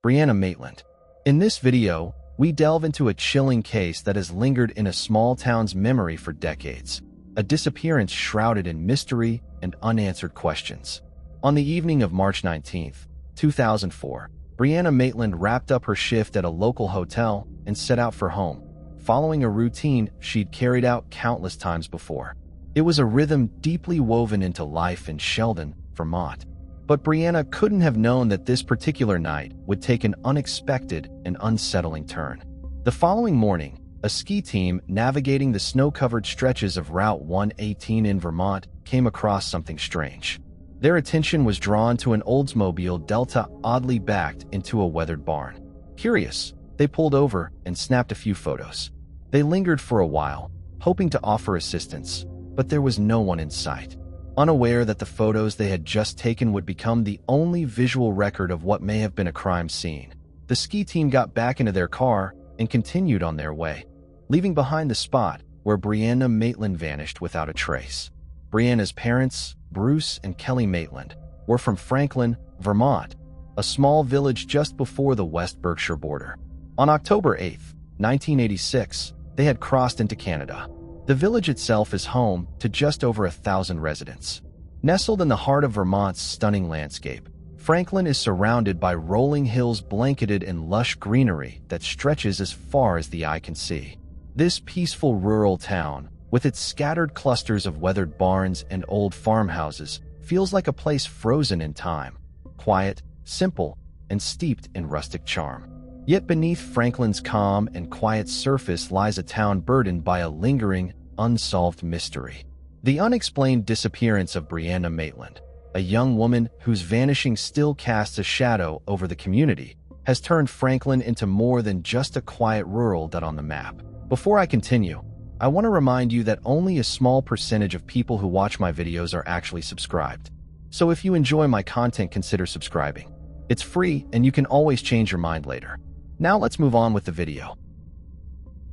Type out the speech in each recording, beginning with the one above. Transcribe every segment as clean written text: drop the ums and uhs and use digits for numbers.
Brianna Maitland. In this video, we delve into a chilling case that has lingered in a small town's memory for decades, a disappearance shrouded in mystery and unanswered questions. On the evening of March 19, 2004, Brianna Maitland wrapped up her shift at a local hotel and set out for home, following a routine she'd carried out countless times before. It was a rhythm deeply woven into life in Sheldon, Vermont. But Brianna couldn't have known that this particular night would take an unexpected and unsettling turn. The following morning, a ski team navigating the snow-covered stretches of Route 118 in Vermont came across something strange. Their attention was drawn to an Oldsmobile Delta oddly backed into a weathered barn. Curious, they pulled over and snapped a few photos. They lingered for a while, hoping to offer assistance, but there was no one in sight. Unaware that the photos they had just taken would become the only visual record of what may have been a crime scene, the ski team got back into their car and continued on their way, leaving behind the spot where Brianna Maitland vanished without a trace. Brianna's parents, Bruce and Kelly Maitland, were from Franklin, Vermont, a small village just before the West Berkshire border. On October 8, 1986, they had crossed into Canada. The village itself is home to just over 1,000 residents. Nestled in the heart of Vermont's stunning landscape, Franklin is surrounded by rolling hills blanketed in lush greenery that stretches as far as the eye can see. This peaceful rural town, with its scattered clusters of weathered barns and old farmhouses, feels like a place frozen in time, quiet, simple, and steeped in rustic charm. Yet beneath Franklin's calm and quiet surface lies a town burdened by a lingering, unsolved mystery. The unexplained disappearance of Brianna Maitland, a young woman whose vanishing still casts a shadow over the community, has turned Franklin into more than just a quiet rural dot on the map. Before I continue, I want to remind you that only a small percentage of people who watch my videos are actually subscribed. So if you enjoy my content, consider subscribing. It's free and you can always change your mind later. Now let's move on with the video.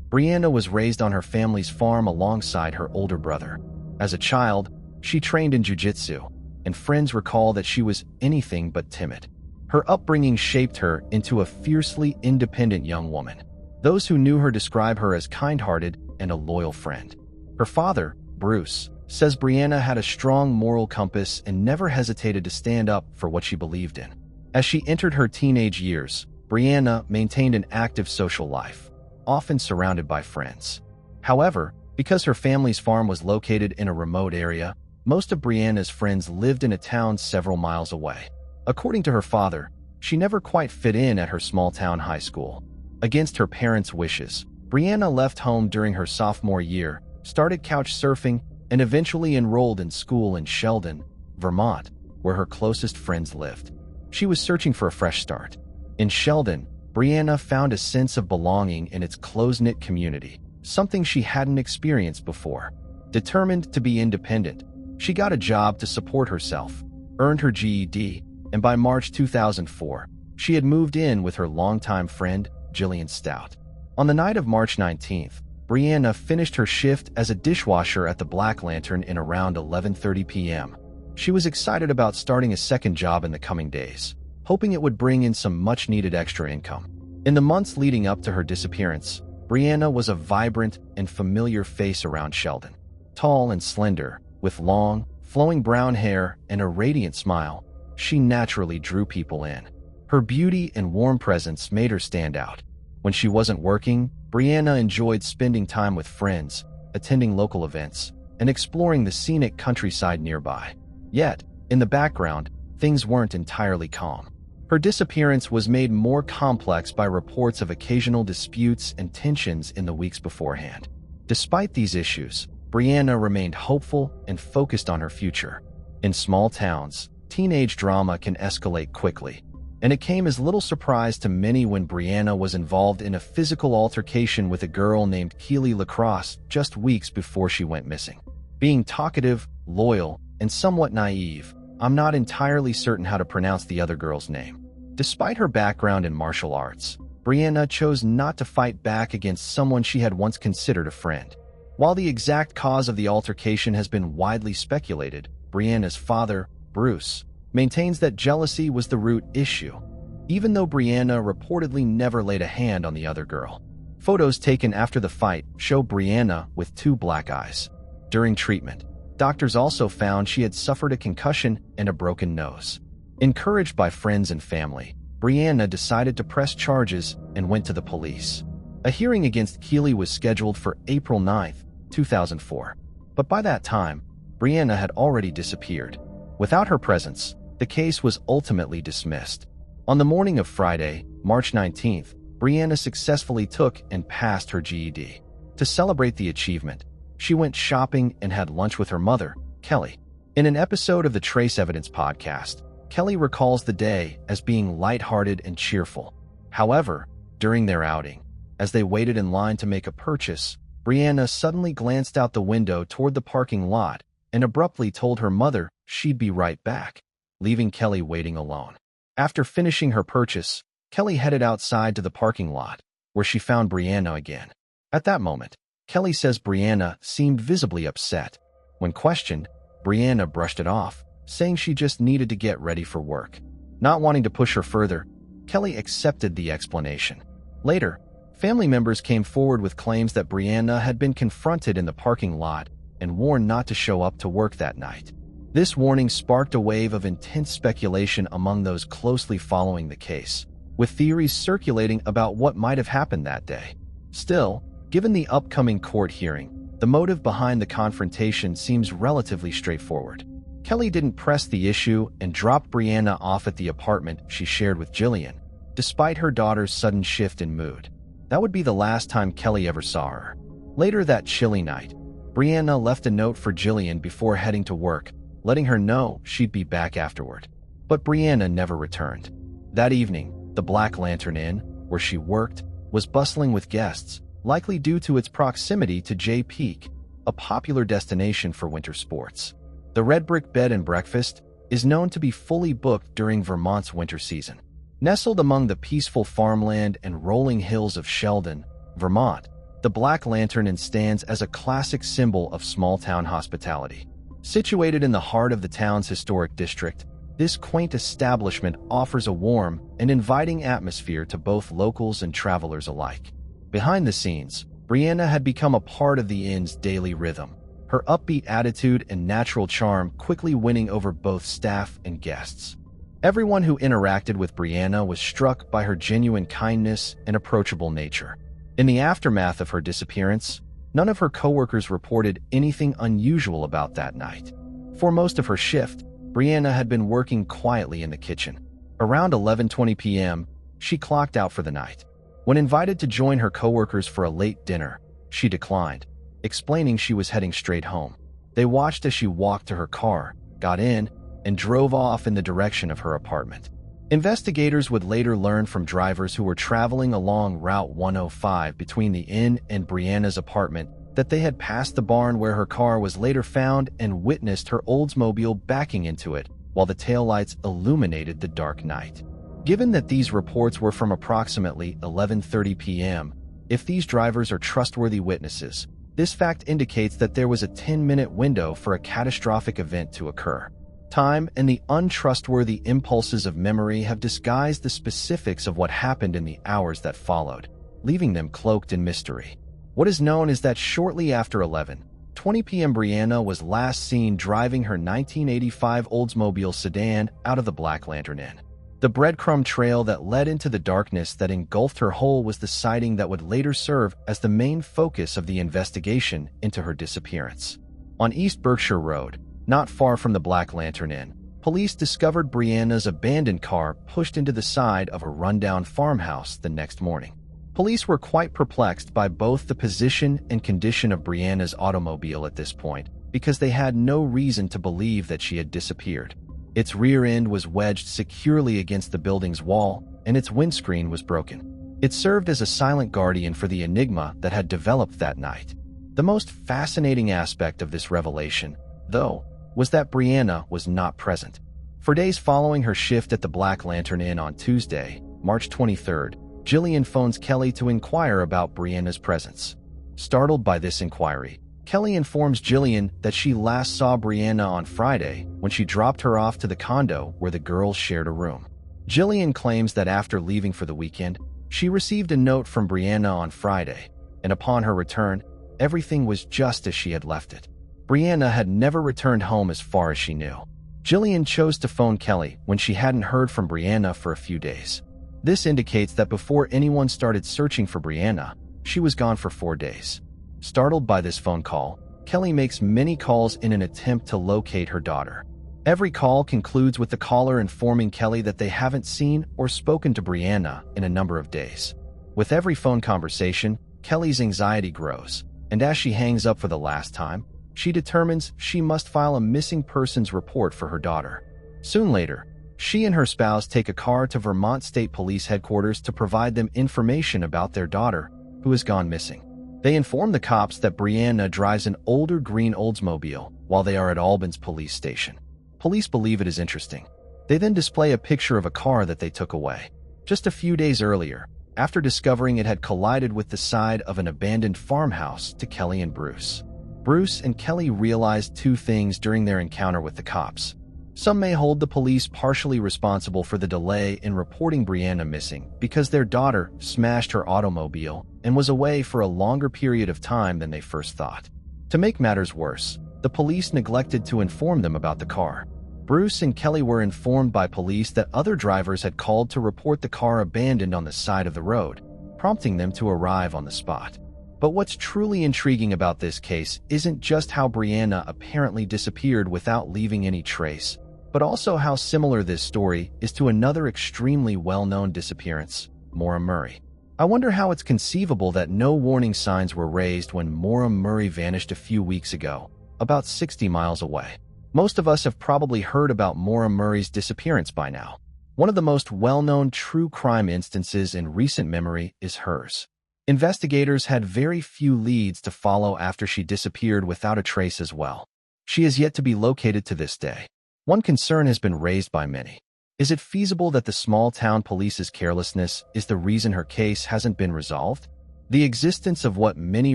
Brianna was raised on her family's farm alongside her older brother. As a child, she trained in jiu-jitsu, and friends recall that she was anything but timid. Her upbringing shaped her into a fiercely independent young woman. Those who knew her describe her as kind-hearted and a loyal friend. Her father, Bruce, says Brianna had a strong moral compass and never hesitated to stand up for what she believed in. As she entered her teenage years, Brianna maintained an active social life, often surrounded by friends. However, because her family's farm was located in a remote area, most of Brianna's friends lived in a town several miles away. According to her father, she never quite fit in at her small-town high school. Against her parents' wishes, Brianna left home during her sophomore year, started couch surfing, and eventually enrolled in school in Sheldon, Vermont, where her closest friends lived. She was searching for a fresh start. In Sheldon, Brianna found a sense of belonging in its close-knit community, something she hadn't experienced before. Determined to be independent, she got a job to support herself, earned her GED, and by March 2004, she had moved in with her longtime friend, Jillian Stout. On the night of March 19th, Brianna finished her shift as a dishwasher at the Black Lantern in around 11:30 p.m. She was excited about starting a second job in the coming days, hoping it would bring in some much-needed extra income. In the months leading up to her disappearance, Brianna was a vibrant and familiar face around Sheldon. Tall and slender, with long, flowing brown hair and a radiant smile, she naturally drew people in. Her beauty and warm presence made her stand out. When she wasn't working, Brianna enjoyed spending time with friends, attending local events, and exploring the scenic countryside nearby. Yet, in the background, things weren't entirely calm. Her disappearance was made more complex by reports of occasional disputes and tensions in the weeks beforehand. Despite these issues, Brianna remained hopeful and focused on her future. In small towns, teenage drama can escalate quickly, and it came as little surprise to many when Brianna was involved in a physical altercation with a girl named Keely Lacrosse just weeks before she went missing. Being talkative, loyal, and somewhat naive, I'm not entirely certain how to pronounce the other girl's name. Despite her background in martial arts, Brianna chose not to fight back against someone she had once considered a friend. While the exact cause of the altercation has been widely speculated, Brianna's father, Bruce, maintains that jealousy was the root issue. even though Brianna reportedly never laid a hand on the other girl. Photos taken after the fight show Brianna with 2 black eyes. During treatment, doctors also found she had suffered a concussion and a broken nose. Encouraged by friends and family, Brianna decided to press charges and went to the police. A hearing against Keeley was scheduled for April 9, 2004. But by that time, Brianna had already disappeared. Without her presence, the case was ultimately dismissed. On the morning of Friday, March 19th, Brianna successfully took and passed her GED. To celebrate the achievement, she went shopping and had lunch with her mother, Kelly. In an episode of the Trace Evidence podcast, Kelly recalls the day as being lighthearted and cheerful. However, during their outing, as they waited in line to make a purchase, Brianna suddenly glanced out the window toward the parking lot and abruptly told her mother she'd be right back, leaving Kelly waiting alone. After finishing her purchase, Kelly headed outside to the parking lot, where she found Brianna again. At that moment, Kelly says Brianna seemed visibly upset. When questioned, Brianna brushed it off, saying she just needed to get ready for work. Not wanting to push her further, Kelly accepted the explanation. Later, family members came forward with claims that Brianna had been confronted in the parking lot and warned not to show up to work that night. This warning sparked a wave of intense speculation among those closely following the case, with theories circulating about what might have happened that day. Still, given the upcoming court hearing, the motive behind the confrontation seems relatively straightforward. Kelly didn't press the issue and dropped Brianna off at the apartment she shared with Jillian, despite her daughter's sudden shift in mood. That would be the last time Kelly ever saw her. Later that chilly night, Brianna left a note for Jillian before heading to work, letting her know she'd be back afterward. But Brianna never returned. That evening, the Black Lantern Inn, where she worked, was bustling with guests, likely due to its proximity to Jay Peak, a popular destination for winter sports. The Red Brick Bed and Breakfast is known to be fully booked during Vermont's winter season. Nestled among the peaceful farmland and rolling hills of Sheldon, Vermont, the Black Lantern Inn stands as a classic symbol of small-town hospitality. Situated in the heart of the town's historic district, this quaint establishment offers a warm and inviting atmosphere to both locals and travelers alike. Behind the scenes, Brianna had become a part of the inn's daily rhythm, her upbeat attitude and natural charm quickly winning over both staff and guests. Everyone who interacted with Brianna was struck by her genuine kindness and approachable nature. In the aftermath of her disappearance, none of her coworkers reported anything unusual about that night. For most of her shift, Brianna had been working quietly in the kitchen. Around 11:20 p.m., she clocked out for the night. When invited to join her coworkers for a late dinner, she declined, explaining she was heading straight home. They watched as she walked to her car, got in, and drove off in the direction of her apartment. Investigators would later learn from drivers who were traveling along Route 105 between the inn and Brianna's apartment that they had passed the barn where her car was later found and witnessed her Oldsmobile backing into it while the taillights illuminated the dark night. Given that these reports were from approximately 11:30 p.m., if these drivers are trustworthy witnesses, this fact indicates that there was a 10-minute window for a catastrophic event to occur. Time and the untrustworthy impulses of memory have disguised the specifics of what happened in the hours that followed, leaving them cloaked in mystery. What is known is that shortly after 11:20 p.m. Brianna was last seen driving her 1985 Oldsmobile sedan out of the Black Lantern Inn. The breadcrumb trail that led into the darkness that engulfed her whole was the sighting that would later serve as the main focus of the investigation into her disappearance. On East Berkshire Road, not far from the Black Lantern Inn, police discovered Brianna's abandoned car pushed into the side of a rundown farmhouse the next morning. Police were quite perplexed by both the position and condition of Brianna's automobile at this point, because they had no reason to believe that she had disappeared. Its rear end was wedged securely against the building's wall, and its windscreen was broken. It served as a silent guardian for the enigma that had developed that night. The most fascinating aspect of this revelation, though, was that Brianna was not present. For days following her shift at the Black Lantern Inn on Tuesday, March 23rd, Jillian phones Kelly to inquire about Brianna's presence. Startled by this inquiry, Kelly informs Jillian that she last saw Brianna on Friday when she dropped her off to the condo where the girls shared a room. Jillian claims that after leaving for the weekend, she received a note from Brianna on Friday, and upon her return, everything was just as she had left it. Brianna had never returned home as far as she knew. Jillian chose to phone Kelly when she hadn't heard from Brianna for a few days. This indicates that before anyone started searching for Brianna, she was gone for 4 days. Startled by this phone call, Kelly makes many calls in an attempt to locate her daughter. Every call concludes with the caller informing Kelly that they haven't seen or spoken to Brianna in a number of days. With every phone conversation, Kelly's anxiety grows, and as she hangs up for the last time, she determines she must file a missing persons report for her daughter. Soon later, she and her spouse take a car to Vermont State Police headquarters to provide them information about their daughter, who has gone missing. They inform the cops that Brianna drives an older green Oldsmobile while they are at Albans Police Station. Police believe it is interesting. They then display a picture of a car that they took away. Just a few days earlier, after discovering it had collided with the side of an abandoned farmhouse to Kelly and Bruce. Bruce and Kelly realized 2 things during their encounter with the cops. Some may hold the police partially responsible for the delay in reporting Brianna missing because their daughter smashed her automobile and was away for a longer period of time than they first thought. To make matters worse, the police neglected to inform them about the car. Bruce and Kelly were informed by police that other drivers had called to report the car abandoned on the side of the road, prompting them to arrive on the spot. But what's truly intriguing about this case isn't just how Brianna apparently disappeared without leaving any trace, but also how similar this story is to another extremely well-known disappearance, Maura Murray. I wonder how it's conceivable that no warning signs were raised when Maura Murray vanished a few weeks ago, about 60 miles away. Most of us have probably heard about Maura Murray's disappearance by now. One of the most well-known true crime instances in recent memory is hers. Investigators had very few leads to follow after she disappeared without a trace as well. She is yet to be located to this day. One concern has been raised by many. Is it feasible that the small-town police's carelessness is the reason her case hasn't been resolved? The existence of what many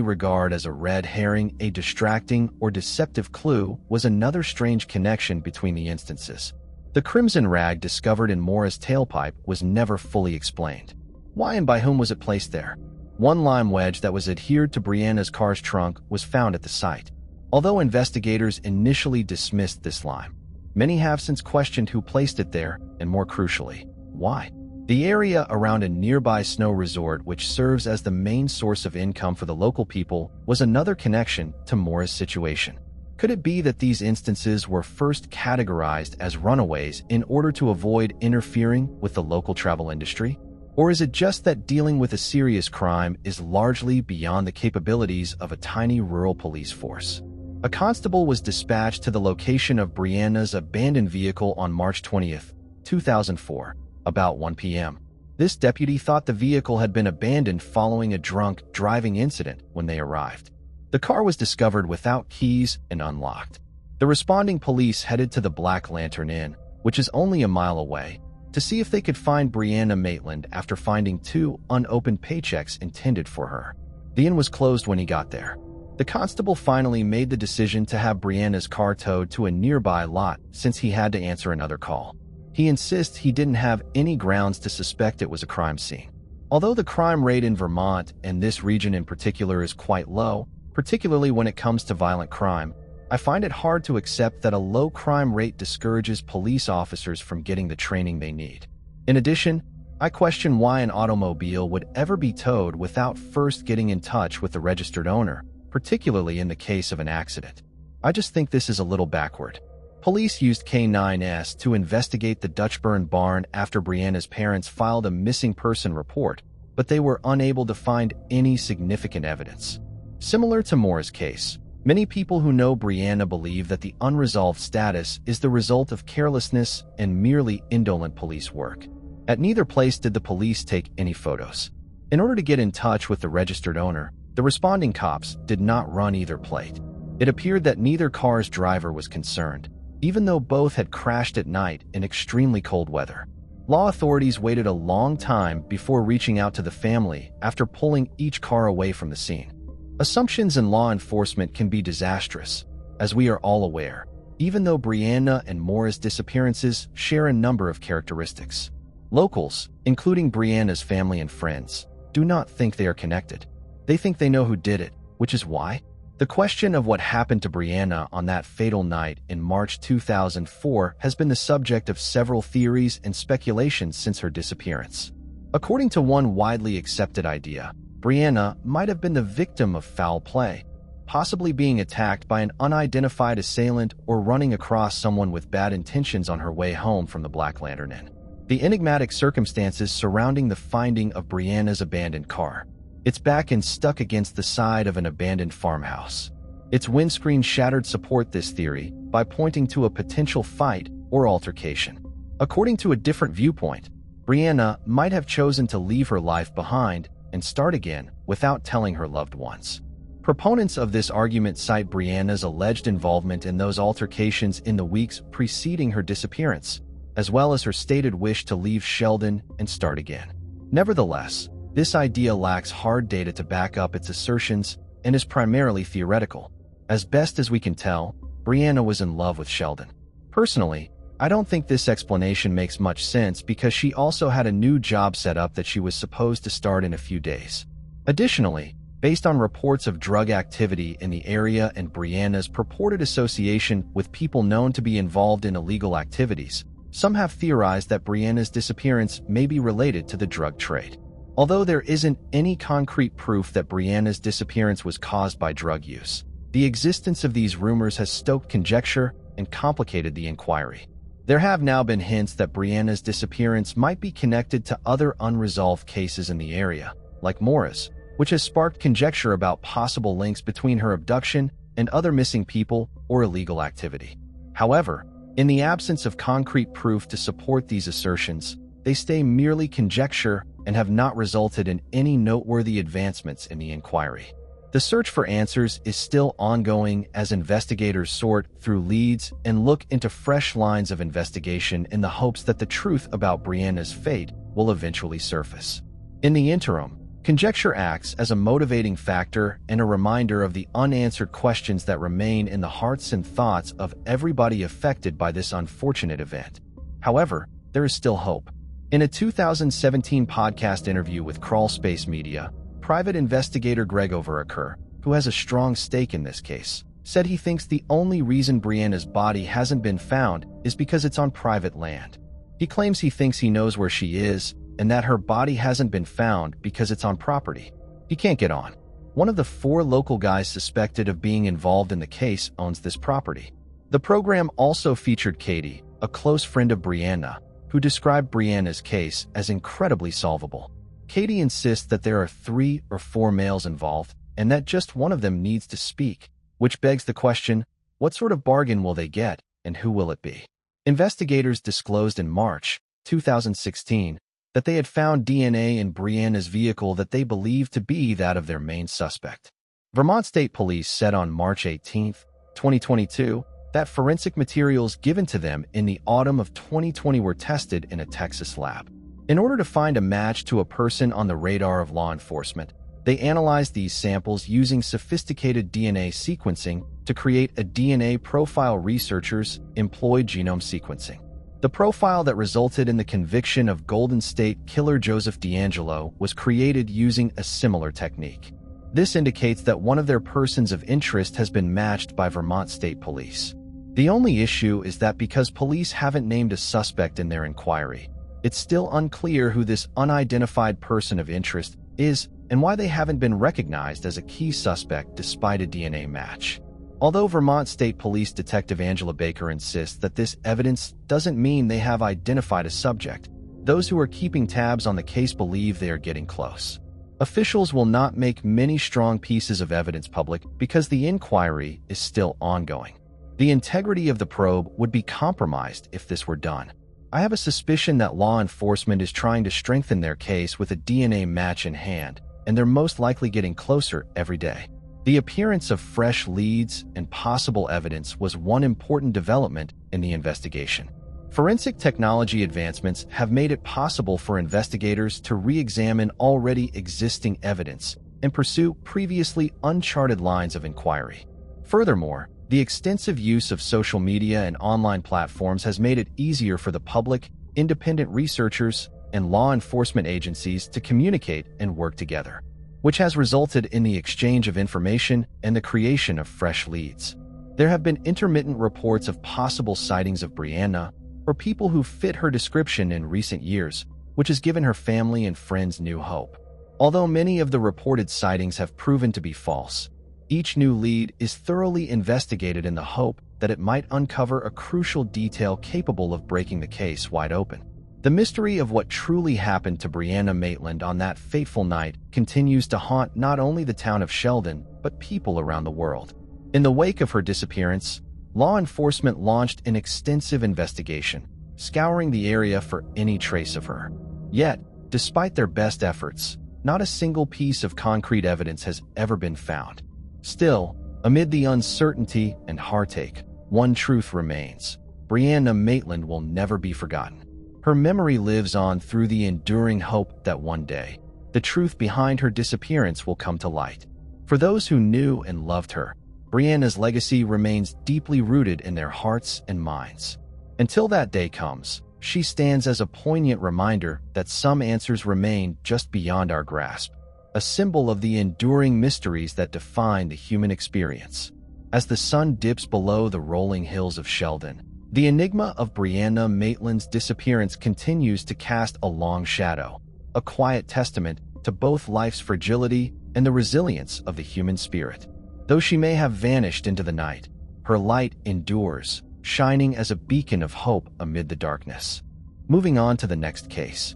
regard as a red herring, a distracting or deceptive clue, was another strange connection between the instances. The crimson rag discovered in Maura's tailpipe was never fully explained. Why and by whom was it placed there? One lime wedge that was adhered to Brianna's car's trunk was found at the site. Although investigators initially dismissed this lime, many have since questioned who placed it there, and more crucially, why. The area around a nearby snow resort, which serves as the main source of income for the local people, was another connection to Maura's situation. Could it be that these instances were first categorized as runaways in order to avoid interfering with the local travel industry? Or is it just that dealing with a serious crime is largely beyond the capabilities of a tiny rural police force? A constable was dispatched to the location of Brianna's abandoned vehicle on March 20th, 2004. About 1 p.m. This deputy thought the vehicle had been abandoned following a drunk driving incident when they arrived. The car was discovered without keys and unlocked. The responding police headed to the Black Lantern Inn, which is only a mile away, to see if they could find Brianna Maitland after finding 2 unopened paychecks intended for her. The inn was closed when he got there. The constable finally made the decision to have Brianna's car towed to a nearby lot since he had to answer another call. He insists he didn't have any grounds to suspect it was a crime scene. Although the crime rate in Vermont and this region in particular is quite low, particularly when it comes to violent crime, I find it hard to accept that a low crime rate discourages police officers from getting the training they need. In addition, I question why an automobile would ever be towed without first getting in touch with the registered owner, particularly in the case of an accident. I just think this is a little backward. Police used K9s to investigate the Dutchburn barn after Brianna's parents filed a missing person report, but they were unable to find any significant evidence. Similar to Maura's case, many people who know Brianna believe that the unresolved status is the result of carelessness and merely indolent police work. At neither place did the police take any photos. In order to get in touch with the registered owner, the responding cops did not run either plate. It appeared that neither car's driver was concerned, even though both had crashed at night in extremely cold weather. Law authorities waited a long time before reaching out to the family after pulling each car away from the scene. Assumptions in law enforcement can be disastrous, as we are all aware, even though Brianna and Maura's disappearances share a number of characteristics. Locals, including Brianna's family and friends, do not think they are connected. They think they know who did it, which is why the question of what happened to Brianna on that fatal night in March 2004 has been the subject of several theories and speculations since her disappearance. According to one widely accepted idea, Brianna might have been the victim of foul play, possibly being attacked by an unidentified assailant or running across someone with bad intentions on her way home from the Black Lantern Inn. The enigmatic circumstances surrounding the finding of Brianna's abandoned car, its back end stuck against the side of an abandoned farmhouse, its windscreen shattered, support this theory by pointing to a potential fight or altercation. According to a different viewpoint, Brianna might have chosen to leave her life behind and start again without telling her loved ones. Proponents of this argument cite Brianna's alleged involvement in those altercations in the weeks preceding her disappearance, as well as her stated wish to leave Sheldon and start again. Nevertheless, this idea lacks hard data to back up its assertions and is primarily theoretical. As best as we can tell, Brianna was in love with Sheldon. Personally, I don't think this explanation makes much sense because she also had a new job set up that she was supposed to start in a few days. Additionally, based on reports of drug activity in the area and Brianna's purported association with people known to be involved in illegal activities, some have theorized that Brianna's disappearance may be related to the drug trade. Although there isn't any concrete proof that Brianna's disappearance was caused by drug use, the existence of these rumors has stoked conjecture and complicated the inquiry. There have now been hints that Brianna's disappearance might be connected to other unresolved cases in the area, like Maura's, which has sparked conjecture about possible links between her abduction and other missing people or illegal activity. However, in the absence of concrete proof to support these assertions, they stay merely conjecture and have not resulted in any noteworthy advancements in the inquiry. The search for answers is still ongoing as investigators sort through leads and look into fresh lines of investigation in the hopes that the truth about Brianna's fate will eventually surface. In the interim, conjecture acts as a motivating factor and a reminder of the unanswered questions that remain in the hearts and thoughts of everybody affected by this unfortunate event. However, there is still hope. In a 2017 podcast interview with Crawlspace Media, private investigator Greg Overocker, who has a strong stake in this case, said he thinks the only reason Brianna's body hasn't been found is because it's on private land. He claims he thinks he knows where she is and that her body hasn't been found because it's on property he can't get on. One of the 4 local guys suspected of being involved in the case owns this property. The program also featured Katie, a close friend of Brianna, who described Brianna's case as incredibly solvable. Katie insists that there are 3 or 4 males involved and that just one of them needs to speak, which begs the question, what sort of bargain will they get and who will it be? Investigators disclosed in March 2016 that they had found DNA in Brianna's vehicle that they believed to be that of their main suspect. Vermont State Police said on March 18, 2022, that forensic materials given to them in the autumn of 2020 were tested in a Texas lab. In order to find a match to a person on the radar of law enforcement, they analyzed these samples using sophisticated DNA sequencing to create a DNA profile. Researchers employed genome sequencing. The profile that resulted in the conviction of Golden State Killer Joseph DeAngelo was created using a similar technique. This indicates that one of their persons of interest has been matched by Vermont State Police. The only issue is that because police haven't named a suspect in their inquiry, it's still unclear who this unidentified person of interest is and why they haven't been recognized as a key suspect despite a DNA match. Although Vermont State Police Detective Angela Baker insists that this evidence doesn't mean they have identified a subject, those who are keeping tabs on the case believe they are getting close. Officials will not make many strong pieces of evidence public because the inquiry is still ongoing. The integrity of the probe would be compromised if this were done. I have a suspicion that law enforcement is trying to strengthen their case with a DNA match in hand, and they're most likely getting closer every day. The appearance of fresh leads and possible evidence was one important development in the investigation. Forensic technology advancements have made it possible for investigators to re-examine already existing evidence and pursue previously uncharted lines of inquiry. Furthermore, the extensive use of social media and online platforms has made it easier for the public, independent researchers, and law enforcement agencies to communicate and work together, which has resulted in the exchange of information and the creation of fresh leads. There have been intermittent reports of possible sightings of Brianna or people who fit her description in recent years, which has given her family and friends new hope. Although many of the reported sightings have proven to be false, each new lead is thoroughly investigated in the hope that it might uncover a crucial detail capable of breaking the case wide open. The mystery of what truly happened to Brianna Maitland on that fateful night continues to haunt not only the town of Sheldon, but people around the world. In the wake of her disappearance, law enforcement launched an extensive investigation, scouring the area for any trace of her. Yet, despite their best efforts, not a single piece of concrete evidence has ever been found. Still, amid the uncertainty and heartache, one truth remains: Brianna Maitland will never be forgotten. Her memory lives on through the enduring hope that one day, the truth behind her disappearance will come to light. For those who knew and loved her, Brianna's legacy remains deeply rooted in their hearts and minds. Until that day comes, she stands as a poignant reminder that some answers remain just beyond our grasp, a symbol of the enduring mysteries that define the human experience. As the sun dips below the rolling hills of Sheldon, the enigma of Brianna Maitland's disappearance continues to cast a long shadow, a quiet testament to both life's fragility and the resilience of the human spirit. Though she may have vanished into the night, her light endures, shining as a beacon of hope amid the darkness. Moving on to the next case.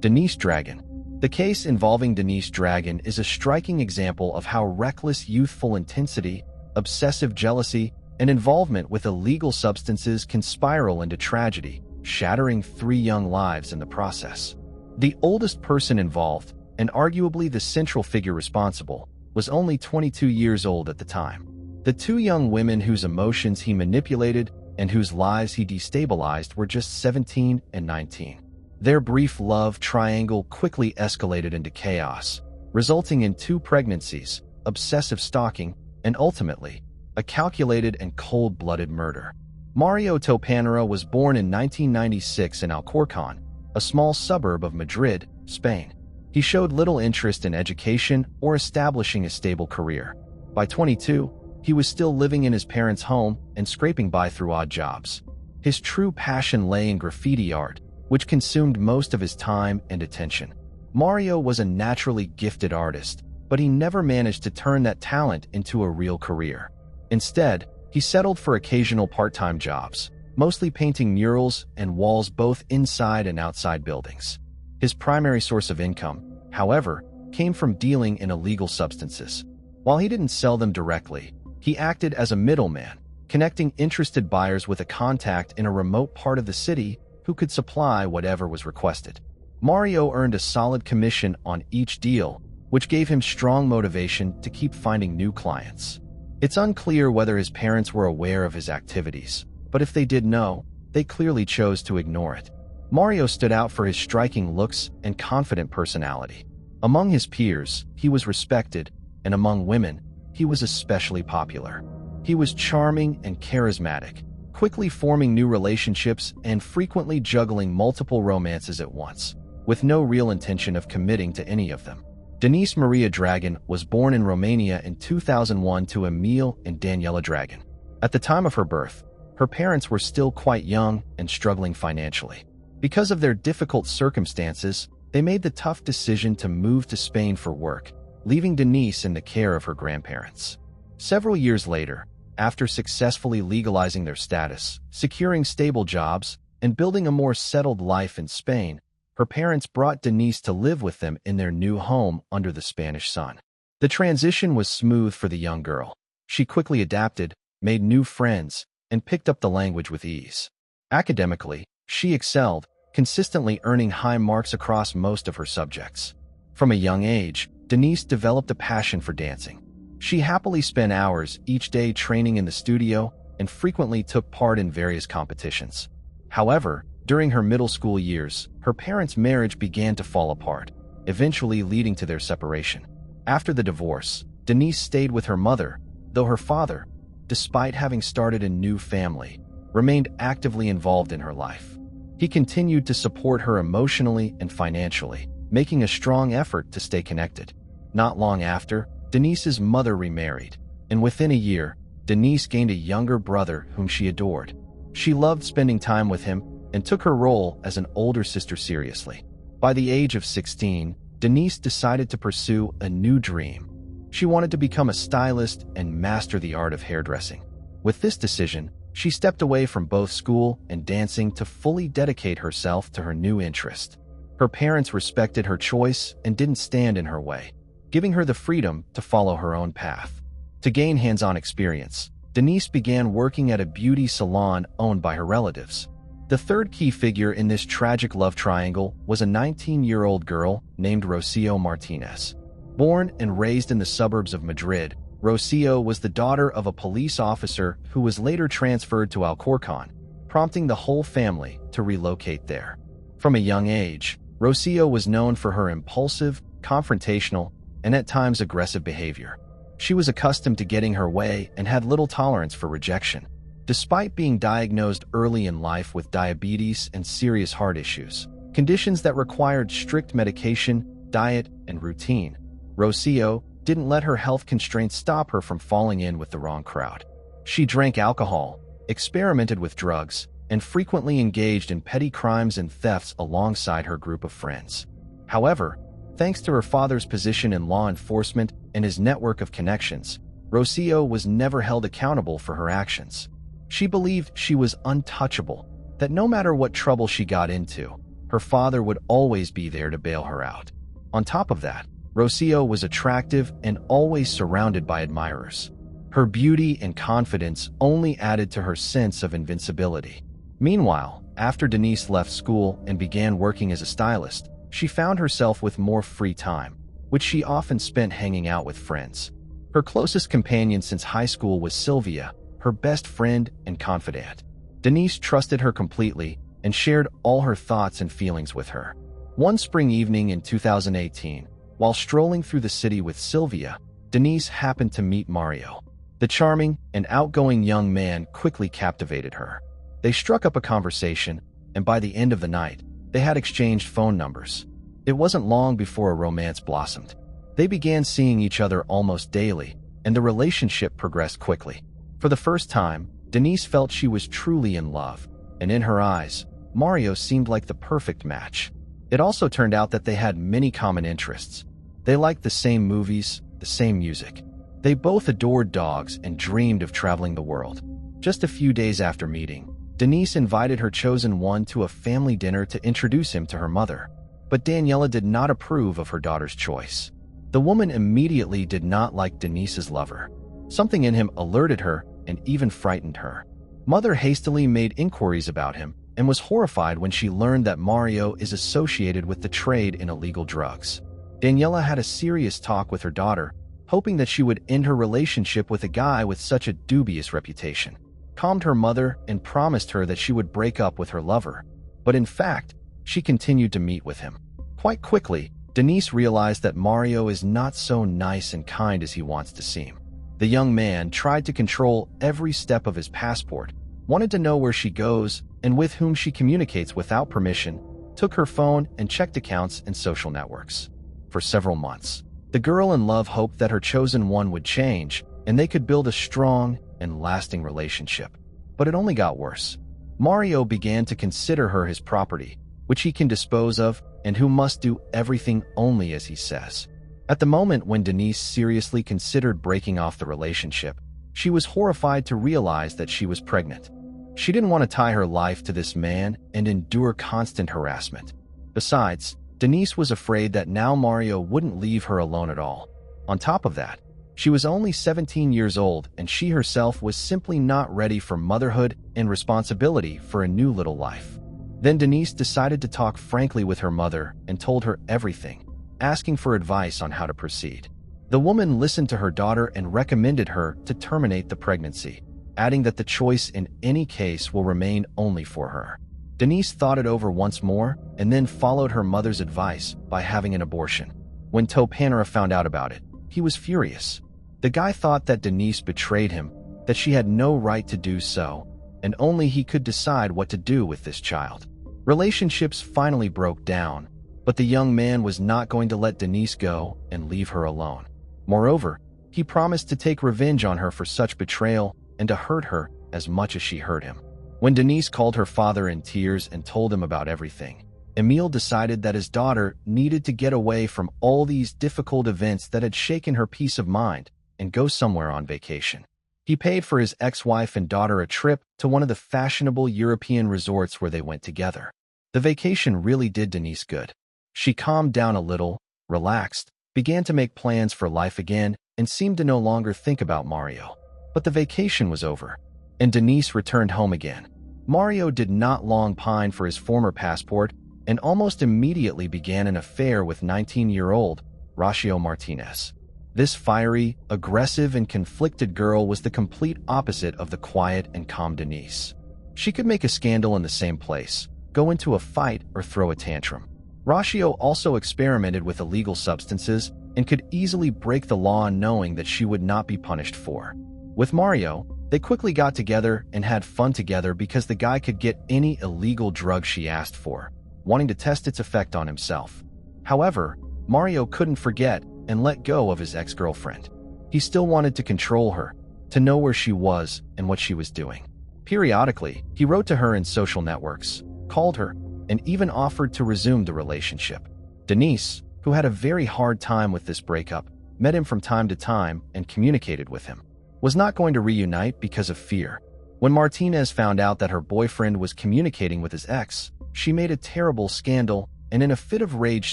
Denise Dragon. The case involving Denise Dragon is a striking example of how reckless youthful intensity, obsessive jealousy, and involvement with illegal substances can spiral into tragedy, shattering 3 young lives in the process. The oldest person involved, and arguably the central figure responsible, was only 22 years old at the time. The 2 young women whose emotions he manipulated and whose lives he destabilized were just 17 and 19. Their brief love triangle quickly escalated into chaos, resulting in 2 pregnancies, obsessive stalking, and ultimately, a calculated and cold-blooded murder. Mario Topanera was born in 1996 in Alcorcón, a small suburb of Madrid, Spain. He showed little interest in education or establishing a stable career. By 22, he was still living in his parents' home and scraping by through odd jobs. His true passion lay in graffiti art, which consumed most of his time and attention. Mario was a naturally gifted artist, but he never managed to turn that talent into a real career. Instead, he settled for occasional part-time jobs, mostly painting murals and walls both inside and outside buildings. His primary source of income, however, came from dealing in illegal substances. While he didn't sell them directly, he acted as a middleman, connecting interested buyers with a contact in a remote part of the city who could supply whatever was requested. Mario earned a solid commission on each deal, which gave him strong motivation to keep finding new clients. It's unclear whether his parents were aware of his activities, but if they did know, they clearly chose to ignore it. Mario stood out for his striking looks and confident personality. Among his peers, he was respected, and among women, he was especially popular. He was charming and charismatic, quickly forming new relationships and frequently juggling multiple romances at once, with no real intention of committing to any of them. Denise Maria Dragon was born in Romania in 2001 to Emil and Daniela Dragon. At the time of her birth, her parents were still quite young and struggling financially. Because of their difficult circumstances, they made the tough decision to move to Spain for work, leaving Denise in the care of her grandparents. Several years later, after successfully legalizing their status, securing stable jobs, and building a more settled life in Spain, her parents brought Denise to live with them in their new home under the Spanish sun. The transition was smooth for the young girl. She quickly adapted, made new friends, and picked up the language with ease. Academically, she excelled, consistently earning high marks across most of her subjects. From a young age, Denise developed a passion for dancing. She happily spent hours each day training in the studio and frequently took part in various competitions. However, during her middle school years, her parents' marriage began to fall apart, eventually leading to their separation. After the divorce, Denise stayed with her mother, though her father, despite having started a new family, remained actively involved in her life. He continued to support her emotionally and financially, making a strong effort to stay connected. Not long after, Denise's mother remarried, and within a year, Denise gained a younger brother whom she adored. She loved spending time with him and took her role as an older sister seriously. By the age of 16, Denise decided to pursue a new dream. She wanted to become a stylist and master the art of hairdressing. With this decision, she stepped away from both school and dancing to fully dedicate herself to her new interest. Her parents respected her choice and didn't stand in her way, giving her the freedom to follow her own path. To gain hands-on experience, Denise began working at a beauty salon owned by her relatives. The third key figure in this tragic love triangle was a 19-year-old girl named Rocio Martinez. Born and raised in the suburbs of Madrid, Rocio was the daughter of a police officer who was later transferred to Alcorcón, prompting the whole family to relocate there. From a young age, Rocio was known for her impulsive, confrontational, and at times aggressive behavior. She was accustomed to getting her way and had little tolerance for rejection. Despite being diagnosed early in life with diabetes and serious heart issues, conditions that required strict medication, diet, and routine, Rocio didn't let her health constraints stop her from falling in with the wrong crowd. She drank alcohol, experimented with drugs, and frequently engaged in petty crimes and thefts alongside her group of friends. However, thanks to her father's position in law enforcement and his network of connections, Rocio was never held accountable for her actions. She believed she was untouchable, that no matter what trouble she got into, her father would always be there to bail her out. On top of that, Rocio was attractive and always surrounded by admirers. Her beauty and confidence only added to her sense of invincibility. Meanwhile, after Denise left school and began working as a stylist, she found herself with more free time, which she often spent hanging out with friends. Her closest companion since high school was Sylvia, her best friend and confidant. Denise trusted her completely and shared all her thoughts and feelings with her. One spring evening in 2018, while strolling through the city with Sylvia, Denise happened to meet Mario. The charming and outgoing young man quickly captivated her. They struck up a conversation, and by the end of the night, they had exchanged phone numbers. It wasn't long before a romance blossomed. They began seeing each other almost daily, and the relationship progressed quickly. For the first time, Denise felt she was truly in love, and in her eyes, Mario seemed like the perfect match. It also turned out that they had many common interests. They liked the same movies, the same music. They both adored dogs and dreamed of traveling the world. Just a few days after meeting, Denise invited her chosen one to a family dinner to introduce him to her mother. But Daniela did not approve of her daughter's choice. The woman immediately did not like Denise's lover. Something in him alerted her and even frightened her. Mother hastily made inquiries about him and was horrified when she learned that Mario is associated with the trade in illegal drugs. Daniela had a serious talk with her daughter, hoping that she would end her relationship with a guy with such a dubious reputation. Calmed her mother and promised her that she would break up with her lover. But in fact, she continued to meet with him. Quite quickly, Denise realized that Mario is not so nice and kind as he wants to seem. The young man tried to control every step of his passport, wanted to know where she goes and with whom she communicates without permission, took her phone and checked accounts and social networks. For several months, the girl in love hoped that her chosen one would change and they could build a strong and lasting relationship. But it only got worse. Mario began to consider her his property, which he can dispose of and who must do everything only as he says. At the moment when Denise seriously considered breaking off the relationship, she was horrified to realize that she was pregnant. She didn't want to tie her life to this man and endure constant harassment. Besides, Denise was afraid that now Mario wouldn't leave her alone at all. On top of that, she was only 17 years old and she herself was simply not ready for motherhood and responsibility for a new little life. Then Denise decided to talk frankly with her mother and told her everything, asking for advice on how to proceed. The woman listened to her daughter and recommended her to terminate the pregnancy, adding that the choice in any case will remain only for her. Denise thought it over once more and then followed her mother's advice by having an abortion. When Topanera found out about it, he was furious. The guy thought that Denise betrayed him, that she had no right to do so, and only he could decide what to do with this child. Relationships finally broke down, but the young man was not going to let Denise go and leave her alone. Moreover, he promised to take revenge on her for such betrayal and to hurt her as much as she hurt him. When Denise called her father in tears and told him about everything, Emile decided that his daughter needed to get away from all these difficult events that had shaken her peace of mind and go somewhere on vacation. He paid for his ex-wife and daughter a trip to one of the fashionable European resorts where they went together. The vacation really did Denise good. She calmed down a little, relaxed, began to make plans for life again, and seemed to no longer think about Mario. But the vacation was over, and Denise returned home again. Mario did not long pine for his former passport and almost immediately began an affair with 19-year-old Rocio Martinez. This fiery, aggressive, and conflicted girl was the complete opposite of the quiet and calm Denise. She could make a scandal in the same place, go into a fight, or throw a tantrum. Rocio also experimented with illegal substances and could easily break the law knowing that she would not be punished for. With Mario, they quickly got together and had fun together because the guy could get any illegal drug she asked for, wanting to test its effect on himself. However, Mario couldn't forget and let go of his ex-girlfriend. He still wanted to control her, to know where she was and what she was doing. Periodically, he wrote to her in social networks, called her, and even offered to resume the relationship. Denise, who had a very hard time with this breakup, met him from time to time and communicated with him. Was not going to reunite because of fear. When Martinez found out that her boyfriend was communicating with his ex, she made a terrible scandal and in a fit of rage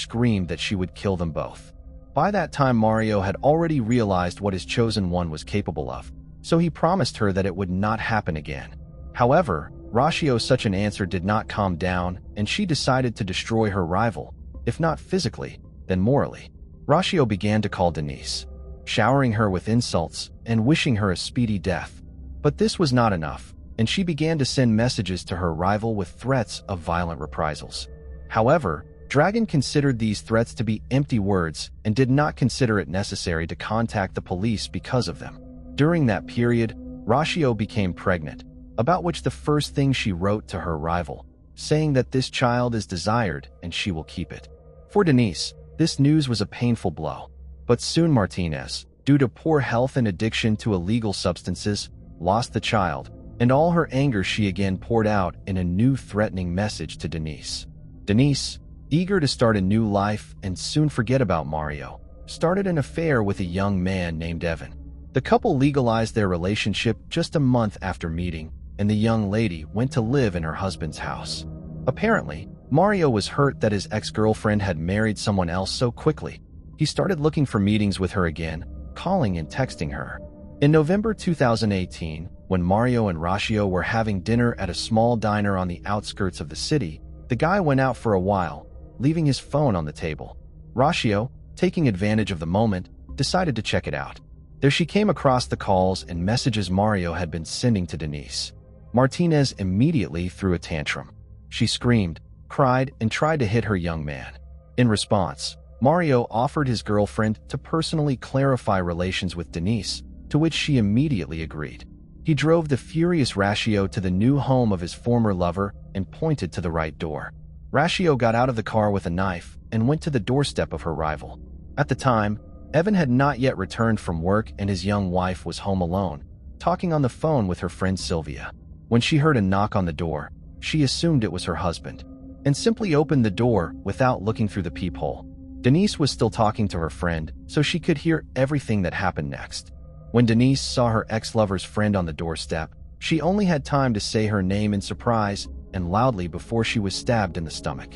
screamed that she would kill them both. By that time, Mario had already realized what his chosen one was capable of, so he promised her that it would not happen again. However, Rocio's such an answer did not calm down, and she decided to destroy her rival, if not physically, then morally. Rocio began to call Denise, showering her with insults and wishing her a speedy death. But this was not enough, and she began to send messages to her rival with threats of violent reprisals. However, Dragon considered these threats to be empty words and did not consider it necessary to contact the police because of them. During that period, Rocio became pregnant, about which the first thing she wrote to her rival, saying that this child is desired and she will keep it. For Denise, this news was a painful blow. But soon Martinez, due to poor health and addiction to illegal substances, lost the child, and all her anger she again poured out in a new threatening message to Denise. Denise, eager to start a new life and soon forget about Mario, started an affair with a young man named Evan. The couple legalized their relationship just a month after meeting, and the young lady went to live in her husband's house. Apparently, Mario was hurt that his ex-girlfriend had married someone else so quickly. He started looking for meetings with her again, calling and texting her. In November 2018, when Mario and Rocio were having dinner at a small diner on the outskirts of the city, the guy went out for a while, leaving his phone on the table. Rocio, taking advantage of the moment, decided to check it out. There she came across the calls and messages Mario had been sending to Denise. Martinez immediately threw a tantrum. She screamed, cried, and tried to hit her young man. In response, Mario offered his girlfriend to personally clarify relations with Denise, to which she immediately agreed. He drove the furious Rocio to the new home of his former lover and pointed to the right door. Rocio got out of the car with a knife and went to the doorstep of her rival. At the time, Evan had not yet returned from work and his young wife was home alone, talking on the phone with her friend Sylvia. When she heard a knock on the door, she assumed it was her husband, and simply opened the door without looking through the peephole. Denise was still talking to her friend, so she could hear everything that happened next. When Denise saw her ex-lover's friend on the doorstep, she only had time to say her name in surprise and loudly before she was stabbed in the stomach.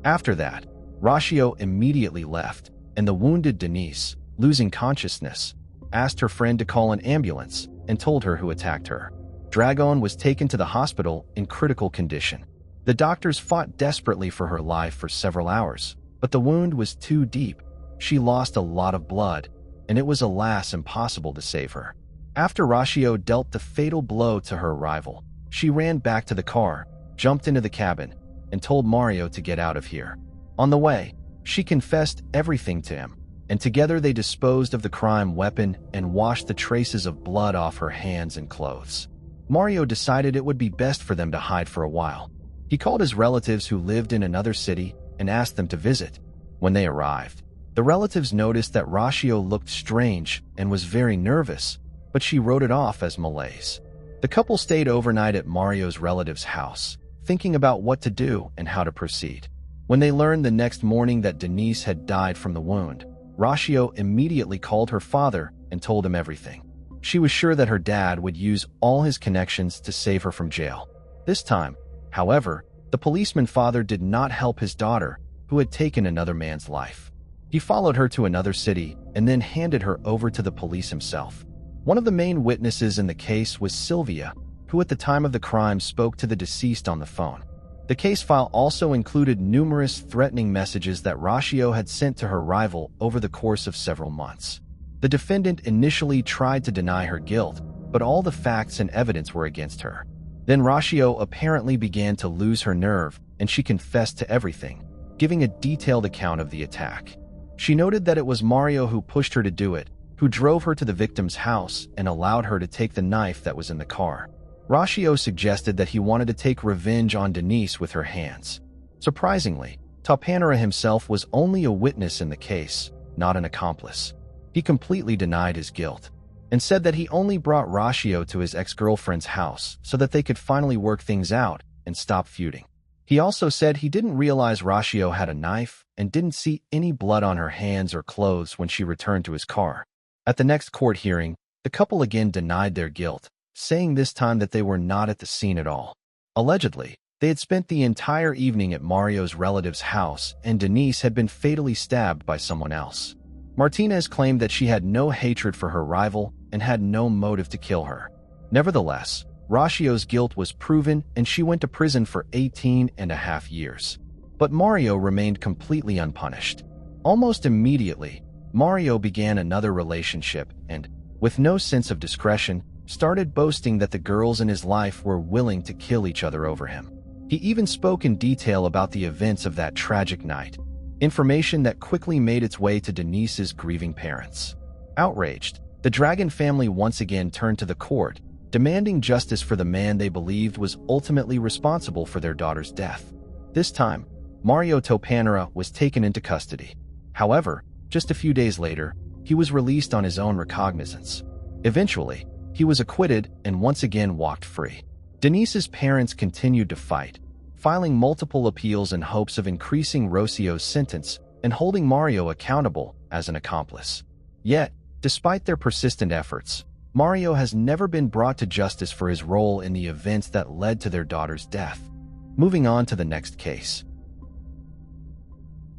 After that, Rocio immediately left, and the wounded Denise, losing consciousness, asked her friend to call an ambulance and told her who attacked her. Dragon was taken to the hospital in critical condition. The doctors fought desperately for her life for several hours, but the wound was too deep. She lost a lot of blood, and it was alas impossible to save her. After Rocio dealt the fatal blow to her rival, she ran back to the car, jumped into the cabin, and told Mario to get out of here. On the way, she confessed everything to him, and together they disposed of the crime weapon and washed the traces of blood off her hands and clothes. Mario decided it would be best for them to hide for a while. He called his relatives who lived in another city and asked them to visit. When they arrived, the relatives noticed that Ratio looked strange and was very nervous, but she wrote it off as malaise. The couple stayed overnight at Mario's relative's house, thinking about what to do and how to proceed. When they learned the next morning that Denise had died from the wound, Ratio immediately called her father and told him everything. She was sure that her dad would use all his connections to save her from jail. This time, however, the policeman father did not help his daughter, who had taken another man's life. He followed her to another city and then handed her over to the police himself. One of the main witnesses in the case was Sylvia, who at the time of the crime spoke to the deceased on the phone. The case file also included numerous threatening messages that Ratio had sent to her rival over the course of several months. The defendant initially tried to deny her guilt, but all the facts and evidence were against her. Then Ratio apparently began to lose her nerve, and she confessed to everything, giving a detailed account of the attack. She noted that it was Mario who pushed her to do it, who drove her to the victim's house and allowed her to take the knife that was in the car. Ratio suggested that he wanted to take revenge on Denise with her hands. Surprisingly, Topanera himself was only a witness in the case, not an accomplice. He completely denied his guilt and said that he only brought Ratio to his ex-girlfriend's house so that they could finally work things out and stop feuding. He also said he didn't realize Ratio had a knife and didn't see any blood on her hands or clothes when she returned to his car. At the next court hearing, the couple again denied their guilt, saying this time that they were not at the scene at all. Allegedly, they had spent the entire evening at Mario's relative's house and Denise had been fatally stabbed by someone else. Martinez claimed that she had no hatred for her rival and had no motive to kill her. Nevertheless, Ratio's guilt was proven and she went to prison for 18.5 years. But Mario remained completely unpunished. Almost immediately, Mario began another relationship and, with no sense of discretion, started boasting that the girls in his life were willing to kill each other over him. He even spoke in detail about the events of that tragic night, information that quickly made its way to Denise's grieving parents. Outraged, the Dragon family once again turned to the court, demanding justice for the man they believed was ultimately responsible for their daughter's death. This time, Mario Topanera was taken into custody. However, just a few days later, he was released on his own recognizance. Eventually, he was acquitted and once again walked free. Denise's parents continued to fight, filing multiple appeals in hopes of increasing Ratio's sentence and holding Mario accountable as an accomplice. Yet, despite their persistent efforts, Mario has never been brought to justice for his role in the events that led to their daughter's death. Moving on to the next case.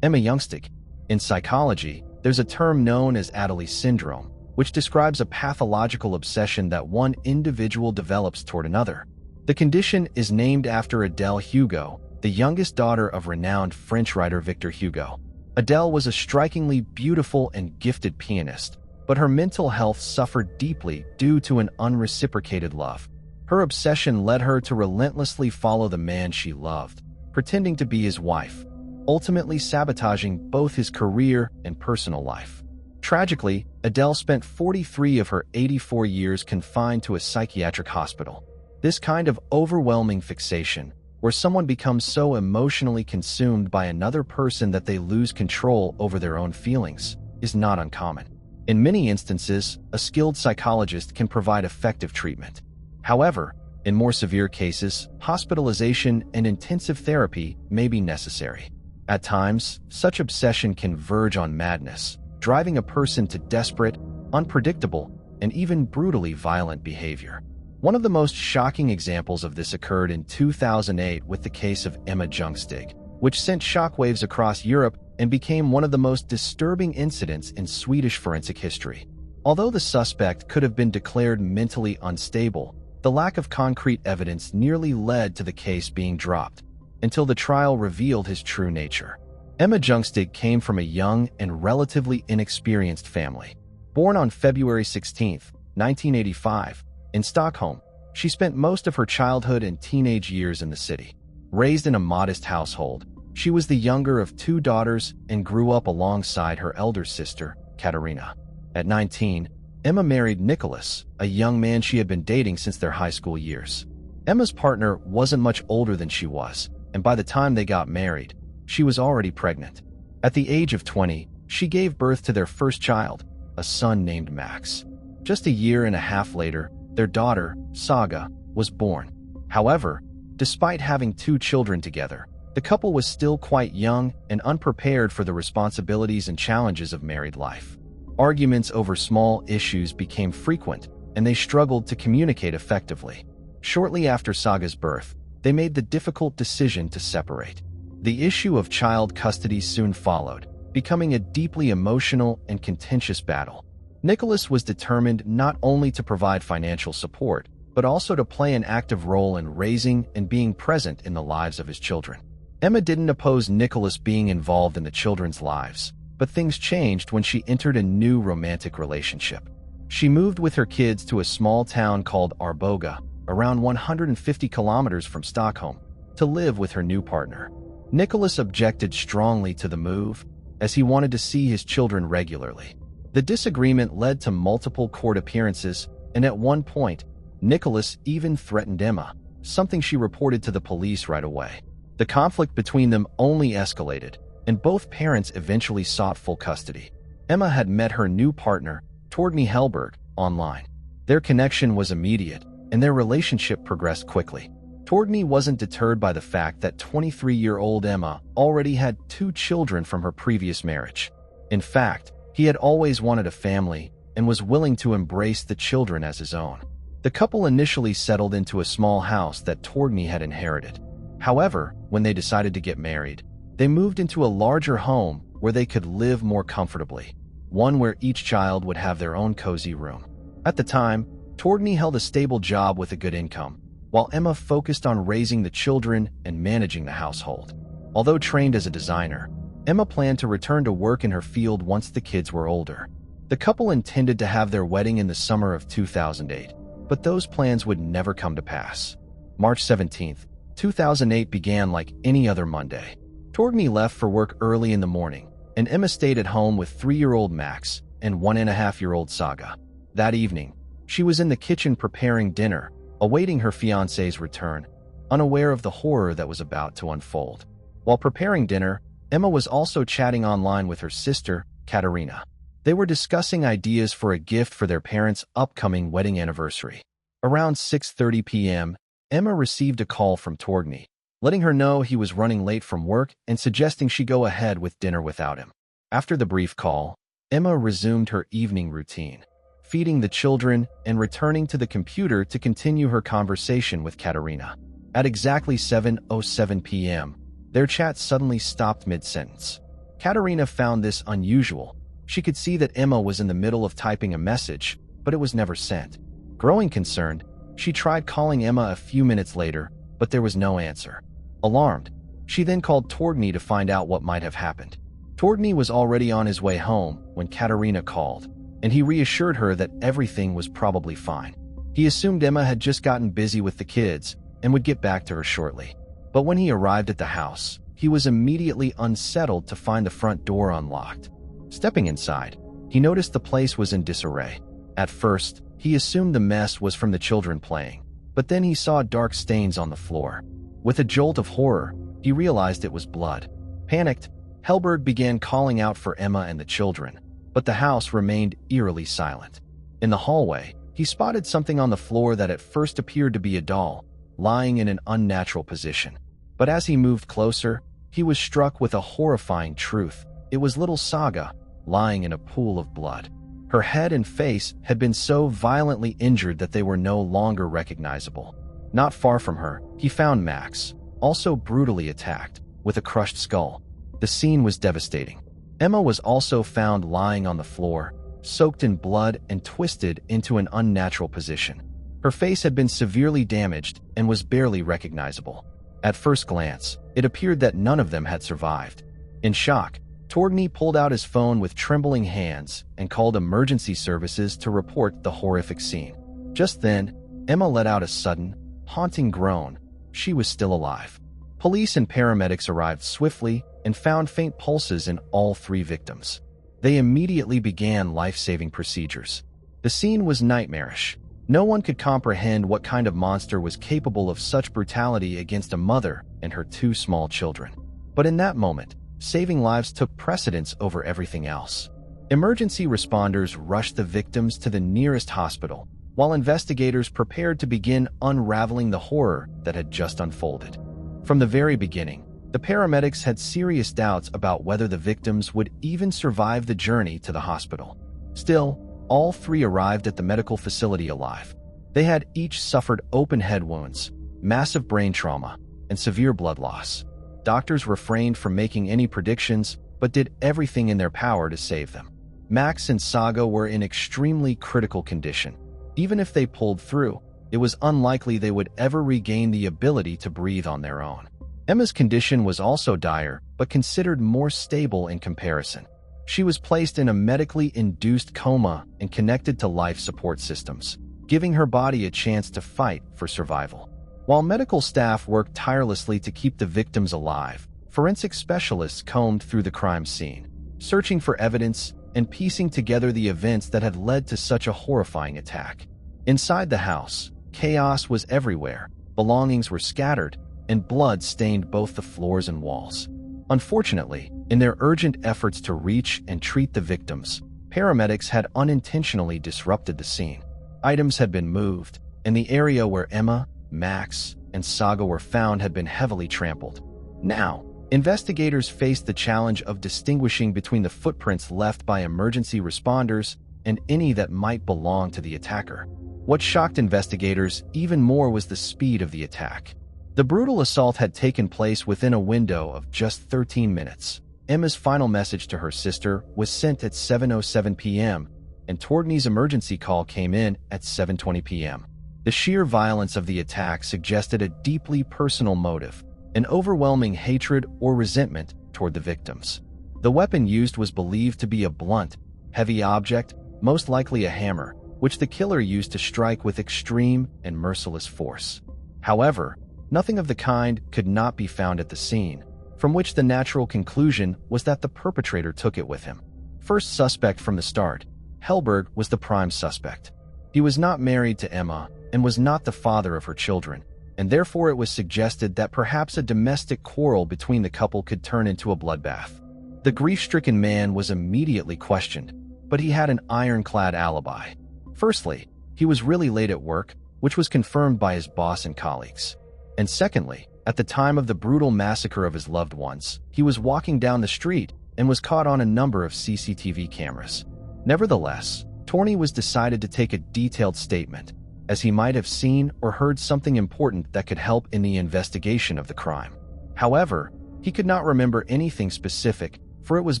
Emma Youngstig. In psychology, there's a term known as Adderley syndrome, which describes a pathological obsession that one individual develops toward another. The condition is named after Adele Hugo, the youngest daughter of renowned French writer Victor Hugo. Adele was a strikingly beautiful and gifted pianist, but her mental health suffered deeply due to an unreciprocated love. Her obsession led her to relentlessly follow the man she loved, pretending to be his wife, ultimately sabotaging both his career and personal life. Tragically, Adele spent 43 of her 84 years confined to a psychiatric hospital. This kind of overwhelming fixation, where someone becomes so emotionally consumed by another person that they lose control over their own feelings, is not uncommon. In many instances, a skilled psychologist can provide effective treatment. However, in more severe cases, hospitalization and intensive therapy may be necessary. At times, such obsession can verge on madness, driving a person to desperate, unpredictable, and even brutally violent behavior. One of the most shocking examples of this occurred in 2008 with the case of Emma Youngstig, which sent shockwaves across Europe and became one of the most disturbing incidents in Swedish forensic history. Although the suspect could have been declared mentally unstable, the lack of concrete evidence nearly led to the case being dropped, until the trial revealed his true nature. Emma Youngstig came from a young and relatively inexperienced family. Born on February 16, 1985, in Stockholm, she spent most of her childhood and teenage years in the city. Raised in a modest household, she was the younger of two daughters and grew up alongside her elder sister, Katarina. At 19, Emma married Nicholas, a young man she had been dating since their high school years. Emma's partner wasn't much older than she was, and by the time they got married, she was already pregnant. At the age of 20, she gave birth to their first child, a son named Max. Just a year and a half later, their daughter, Saga, was born. However, despite having 2 children together, the couple was still quite young and unprepared for the responsibilities and challenges of married life. Arguments over small issues became frequent, and they struggled to communicate effectively. Shortly after Saga's birth, they made the difficult decision to separate. The issue of child custody soon followed, becoming a deeply emotional and contentious battle. Nicholas was determined not only to provide financial support, but also to play an active role in raising and being present in the lives of his children. Emma didn't oppose Nicholas being involved in the children's lives, but things changed when she entered a new romantic relationship. She moved with her kids to a small town called Arboga, around 150 kilometers from Stockholm, to live with her new partner. Nicholas objected strongly to the move, as he wanted to see his children regularly. The disagreement led to multiple court appearances, and at one point, Nicholas even threatened Emma, something she reported to the police right away. The conflict between them only escalated, and both parents eventually sought full custody. Emma had met her new partner, Torgny Hellberg, online. Their connection was immediate, and their relationship progressed quickly. Torgny wasn't deterred by the fact that 23-year-old Emma already had 2 children from her previous marriage. In fact, he had always wanted a family and was willing to embrace the children as his own. The couple initially settled into a small house that Torgny had inherited. However, when they decided to get married, they moved into a larger home where they could live more comfortably, one where each child would have their own cozy room. At the time, Torgny held a stable job with a good income, while Emma focused on raising the children and managing the household. Although trained as a designer, Emma planned to return to work in her field once the kids were older. The couple intended to have their wedding in the summer of 2008, but those plans would never come to pass. March 17, 2008 began like any other Monday. Torgny left for work early in the morning, and Emma stayed at home with 3-year-old Max and 1.5-year-old Saga. That evening, she was in the kitchen preparing dinner, awaiting her fiancé's return, unaware of the horror that was about to unfold. While preparing dinner, Emma was also chatting online with her sister, Katarina. They were discussing ideas for a gift for their parents' upcoming wedding anniversary. Around 6:30 p.m., Emma received a call from Torgny, letting her know he was running late from work and suggesting she go ahead with dinner without him. After the brief call, Emma resumed her evening routine, feeding the children and returning to the computer to continue her conversation with Katarina. At exactly 7:07 p.m., their chat suddenly stopped mid-sentence. Katarina found this unusual. She could see that Emma was in the middle of typing a message, but it was never sent. Growing concerned, she tried calling Emma a few minutes later, but there was no answer. Alarmed, she then called Torgny to find out what might have happened. Torgny was already on his way home when Katarina called, and he reassured her that everything was probably fine. He assumed Emma had just gotten busy with the kids and would get back to her shortly. But when he arrived at the house, he was immediately unsettled to find the front door unlocked. Stepping inside, he noticed the place was in disarray. At first, he assumed the mess was from the children playing, but then he saw dark stains on the floor. With a jolt of horror, he realized it was blood. Panicked, Hellberg began calling out for Emma and the children, but the house remained eerily silent. In the hallway, he spotted something on the floor that at first appeared to be a doll, lying in an unnatural position. But as he moved closer, he was struck with a horrifying truth. It was little Saga, lying in a pool of blood. Her head and face had been so violently injured that they were no longer recognizable. Not far from her, he found Max, also brutally attacked, with a crushed skull. The scene was devastating. Emma was also found lying on the floor, soaked in blood and twisted into an unnatural position. Her face had been severely damaged and was barely recognizable. At first glance, it appeared that none of them had survived. In shock, Torgny pulled out his phone with trembling hands and called emergency services to report the horrific scene. Just then, Emma let out a sudden, haunting groan. She was still alive. Police and paramedics arrived swiftly and found faint pulses in all 3 victims. They immediately began life-saving procedures. The scene was nightmarish. No one could comprehend what kind of monster was capable of such brutality against a mother and her two small children. But in that moment, saving lives took precedence over everything else. Emergency responders rushed the victims to the nearest hospital, while investigators prepared to begin unraveling the horror that had just unfolded. From the very beginning, the paramedics had serious doubts about whether the victims would even survive the journey to the hospital. Still, all three arrived at the medical facility alive. They had each suffered open head wounds, massive brain trauma, and severe blood loss. Doctors refrained from making any predictions, but did everything in their power to save them. Max and Saga were in extremely critical condition. Even if they pulled through, it was unlikely they would ever regain the ability to breathe on their own. Emma's condition was also dire, but considered more stable in comparison. She was placed in a medically induced coma and connected to life support systems, giving her body a chance to fight for survival. While medical staff worked tirelessly to keep the victims alive, forensic specialists combed through the crime scene, searching for evidence and piecing together the events that had led to such a horrifying attack. Inside the house, chaos was everywhere, belongings were scattered, and blood stained both the floors and walls. Unfortunately, in their urgent efforts to reach and treat the victims, paramedics had unintentionally disrupted the scene. Items had been moved, and the area where Emma, Max, and Saga were found had been heavily trampled. Now, investigators faced the challenge of distinguishing between the footprints left by emergency responders and any that might belong to the attacker. What shocked investigators even more was the speed of the attack. The brutal assault had taken place within a window of just 13 minutes. Emma's final message to her sister was sent at 7:07 p.m., and Tortney's emergency call came in at 7:20 p.m. The sheer violence of the attack suggested a deeply personal motive, an overwhelming hatred or resentment toward the victims. The weapon used was believed to be a blunt, heavy object, most likely a hammer, which the killer used to strike with extreme and merciless force. However, nothing of the kind could not be found at the scene, from which the natural conclusion was that the perpetrator took it with him. First suspect from the start, Hellberg was the prime suspect. He was not married to Emma and was not the father of her children, and therefore it was suggested that perhaps a domestic quarrel between the couple could turn into a bloodbath. The grief-stricken man was immediately questioned, but he had an ironclad alibi. Firstly, he was really late at work, which was confirmed by his boss and colleagues. And secondly, at the time of the brutal massacre of his loved ones, he was walking down the street and was caught on a number of CCTV cameras. Nevertheless, Tortney was decided to take a detailed statement, as he might have seen or heard something important that could help in the investigation of the crime. However, he could not remember anything specific, for it was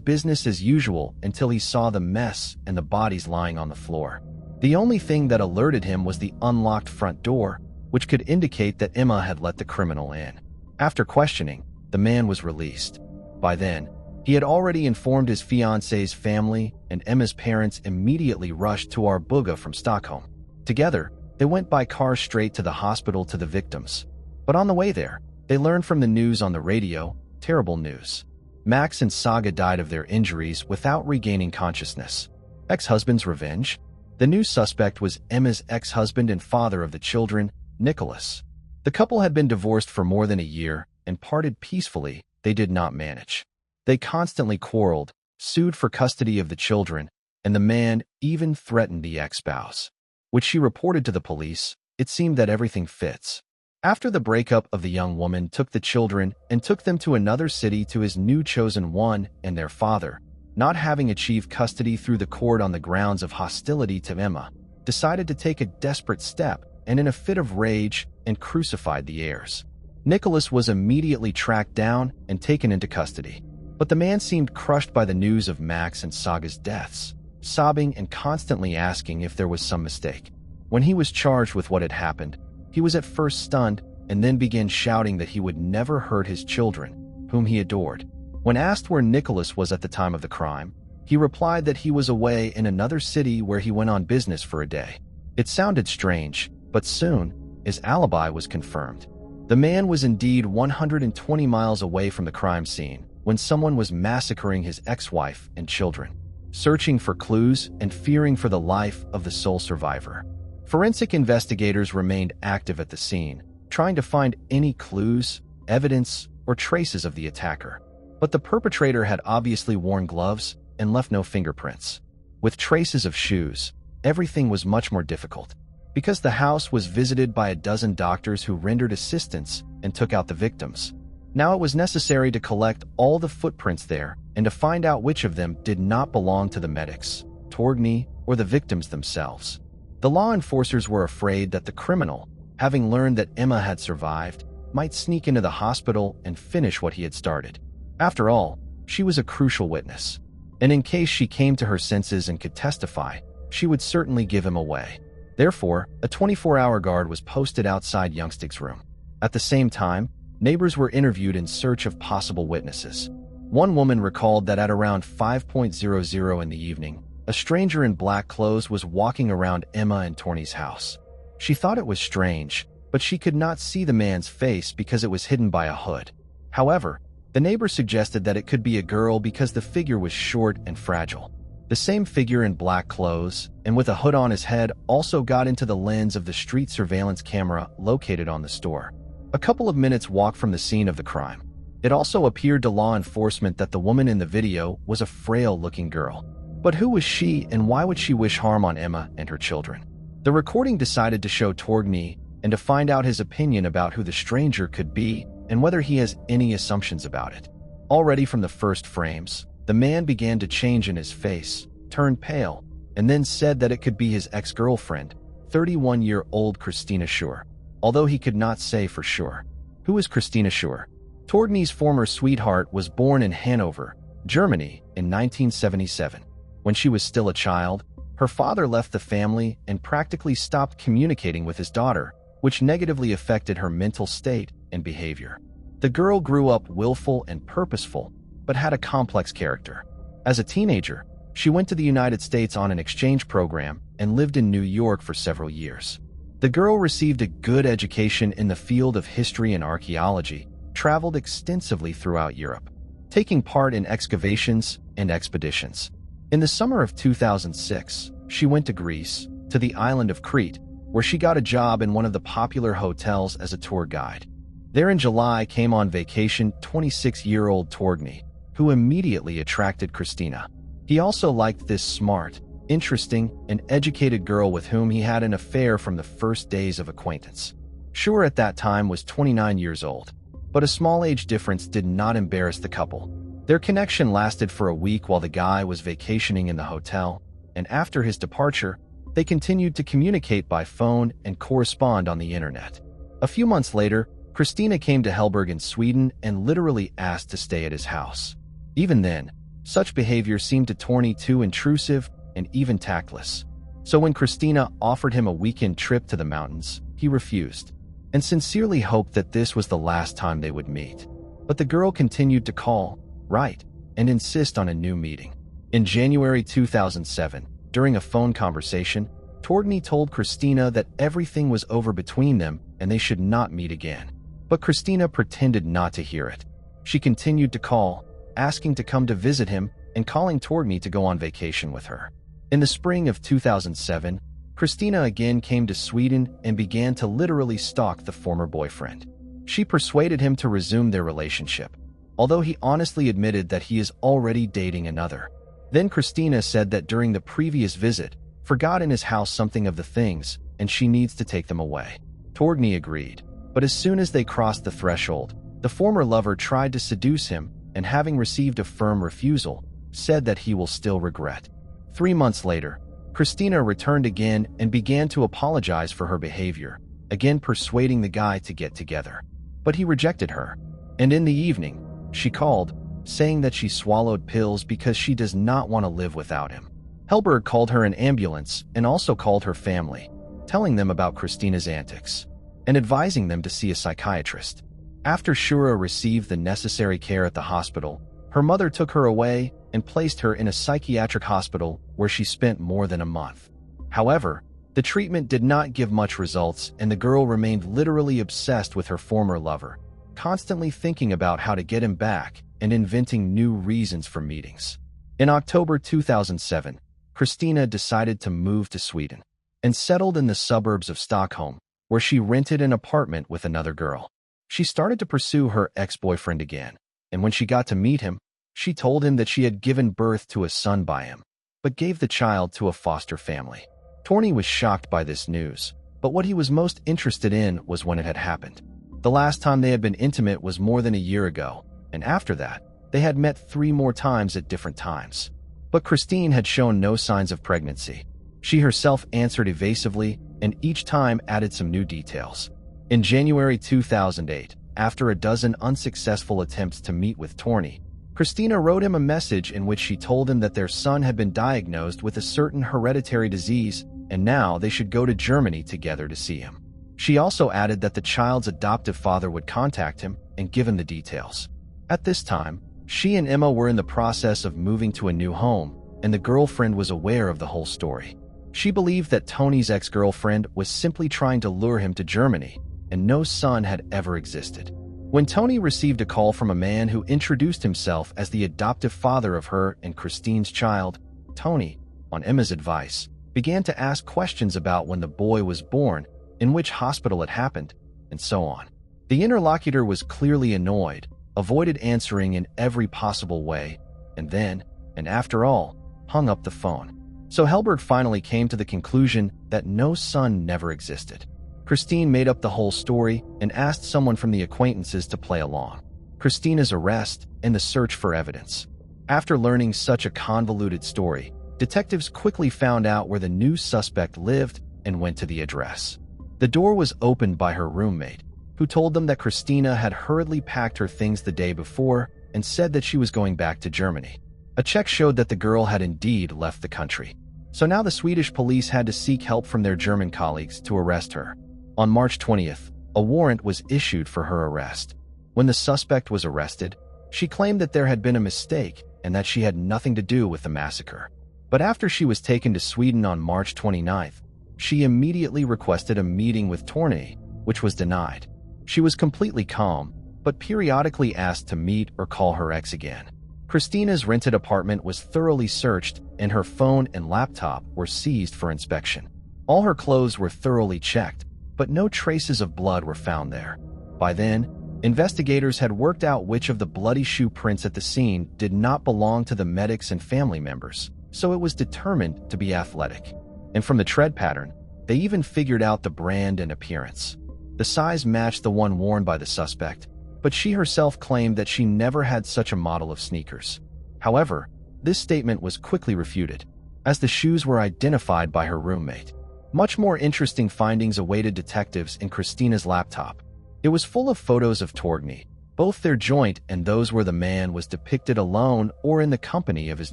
business as usual until he saw the mess and the bodies lying on the floor. The only thing that alerted him was the unlocked front door, which could indicate that Emma had let the criminal in. After questioning, the man was released. By then, he had already informed his fiancée's family, and Emma's parents immediately rushed to Arboga from Stockholm. Together, they went by car straight to the hospital to the victims. But on the way there, they learned from the news on the radio, terrible news. Max and Saga died of their injuries without regaining consciousness. Ex-husband's revenge? The new suspect was Emma's ex-husband and father of the children, Nicholas. The couple had been divorced for more than a year and parted peacefully. They did not manage. They constantly quarreled, sued for custody of the children, and the man even threatened the ex-spouse. Which she reported to the police. It seemed that everything fits. After the breakup of the young woman took the children and took them to another city to his new chosen one and their father, not having achieved custody through the court on the grounds of hostility to Emma, decided to take a desperate step and in a fit of rage and crucified the heirs. Nicholas was immediately tracked down and taken into custody. But the man seemed crushed by the news of Max and Saga's deaths, sobbing and constantly asking if there was some mistake. When he was charged with what had happened, he was at first stunned and then began shouting that he would never hurt his children, whom he adored. When asked where Nicholas was at the time of the crime, he replied that he was away in another city where he went on business for a day. It sounded strange, but soon, his alibi was confirmed. The man was indeed 120 miles away from the crime scene when someone was massacring his ex-wife and children. Searching for clues and fearing for the life of the sole survivor, Forensic investigators remained active at the scene, trying to find any clues, evidence, or traces of the attacker. But the perpetrator had obviously worn gloves and left no fingerprints. With traces of shoes, everything was much more difficult. Because the house was visited by a dozen doctors who rendered assistance and took out the victims. Now it was necessary to collect all the footprints there and to find out which of them did not belong to the medics, Torgny, or the victims themselves. The law enforcers were afraid that the criminal, having learned that Emma had survived, might sneak into the hospital and finish what he had started. After all, she was a crucial witness, and in case she came to her senses and could testify, she would certainly give him away. Therefore, a 24-hour guard was posted outside Youngstig's room. At the same time, neighbors were interviewed in search of possible witnesses. One woman recalled that at around 5:00 in the evening, a stranger in black clothes was walking around Emma and Torgny's house. She thought it was strange, but she could not see the man's face because it was hidden by a hood. However, the neighbor suggested that it could be a girl because the figure was short and fragile. The same figure in black clothes and with a hood on his head also got into the lens of the street surveillance camera located on the store. A couple of minutes walk from the scene of the crime. It also appeared to law enforcement that the woman in the video was a frail-looking girl. But who was she and why would she wish harm on Emma and her children? The recording decided to show Torgny and to find out his opinion about who the stranger could be and whether he has any assumptions about it. Already from the first frames, the man began to change in his face, turned pale, and then said that it could be his ex-girlfriend, 31-year-old Christina Schur, although he could not say for sure. Who is Christina Schur? Torgny's former sweetheart was born in Hanover, Germany in 1977. When she was still a child, her father left the family and practically stopped communicating with his daughter, which negatively affected her mental state and behavior. The girl grew up willful and purposeful, but had a complex character. As a teenager, she went to the United States on an exchange program and lived in New York for several years. The girl received a good education in the field of history and archaeology, traveled extensively throughout Europe, taking part in excavations and expeditions. In the summer of 2006, she went to Greece, to the island of Crete, where she got a job in one of the popular hotels as a tour guide. There in July came on vacation 26-year-old Torgny, who immediately attracted Christina. He also liked this smart, interesting, and educated girl with whom he had an affair from the first days of acquaintance. Schur at that time was 29 years old, but a small age difference did not embarrass the couple. Their connection lasted for a week while the guy was vacationing in the hotel, and after his departure, they continued to communicate by phone and correspond on the internet. A few months later, Christina came to Hellberg in Sweden and literally asked to stay at his house. Even then, such behavior seemed to Torgny too intrusive and even tactless. So when Christina offered him a weekend trip to the mountains, he refused, and sincerely hoped that this was the last time they would meet. But the girl continued to call, write, and insist on a new meeting. In January 2007, during a phone conversation, Torgny told Christina that everything was over between them and they should not meet again. But Christina pretended not to hear it. She continued to call, asking to come to visit him and calling Torgny to go on vacation with her. In the spring of 2007, Christina again came to Sweden and began to literally stalk the former boyfriend. She persuaded him to resume their relationship, although he honestly admitted that he is already dating another. Then Christina said that during the previous visit, forgot in his house something of the things, and she needs to take them away. Torgny agreed, but as soon as they crossed the threshold, the former lover tried to seduce him, and having received a firm refusal, said that he will still regret. 3 months later, Christina returned again and began to apologize for her behavior, again persuading the guy to get together. But he rejected her, and in the evening, she called, saying that she swallowed pills because she does not want to live without him. Hellberg called her an ambulance and also called her family, telling them about Christina's antics, and advising them to see a psychiatrist. After Schur received the necessary care at the hospital, her mother took her away and placed her in a psychiatric hospital where she spent more than a month. However, the treatment did not give much results and the girl remained literally obsessed with her former lover, constantly thinking about how to get him back and inventing new reasons for meetings. In October 2007, Christina decided to move to Sweden. and settled in the suburbs of Stockholm, where she rented an apartment with another girl. She started to pursue her ex-boyfriend again, and when she got to meet him, she told him that she had given birth to a son by him, but gave the child to a foster family. Torney was shocked by this news, but what he was most interested in was when it had happened. The last time they had been intimate was more than a year ago, and after that, they had met 3 more times at different times. But Christine had shown no signs of pregnancy. She herself answered evasively and each time added some new details. In January 2008, after a dozen unsuccessful attempts to meet with Torney, Christina wrote him a message in which she told him that their son had been diagnosed with a certain hereditary disease and now they should go to Germany together to see him. She also added that the child's adoptive father would contact him and give him the details. At this time, she and Emma were in the process of moving to a new home, and the girlfriend was aware of the whole story. She believed that Tony's ex-girlfriend was simply trying to lure him to Germany, and no son had ever existed. When Tony received a call from a man who introduced himself as the adoptive father of her and Christine's child, Tony, on Emma's advice, began to ask questions about when the boy was born, in which hospital it happened, and so on. The interlocutor was clearly annoyed, avoided answering in every possible way, and then, and after all, hung up the phone. So Helberg finally came to the conclusion that no son never existed. Christine made up the whole story and asked someone from the acquaintances to play along. Christina's arrest and the search for evidence. After learning such a convoluted story, detectives quickly found out where the new suspect lived and went to the address. The door was opened by her roommate, who told them that Christina had hurriedly packed her things the day before and said that she was going back to Germany. A check showed that the girl had indeed left the country. So now the Swedish police had to seek help from their German colleagues to arrest her. On March 20th, a warrant was issued for her arrest. When the suspect was arrested, she claimed that there had been a mistake and that she had nothing to do with the massacre. But after she was taken to Sweden on March 29th, she immediately requested a meeting with Torney, which was denied. She was completely calm, but periodically asked to meet or call her ex again. Christina's rented apartment was thoroughly searched and her phone and laptop were seized for inspection. All her clothes were thoroughly checked, but no traces of blood were found there. By then, investigators had worked out which of the bloody shoe prints at the scene did not belong to the medics and family members, so it was determined to be athletic. And from the tread pattern, they even figured out the brand and appearance. The size matched the one worn by the suspect, but she herself claimed that she never had such a model of sneakers. However, this statement was quickly refuted, as the shoes were identified by her roommate. Much more interesting findings awaited detectives in Christina's laptop. It was full of photos of Torgny, both their joint and those where the man was depicted alone or in the company of his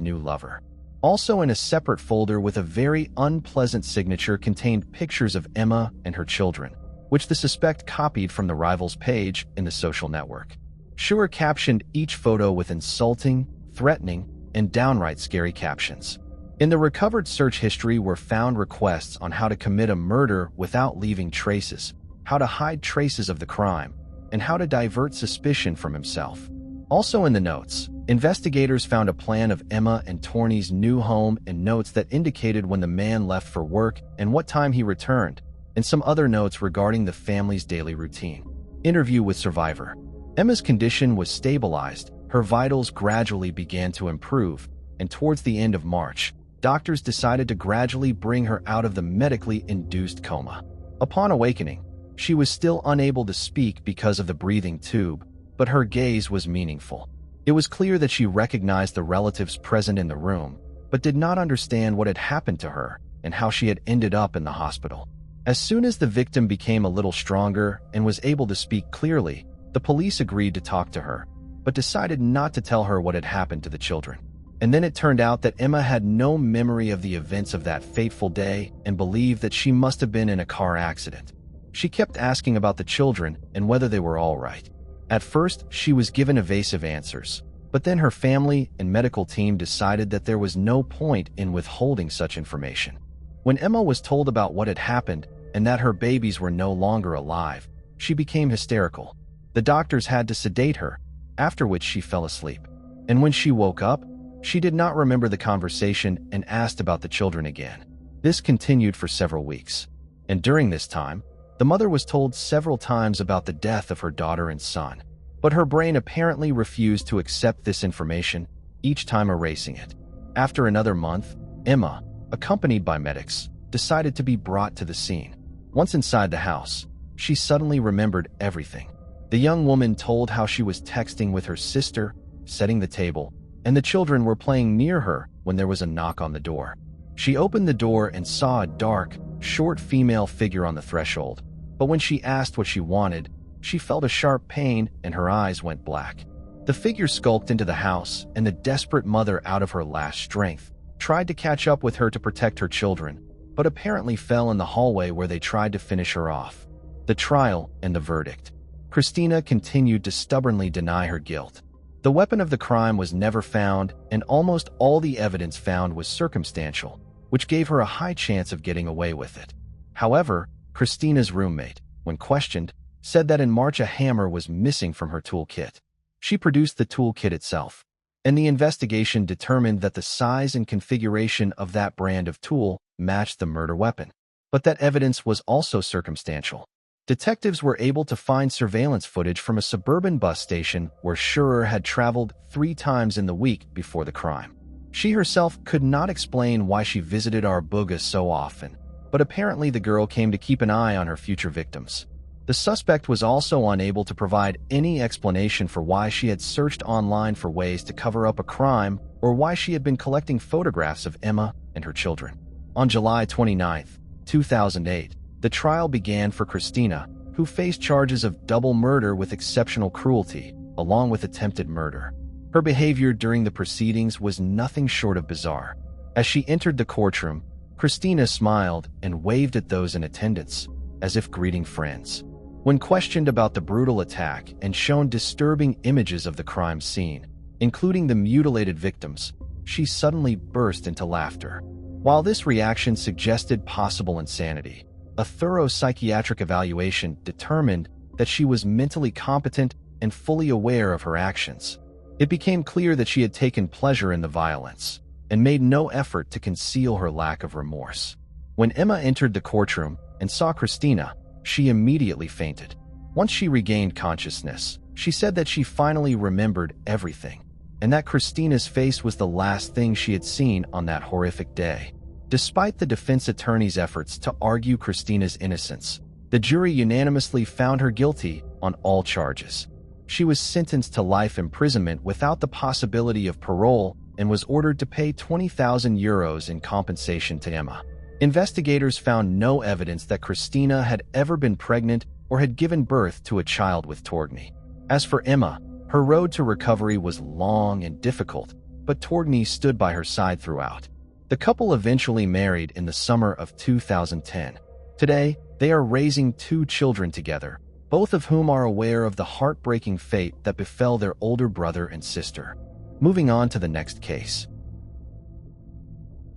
new lover. Also in a separate folder with a very unpleasant signature contained pictures of Emma and her children, which the suspect copied from the rival's page in the social network. Schur captioned each photo with insulting, threatening, and downright scary captions. In the recovered search history were found requests on how to commit a murder without leaving traces, how to hide traces of the crime, and how to divert suspicion from himself. Also in the notes, investigators found a plan of Emma and Torney's new home and notes that indicated when the man left for work and what time he returned, and some other notes regarding the family's daily routine. Interview with survivor. Emma's condition was stabilized, her vitals gradually began to improve, and towards the end of March, doctors decided to gradually bring her out of the medically induced coma. Upon awakening, she was still unable to speak because of the breathing tube, but her gaze was meaningful. It was clear that she recognized the relatives present in the room, but did not understand what had happened to her and how she had ended up in the hospital. As soon as the victim became a little stronger and was able to speak clearly, the police agreed to talk to her, but decided not to tell her what had happened to the children. And then it turned out that Emma had no memory of the events of that fateful day and believed that she must have been in a car accident. She kept asking about the children and whether they were all right. At first, she was given evasive answers, but then her family and medical team decided that there was no point in withholding such information. When Emma was told about what had happened and that her babies were no longer alive, she became hysterical. The doctors had to sedate her, after which she fell asleep. And when she woke up, she did not remember the conversation and asked about the children again. This continued for several weeks, and during this time, the mother was told several times about the death of her daughter and son, but her brain apparently refused to accept this information, each time erasing it. After another month, Emma, accompanied by medics, decided to be brought to the scene. Once inside the house, she suddenly remembered everything. The young woman told how she was texting with her sister, setting the table, and the children were playing near her when there was a knock on the door. She opened the door and saw a dark, short female figure on the threshold, but when she asked what she wanted, she felt a sharp pain and her eyes went black. The figure skulked into the house, and the desperate mother, out of her last strength, tried to catch up with her to protect her children, but apparently fell in the hallway where they tried to finish her off. The trial and the verdict. Christina continued to stubbornly deny her guilt. The weapon of the crime was never found, and almost all the evidence found was circumstantial, which gave her a high chance of getting away with it. However, Christina's roommate, when questioned, said that in March a hammer was missing from her toolkit. She produced the toolkit itself, and the investigation determined that the size and configuration of that brand of tool matched the murder weapon. But that evidence was also circumstantial. Detectives were able to find surveillance footage from a suburban bus station where Schurer had traveled 3 times in the week before the crime. She herself could not explain why she visited Arbuga so often, but apparently the girl came to keep an eye on her future victims. The suspect was also unable to provide any explanation for why she had searched online for ways to cover up a crime or why she had been collecting photographs of Emma and her children. On July 29, 2008, the trial began for Christina, who faced charges of double murder with exceptional cruelty, along with attempted murder. Her behavior during the proceedings was nothing short of bizarre. As she entered the courtroom, Christina smiled and waved at those in attendance, as if greeting friends. When questioned about the brutal attack and shown disturbing images of the crime scene, including the mutilated victims, she suddenly burst into laughter. While this reaction suggested possible insanity, a thorough psychiatric evaluation determined that she was mentally competent and fully aware of her actions. It became clear that she had taken pleasure in the violence and made no effort to conceal her lack of remorse. When Emma entered the courtroom and saw Christina, she immediately fainted. Once she regained consciousness, she said that she finally remembered everything, and that Christina's face was the last thing she had seen on that horrific day. Despite the defense attorney's efforts to argue Christina's innocence, the jury unanimously found her guilty on all charges. She was sentenced to life imprisonment without the possibility of parole and was ordered to pay 20,000 euros in compensation to Emma. Investigators found no evidence that Christina had ever been pregnant or had given birth to a child with Torgny. As for Emma, her road to recovery was long and difficult, but Torgny stood by her side throughout. The couple eventually married in the summer of 2010. Today, they are raising 2 children together, both of whom are aware of the heartbreaking fate that befell their older brother and sister. Moving on to the next case.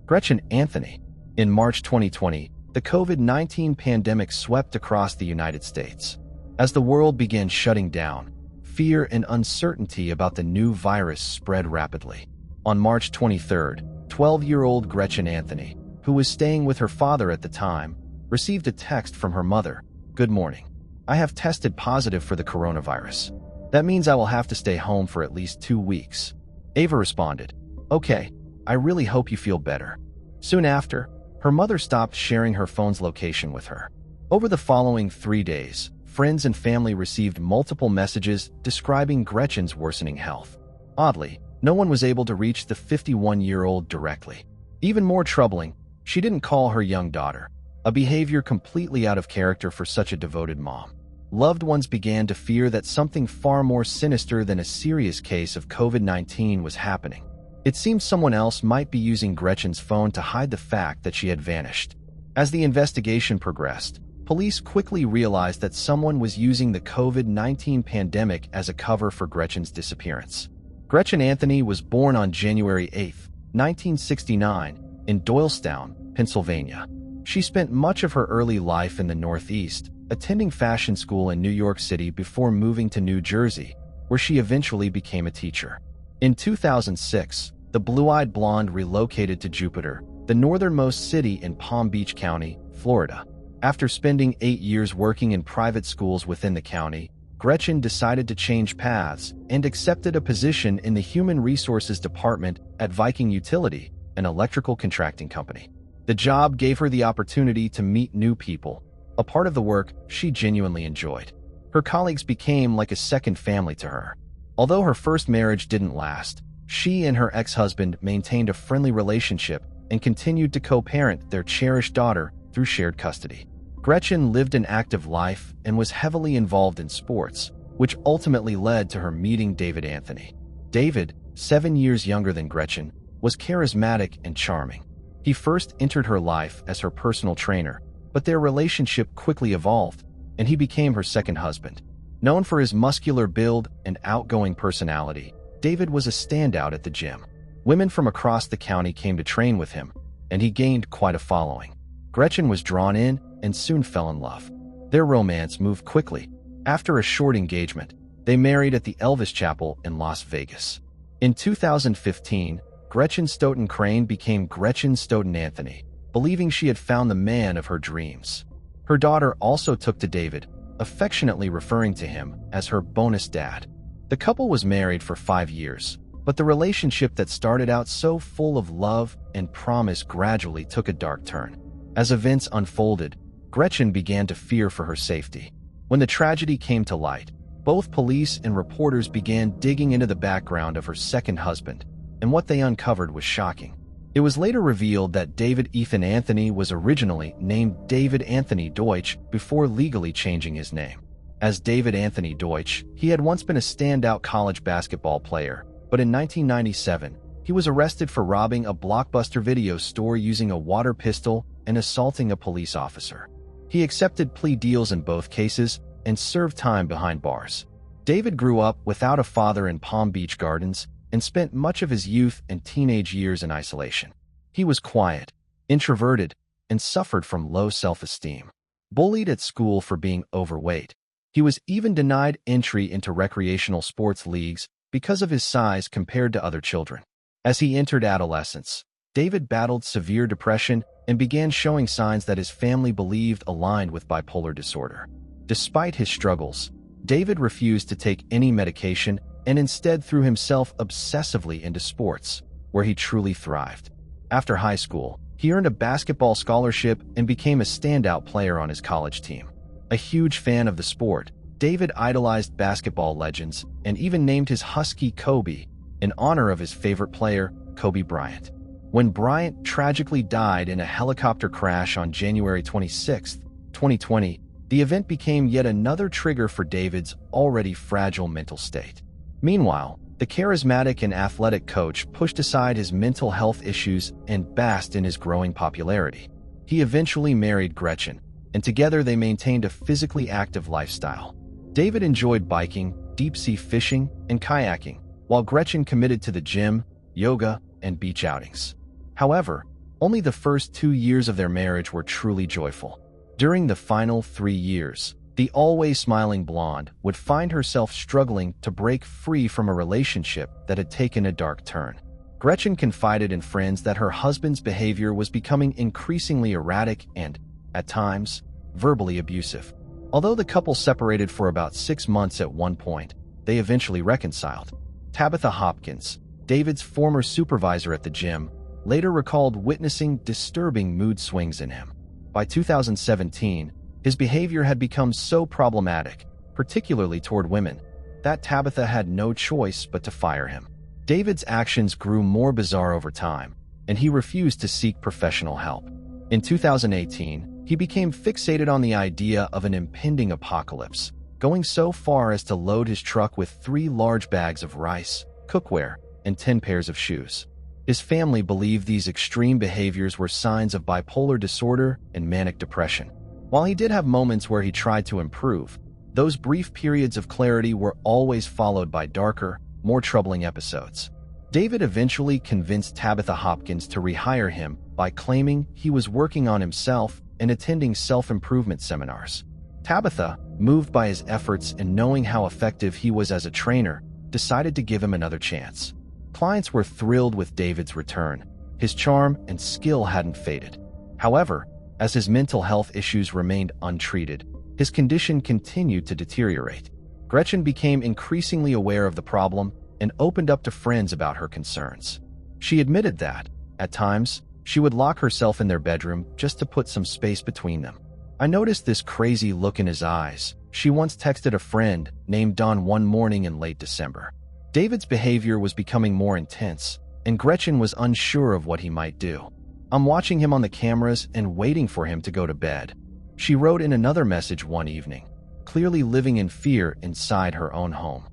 Gretchen Anthony. In March 2020, the COVID-19 pandemic swept across the United States. As the world began shutting down, fear and uncertainty about the new virus spread rapidly. On March 23rd, 12-year-old Gretchen Anthony, who was staying with her father at the time, received a text from her mother. "Good morning. I have tested positive for the coronavirus. That means I will have to stay home for at least 2 weeks." Ava responded, "Okay, I really hope you feel better." Soon after, her mother stopped sharing her phone's location with her. Over the following 3 days, friends and family received multiple messages describing Gretchen's worsening health. Oddly, no one was able to reach the 51-year-old directly. Even more troubling, she didn't call her young daughter, a behavior completely out of character for such a devoted mom. Loved ones began to fear that something far more sinister than a serious case of COVID-19 was happening. It seemed someone else might be using Gretchen's phone to hide the fact that she had vanished. As the investigation progressed, police quickly realized that someone was using the COVID-19 pandemic as a cover for Gretchen's disappearance. Gretchen Anthony was born on January 8, 1969, in Doylestown, Pennsylvania. She spent much of her early life in the Northeast, attending fashion school in New York City before moving to New Jersey, where she eventually became a teacher. In 2006, the blue-eyed blonde relocated to Jupiter, the northernmost city in Palm Beach County, Florida. After spending 8 years working in private schools within the county, Gretchen decided to change paths and accepted a position in the Human Resources Department at Viking Utility, an electrical contracting company. The job gave her the opportunity to meet new people, a part of the work she genuinely enjoyed. Her colleagues became like a second family to her. Although her first marriage didn't last, she and her ex-husband maintained a friendly relationship and continued to co-parent their cherished daughter through shared custody. Gretchen lived an active life and was heavily involved in sports, which ultimately led to her meeting David Anthony. David, 7 years younger than Gretchen, was charismatic and charming. He first entered her life as her personal trainer, but their relationship quickly evolved, and he became her second husband. Known for his muscular build and outgoing personality, David was a standout at the gym. Women from across the county came to train with him, and he gained quite a following. Gretchen was drawn in and soon fell in love. Their romance moved quickly. After a short engagement, they married at the Elvis Chapel in Las Vegas. In 2015, Gretchen Stoughton Crane became Gretchen Stoughton Anthony, believing she had found the man of her dreams. Her daughter also took to David, affectionately referring to him as her bonus dad. The couple was married for 5 years, but the relationship that started out so full of love and promise gradually took a dark turn. As events unfolded, Gretchen began to fear for her safety. When the tragedy came to light, both police and reporters began digging into the background of her second husband, and what they uncovered was shocking. It was later revealed that David Ethan Anthony was originally named David Anthony Deutsch before legally changing his name. As David Anthony Deutsch, he had once been a standout college basketball player, but in 1997, he was arrested for robbing a Blockbuster video store using a water pistol and assaulting a police officer. He accepted plea deals in both cases and served time behind bars. David grew up without a father in Palm Beach Gardens and spent much of his youth and teenage years in isolation. He was quiet, introverted, and suffered from low self-esteem. Bullied at school for being overweight, he was even denied entry into recreational sports leagues because of his size compared to other children. As he entered adolescence, David battled severe depression and began showing signs that his family believed aligned with bipolar disorder. Despite his struggles, David refused to take any medication and instead threw himself obsessively into sports, where he truly thrived. After high school, he earned a basketball scholarship and became a standout player on his college team. A huge fan of the sport, David idolized basketball legends and even named his husky Kobe in honor of his favorite player, Kobe Bryant. When Bryant tragically died in a helicopter crash on January 26, 2020, the event became yet another trigger for David's already fragile mental state. Meanwhile, the charismatic and athletic coach pushed aside his mental health issues and basked in his growing popularity. He eventually married Gretchen, and together they maintained a physically active lifestyle. David enjoyed biking, deep-sea fishing, and kayaking, while Gretchen committed to the gym, yoga, and beach outings. However, only the first 2 years of their marriage were truly joyful. During the final 3 years, the always smiling blonde would find herself struggling to break free from a relationship that had taken a dark turn. Gretchen confided in friends that her husband's behavior was becoming increasingly erratic and, at times, verbally abusive. Although the couple separated for about 6 months at one point, they eventually reconciled. Tabitha Hopkins, David's former supervisor at the gym, later recalled witnessing disturbing mood swings in him. By 2017, his behavior had become so problematic, particularly toward women, that Tabitha had no choice but to fire him. David's actions grew more bizarre over time, and he refused to seek professional help. In 2018, he became fixated on the idea of an impending apocalypse, going so far as to load his truck with 3 large bags of rice, cookware, and 10 pairs of shoes. His family believed these extreme behaviors were signs of bipolar disorder and manic depression. While he did have moments where he tried to improve, those brief periods of clarity were always followed by darker, more troubling episodes. David eventually convinced Tabitha Hopkins to rehire him by claiming he was working on himself and attending self-improvement seminars. Tabitha, moved by his efforts and knowing how effective he was as a trainer, decided to give him another chance. Clients were thrilled with David's return, His charm and skill hadn't faded. However, as his mental health issues remained untreated, his condition continued to deteriorate. Gretchen became increasingly aware of the problem and opened up to friends about her concerns. She admitted that, at times, she would lock herself in their bedroom just to put some space between them. "I noticed this crazy look in his eyes," she once texted a friend named Don one morning in late December. David's behavior was becoming more intense, and Gretchen was unsure of what he might do. "I'm watching him on the cameras and waiting for him to go to bed," she wrote in another message one evening, clearly living in fear inside her own home.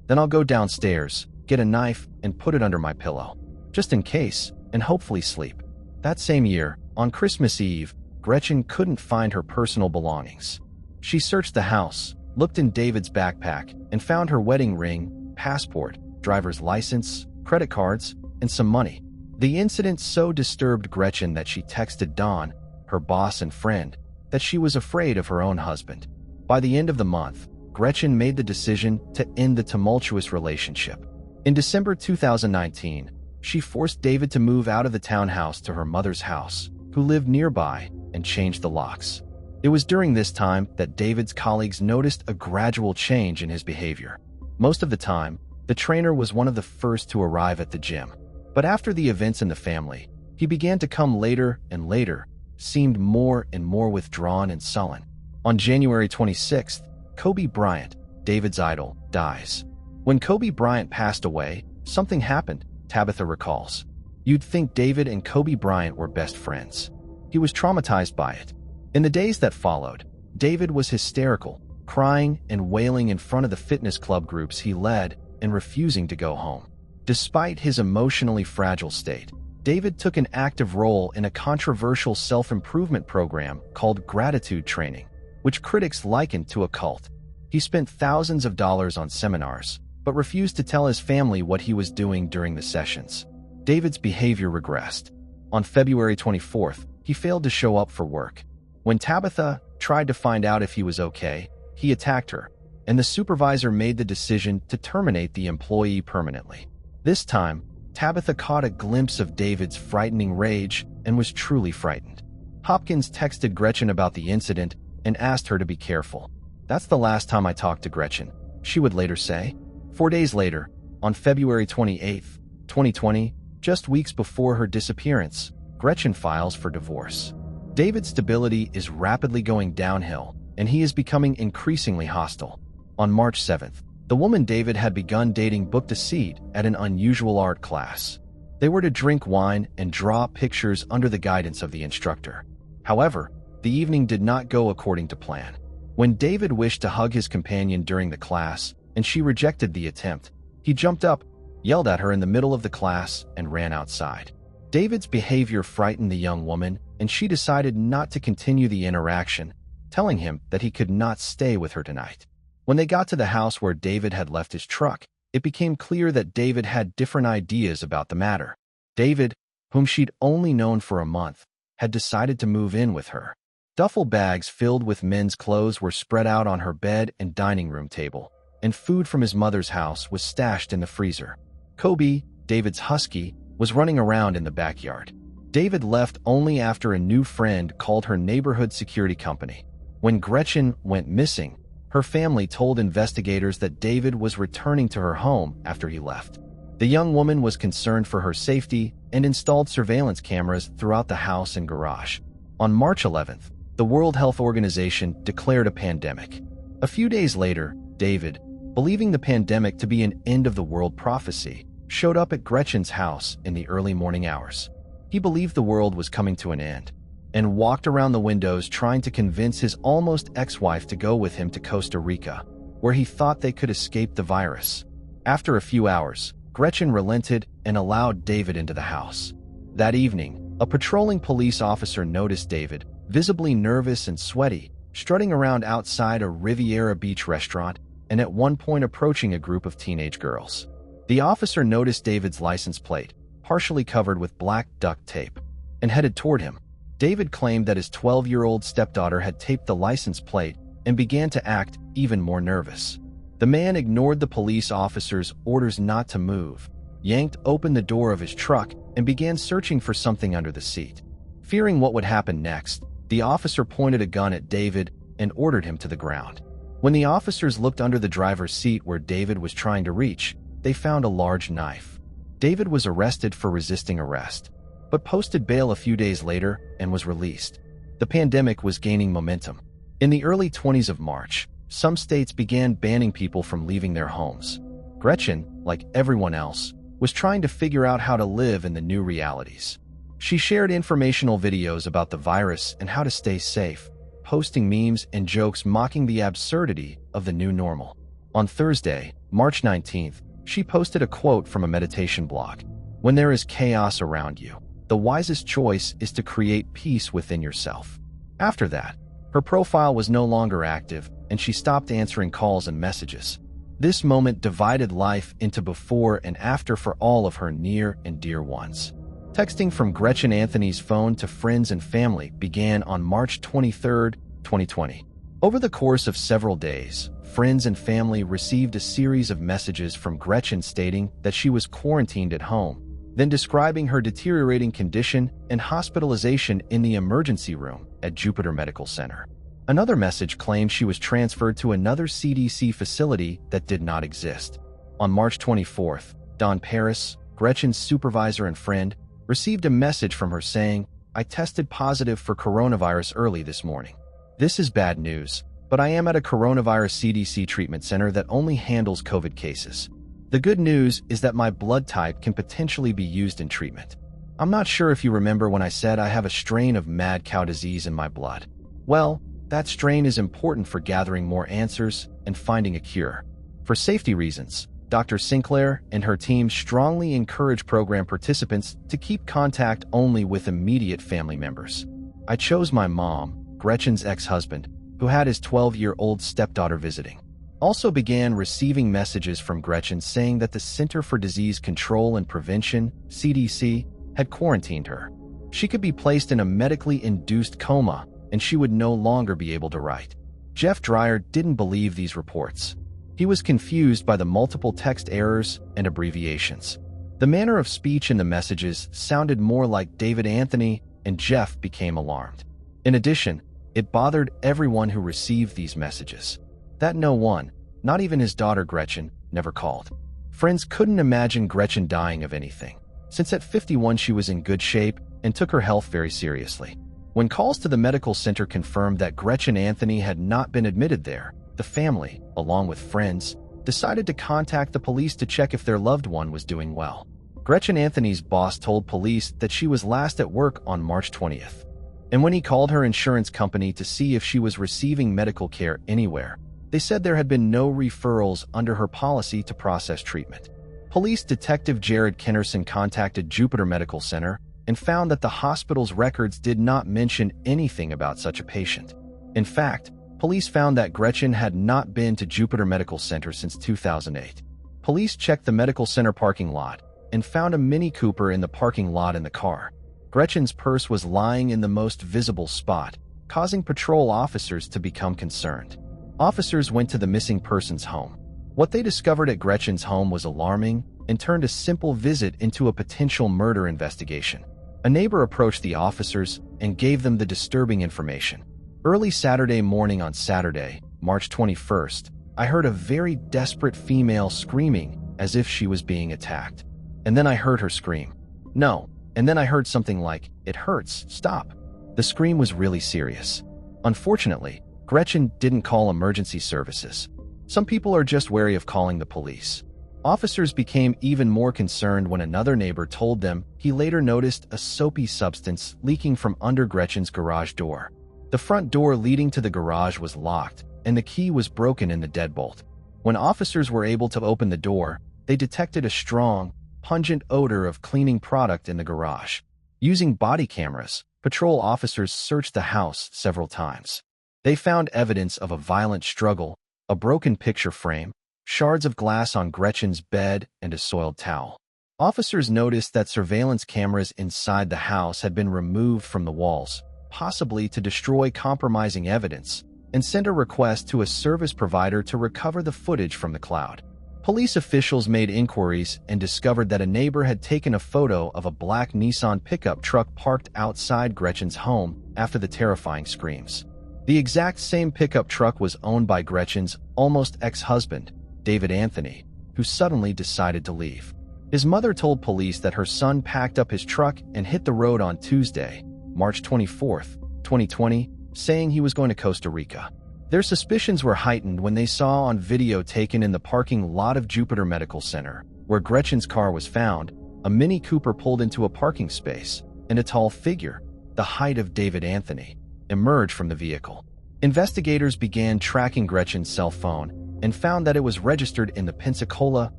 "Then I'll go downstairs, get a knife, and put it under my pillow, just in case, and hopefully sleep." That same year, on Christmas Eve, Gretchen couldn't find her personal belongings. She searched the house, looked in David's backpack, and found her wedding ring, passport, driver's license, credit cards, and some money. The incident so disturbed Gretchen that she texted Don, her boss and friend, that she was afraid of her own husband. By the end of the month, Gretchen made the decision to end the tumultuous relationship. In December 2019, she forced David to move out of the townhouse to her mother's house, who lived nearby, and changed the locks. It was during this time that David's colleagues noticed a gradual change in his behavior. Most of the time, the trainer was one of the first to arrive at the gym. But after the events in the family, he began to come later and later, seemed more and more withdrawn and sullen. On January 26th, Kobe Bryant, David's idol, dies. When Kobe Bryant passed away, something happened, Tabitha recalls. "You'd think David and Kobe Bryant were best friends. He was traumatized by it." In the days that followed, David was hysterical, crying and wailing in front of the fitness club groups he led and refusing to go home. Despite his emotionally fragile state, David took an active role in a controversial self-improvement program called Gratitude Training, which critics likened to a cult. He spent thousands of dollars on seminars, but refused to tell his family what he was doing during the sessions. David's behavior regressed. On February 24th, he failed to show up for work. When Tabitha tried to find out if he was okay, he attacked her, and the supervisor made the decision to terminate the employee permanently. This time, Tabitha caught a glimpse of David's frightening rage and was truly frightened. Hopkins texted Gretchen about the incident and asked her to be careful. "That's the last time I talked to Gretchen," she would later say. 4 days later, on February 28th, 2020, just weeks before her disappearance, Gretchen files for divorce. David's stability is rapidly going downhill, and he is becoming increasingly hostile. On March 7th, the woman David had begun dating booked a seat at an unusual art class. They were to drink wine and draw pictures under the guidance of the instructor. However, the evening did not go according to plan. When David wished to hug his companion during the class, and she rejected the attempt, he jumped up, yelled at her in the middle of the class, and ran outside. David's behavior frightened the young woman, and she decided not to continue the interaction, telling him that he could not stay with her tonight. When they got to the house where David had left his truck, it became clear that David had different ideas about the matter. David, whom she'd only known for a month, had decided to move in with her. Duffel bags filled with men's clothes were spread out on her bed and dining room table, and food from his mother's house was stashed in the freezer. Kobe, David's husky, was running around in the backyard. David left only after a new friend called her neighborhood security company. When Gretchen went missing, her family told investigators that David was returning to her home after he left. The young woman was concerned for her safety and installed surveillance cameras throughout the house and garage. On March 11th, the World Health Organization declared a pandemic. A few days later, David, believing the pandemic to be an end-of-the-world prophecy, showed up at Gretchen's house in the early morning hours. He believed the world was coming to an end, and walked around the windows trying to convince his almost ex-wife to go with him to Costa Rica, where he thought they could escape the virus. After a few hours, Gretchen relented and allowed David into the house. That evening, a patrolling police officer noticed David, visibly nervous and sweaty, strutting around outside a Riviera Beach restaurant and at one point approaching a group of teenage girls. The officer noticed David's license plate, partially covered with black duct tape, and headed toward him. David claimed that his 12-year-old stepdaughter had taped the license plate and began to act even more nervous. The man ignored the police officer's orders not to move, yanked open the door of his truck, and began searching for something under the seat. Fearing what would happen next, the officer pointed a gun at David and ordered him to the ground. When the officers looked under the driver's seat where David was trying to reach, they found a large knife. David was arrested for resisting arrest, but posted bail a few days later and was released. The pandemic was gaining momentum. In the early 20s of March, some states began banning people from leaving their homes. Gretchen, like everyone else, was trying to figure out how to live in the new realities. She shared informational videos about the virus and how to stay safe, posting memes and jokes mocking the absurdity of the new normal. On Thursday, March 19th, she posted a quote from a meditation blog. "When there is chaos around you, the wisest choice is to create peace within yourself." After that, her profile was no longer active and she stopped answering calls and messages. This moment divided life into before and after for all of her near and dear ones. Texting from Gretchen Anthony's phone to friends and family began on March 23, 2020. Over the course of several days, friends and family received a series of messages from Gretchen stating that she was quarantined at home, then describing her deteriorating condition and hospitalization in the emergency room at Jupiter Medical Center. Another message claimed she was transferred to another CDC facility that did not exist. On March 24th, Don Paris, Gretchen's supervisor and friend, received a message from her saying, "I tested positive for coronavirus early this morning. This is bad news, but I am at a coronavirus CDC treatment center that only handles COVID cases. The good news is that my blood type can potentially be used in treatment. I'm not sure if you remember when I said I have a strain of mad cow disease in my blood. Well, that strain is important for gathering more answers and finding a cure. For safety reasons, Dr. Sinclair and her team strongly encourage program participants to keep contact only with immediate family members. I chose my mom, Gretchen's ex-husband, who had his 12-year-old stepdaughter visiting." Also began receiving messages from Gretchen saying that the Center for Disease Control and Prevention, CDC, had quarantined her. She could be placed in a medically induced coma and she would no longer be able to write. Jeff Dreyer didn't believe these reports. He was confused by the multiple text errors and abbreviations. The manner of speech in the messages sounded more like David Anthony, and Jeff became alarmed. In addition, it bothered everyone who received these messages. That no one, not even his daughter Gretchen, never called. Friends couldn't imagine Gretchen dying of anything, since at 51 she was in good shape and took her health very seriously. When calls to the medical center confirmed that Gretchen Anthony had not been admitted there, the family, along with friends, decided to contact the police to check if their loved one was doing well. Gretchen Anthony's boss told police that she was last at work on March 20th. And when he called her insurance company to see if she was receiving medical care anywhere, they said there had been no referrals under her policy to process treatment. Police Detective Jared Kennerson contacted Jupiter Medical Center and found that the hospital's records did not mention anything about such a patient. In fact, police found that Gretchen had not been to Jupiter Medical Center since 2008. Police checked the medical center parking lot and found a Mini Cooper in the parking lot in the car. Gretchen's purse was lying in the most visible spot, causing patrol officers to become concerned. Officers went to the missing person's home. What they discovered at Gretchen's home was alarming and turned a simple visit into a potential murder investigation. A neighbor approached the officers and gave them the disturbing information. "Early Saturday morning on Saturday, March 21st, I heard a very desperate female screaming as if she was being attacked. And then I heard her scream. No, and then I heard something like, 'It hurts, stop.' The scream was really serious. Unfortunately, Gretchen didn't call emergency services. Some people are just wary of calling the police." Officers became even more concerned when another neighbor told them he later noticed a soapy substance leaking from under Gretchen's garage door. The front door leading to the garage was locked, and the key was broken in the deadbolt. When officers were able to open the door, they detected a strong, pungent odor of cleaning product in the garage. Using body cameras, patrol officers searched the house several times. They found evidence of a violent struggle, a broken picture frame, shards of glass on Gretchen's bed, and a soiled towel. Officers noticed that surveillance cameras inside the house had been removed from the walls, possibly to destroy compromising evidence, and sent a request to a service provider to recover the footage from the cloud. Police officials made inquiries and discovered that a neighbor had taken a photo of a black Nissan pickup truck parked outside Gretchen's home after the terrifying screams. The exact same pickup truck was owned by Gretchen's almost ex-husband, David Anthony, who suddenly decided to leave. His mother told police that her son packed up his truck and hit the road on Tuesday, March 24, 2020, saying he was going to Costa Rica. Their suspicions were heightened when they saw on video taken in the parking lot of Jupiter Medical Center, where Gretchen's car was found, a Mini Cooper pulled into a parking space, and a tall figure, the height of David Anthony, emerged from the vehicle. Investigators began tracking Gretchen's cell phone and found that it was registered in the Pensacola,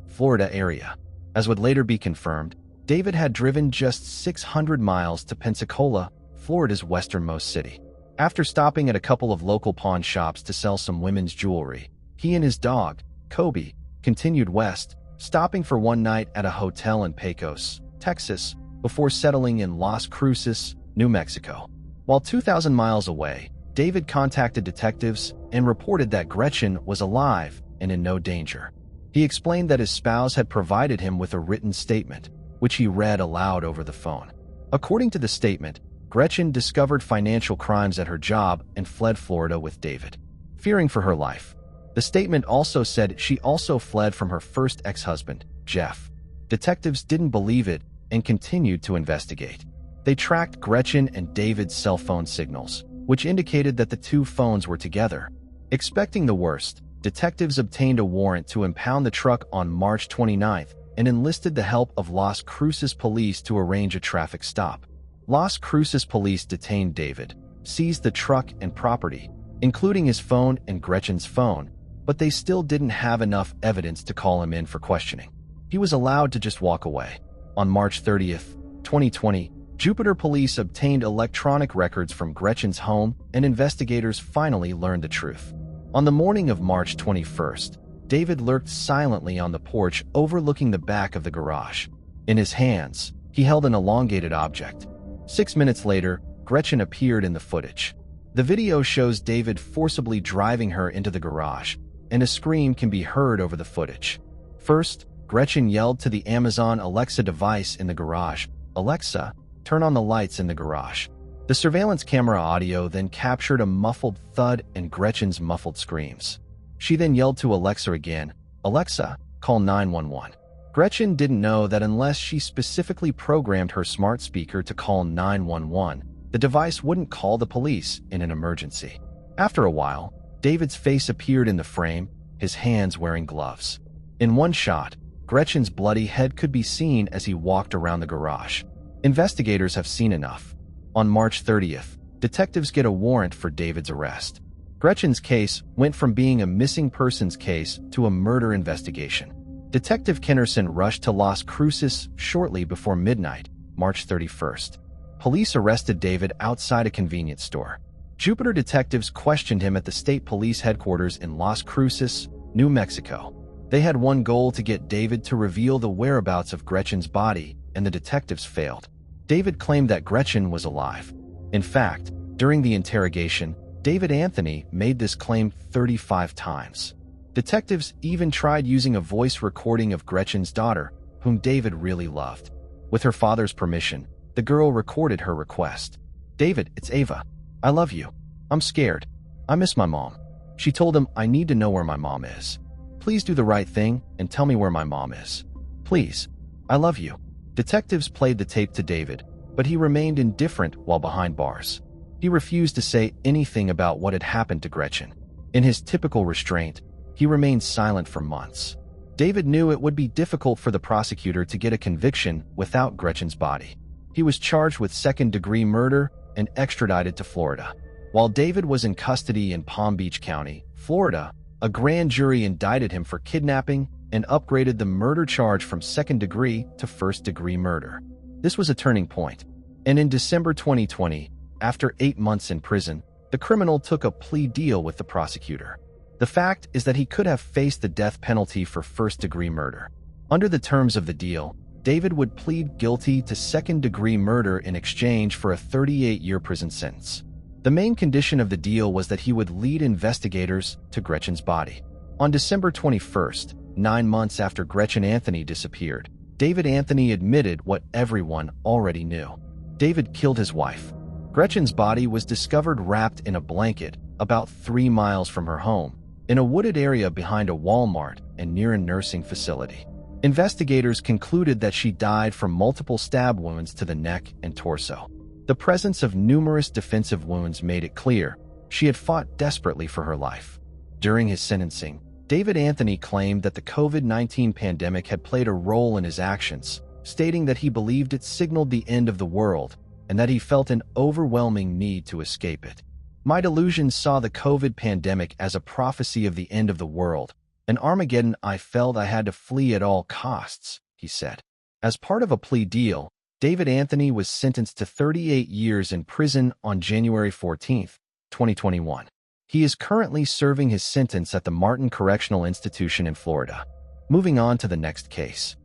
Florida area. As would later be confirmed, David had driven just 600 miles to Pensacola, Florida's westernmost city. After stopping at a couple of local pawn shops to sell some women's jewelry, he and his dog, Kobe, continued west, stopping for one night at a hotel in Pecos, Texas, before settling in Las Cruces, New Mexico. While 2,000 miles away, David contacted detectives and reported that Gretchen was alive and in no danger. He explained that his spouse had provided him with a written statement, which he read aloud over the phone. According to the statement, Gretchen discovered financial crimes at her job and fled Florida with David, fearing for her life. The statement also said she also fled from her first ex-husband, Jeff. Detectives didn't believe it and continued to investigate. They tracked Gretchen and David's cell phone signals, which indicated that the two phones were together. Expecting the worst, detectives obtained a warrant to impound the truck on March 29th and enlisted the help of Las Cruces police to arrange a traffic stop. Las Cruces police detained David, seized the truck and property, including his phone and Gretchen's phone, but they still didn't have enough evidence to call him in for questioning. He was allowed to just walk away. On March 30th, 2020, Jupiter police obtained electronic records from Gretchen's home, and investigators finally learned the truth. On the morning of March 21st, David lurked silently on the porch overlooking the back of the garage. In his hands, he held an elongated object. 6 minutes later, Gretchen appeared in the footage. The video shows David forcibly driving her into the garage, and a scream can be heard over the footage. First, Gretchen yelled to the Amazon Alexa device in the garage, "Alexa, turn on the lights in the garage." The surveillance camera audio then captured a muffled thud and Gretchen's muffled screams. She then yelled to Alexa again, "Alexa, call 911." Gretchen didn't know that unless she specifically programmed her smart speaker to call 911, the device wouldn't call the police in an emergency. After a while, David's face appeared in the frame, his hands wearing gloves. In one shot, Gretchen's bloody head could be seen as he walked around the garage. Investigators have seen enough. On March 30th, detectives get a warrant for David's arrest. Gretchen's case went from being a missing persons case to a murder investigation. Detective Kennerson rushed to Las Cruces shortly before midnight, March 31st. Police arrested David outside a convenience store. Jupiter detectives questioned him at the state police headquarters in Las Cruces, New Mexico. They had one goal: to get David to reveal the whereabouts of Gretchen's body, and the detectives failed. David claimed that Gretchen was alive. In fact, during the interrogation, David Anthony made this claim 35 times. Detectives even tried using a voice recording of Gretchen's daughter, whom David really loved. With her father's permission, the girl recorded her request. "David, it's Ava. I love you. I'm scared. I miss my mom." She told him, "I need to know where my mom is. Please do the right thing and tell me where my mom is. Please. I love you." Detectives played the tape to David, but he remained indifferent while behind bars. He refused to say anything about what had happened to Gretchen. In his typical restraint, he remained silent for months. David knew it would be difficult for the prosecutor to get a conviction without Gretchen's body. He was charged with second-degree murder and extradited to Florida. While David was in custody in Palm Beach County, Florida, a grand jury indicted him for kidnapping and upgraded the murder charge from second-degree to first-degree murder. This was a turning point, and in December 2020, after 8 months in prison, the criminal took a plea deal with the prosecutor. The fact is that he could have faced the death penalty for first-degree murder. Under the terms of the deal, David would plead guilty to second-degree murder in exchange for a 38-year prison sentence. The main condition of the deal was that he would lead investigators to Gretchen's body. On December 21st, 9 months after Gretchen Anthony disappeared, David Anthony admitted what everyone already knew. David killed his wife. Gretchen's body was discovered wrapped in a blanket about 3 miles from her home, in a wooded area behind a Walmart and near a nursing facility. Investigators concluded that she died from multiple stab wounds to the neck and torso. The presence of numerous defensive wounds made it clear she had fought desperately for her life. During his sentencing, David Anthony claimed that the COVID-19 pandemic had played a role in his actions, stating that he believed it signaled the end of the world and that he felt an overwhelming need to escape it. "My delusions saw the COVID pandemic as a prophecy of the end of the world, an Armageddon I felt I had to flee at all costs," he said. As part of a plea deal, David Anthony was sentenced to 38 years in prison on January 14, 2021. He is currently serving his sentence at the Martin Correctional Institution in Florida. Moving on to the next case.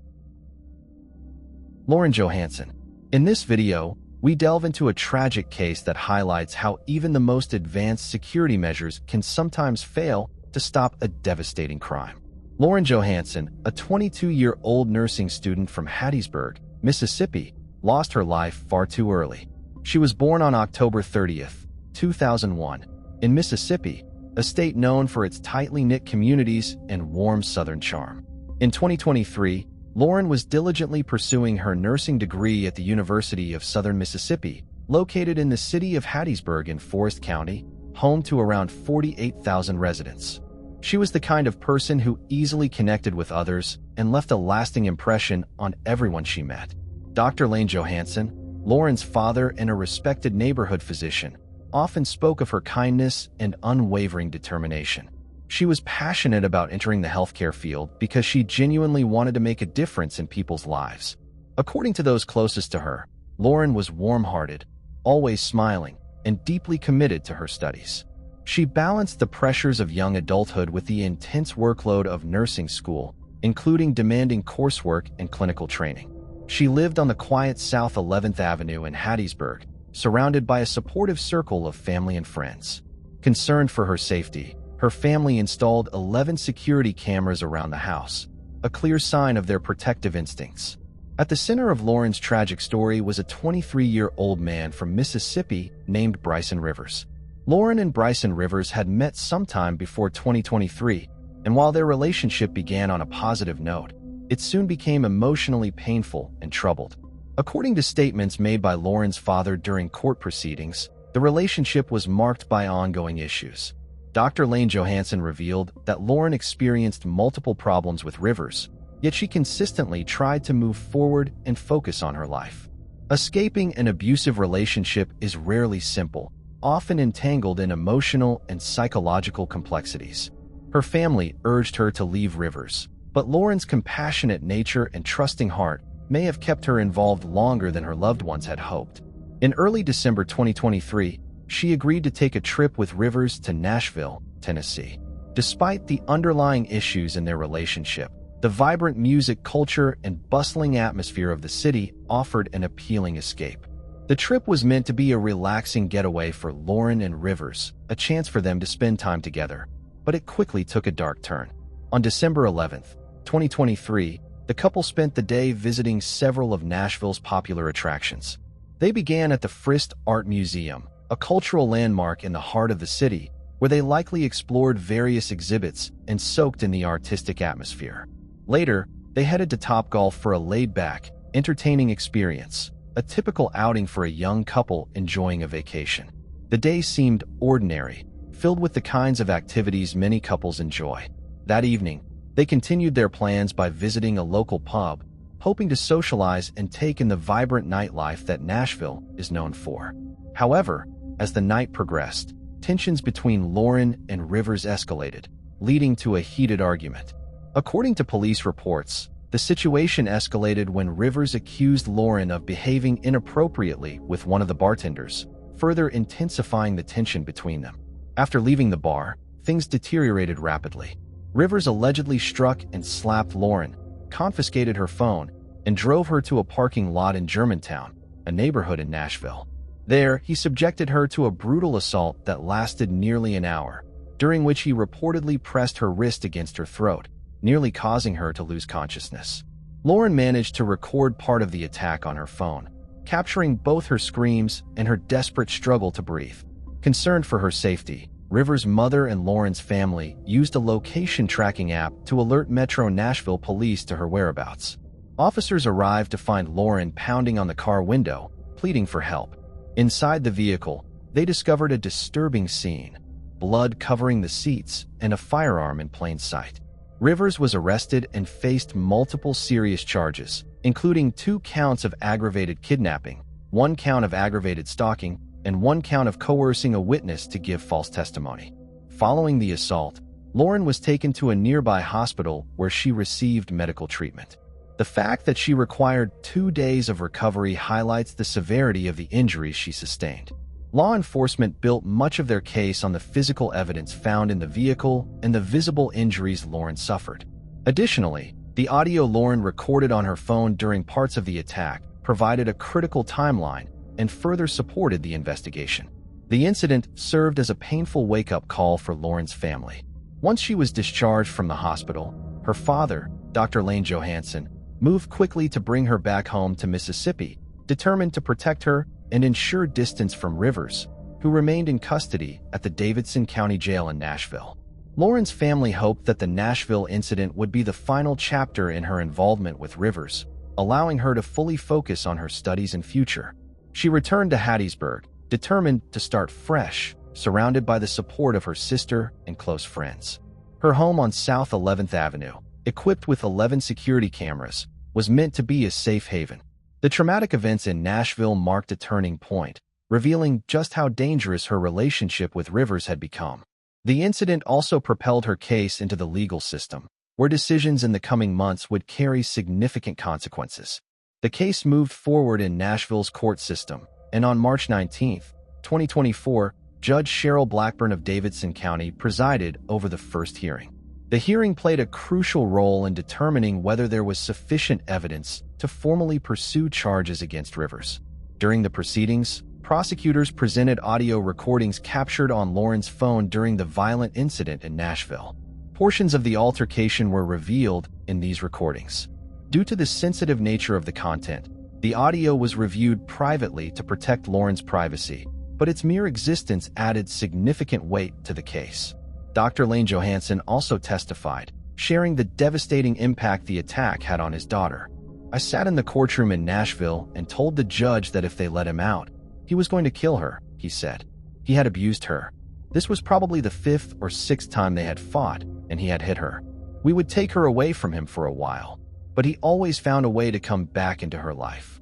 Lauren Johansson. In this video, we delve into a tragic case that highlights how even the most advanced security measures can sometimes fail to stop a devastating crime. Lauren Johansson, a 22-year-old nursing student from Hattiesburg, Mississippi, lost her life far too early. She was born on October 30, 2001, in Mississippi, a state known for its tightly knit communities and warm Southern charm. In 2023, Lauren was diligently pursuing her nursing degree at the University of Southern Mississippi, located in the city of Hattiesburg in Forest County, home to around 48,000 residents. She was the kind of person who easily connected with others and left a lasting impression on everyone she met. Dr. Lauren Johansson, Lauren's father and a respected neighborhood physician, often spoke of her kindness and unwavering determination. She was passionate about entering the healthcare field because she genuinely wanted to make a difference in people's lives. According to those closest to her, Lauren was warm-hearted, always smiling, and deeply committed to her studies. She balanced the pressures of young adulthood with the intense workload of nursing school, including demanding coursework and clinical training. She lived on the quiet South 11th Avenue in Hattiesburg, surrounded by a supportive circle of family and friends. Concerned for her safety, her family installed 11 security cameras around the house, a clear sign of their protective instincts. At the center of Lauren's tragic story was a 23-year-old man from Mississippi named Bryson Rivers. Lauren and Bryson Rivers had met sometime before 2023, and while their relationship began on a positive note, it soon became emotionally painful and troubled. According to statements made by Lauren's father during court proceedings, the relationship was marked by ongoing issues. Dr. Lauren Johansson revealed that Lauren experienced multiple problems with Rivers, yet she consistently tried to move forward and focus on her life. Escaping an abusive relationship is rarely simple, often entangled in emotional and psychological complexities. Her family urged her to leave Rivers, but Lauren's compassionate nature and trusting heart may have kept her involved longer than her loved ones had hoped. In early December 2023, she agreed to take a trip with Rivers to Nashville, Tennessee. Despite the underlying issues in their relationship, the vibrant music culture and bustling atmosphere of the city offered an appealing escape. The trip was meant to be a relaxing getaway for Lauren and Rivers, a chance for them to spend time together, but it quickly took a dark turn. On December 11, 2023, the couple spent the day visiting several of Nashville's popular attractions. They began at the Frist Art Museum, a cultural landmark in the heart of the city, where they likely explored various exhibits and soaked in the artistic atmosphere. Later, they headed to Topgolf for a laid-back, entertaining experience, a typical outing for a young couple enjoying a vacation. The day seemed ordinary, filled with the kinds of activities many couples enjoy. That evening, they continued their plans by visiting a local pub, hoping to socialize and take in the vibrant nightlife that Nashville is known for. However, as the night progressed, tensions between Lauren and Rivers escalated, leading to a heated argument. According to police reports, the situation escalated when Rivers accused Lauren of behaving inappropriately with one of the bartenders, further intensifying the tension between them. After leaving the bar, things deteriorated rapidly. Rivers allegedly struck and slapped Lauren, confiscated her phone, and drove her to a parking lot in Germantown, a neighborhood in Nashville. There, he subjected her to a brutal assault that lasted nearly an hour, during which he reportedly pressed her wrist against her throat, nearly causing her to lose consciousness. Lauren managed to record part of the attack on her phone, capturing both her screams and her desperate struggle to breathe. Concerned for her safety, Rivers' mother and Lauren's family used a location tracking app to alert Metro Nashville police to her whereabouts. Officers arrived to find Lauren pounding on the car window, pleading for help. Inside the vehicle, they discovered a disturbing scene: blood covering the seats and a firearm in plain sight. Rivers was arrested and faced multiple serious charges, including 2 counts of aggravated kidnapping, 1 count of aggravated stalking, and 1 count of coercing a witness to give false testimony. Following the assault, Lauren was taken to a nearby hospital where she received medical treatment. The fact that she required 2 days of recovery highlights the severity of the injuries she sustained. Law enforcement built much of their case on the physical evidence found in the vehicle and the visible injuries Lauren suffered. Additionally, the audio Lauren recorded on her phone during parts of the attack provided a critical timeline and further supported the investigation. The incident served as a painful wake-up call for Lauren's family. Once she was discharged from the hospital, her father, Dr. Lauren Johansson, moved quickly to bring her back home to Mississippi, determined to protect her and ensure distance from Rivers, who remained in custody at the Davidson County Jail in Nashville. Lauren's family hoped that the Nashville incident would be the final chapter in her involvement with Rivers, allowing her to fully focus on her studies and future. She returned to Hattiesburg, determined to start fresh, surrounded by the support of her sister and close friends. Her home on South 11th Avenue, equipped with 11 security cameras, was meant to be a safe haven. The traumatic events in Nashville marked a turning point, revealing just how dangerous her relationship with Rivers had become. The incident also propelled her case into the legal system, where decisions in the coming months would carry significant consequences. The case moved forward in Nashville's court system, and on March 19, 2024, Judge Cheryl Blackburn of Davidson County presided over the first hearing. The hearing played a crucial role in determining whether there was sufficient evidence to formally pursue charges against Rivers. During the proceedings, prosecutors presented audio recordings captured on Lauren's phone during the violent incident in Nashville. Portions of the altercation were revealed in these recordings. Due to the sensitive nature of the content, the audio was reviewed privately to protect Lauren's privacy, but its mere existence added significant weight to the case. Dr. Lauren Johansson also testified, sharing the devastating impact the attack had on his daughter. "I sat in the courtroom in Nashville and told the judge that if they let him out, he was going to kill her," he said. "He had abused her. This was probably the 5th or 6th time they had fought, and he had hit her. We would take her away from him for a while, but he always found a way to come back into her life."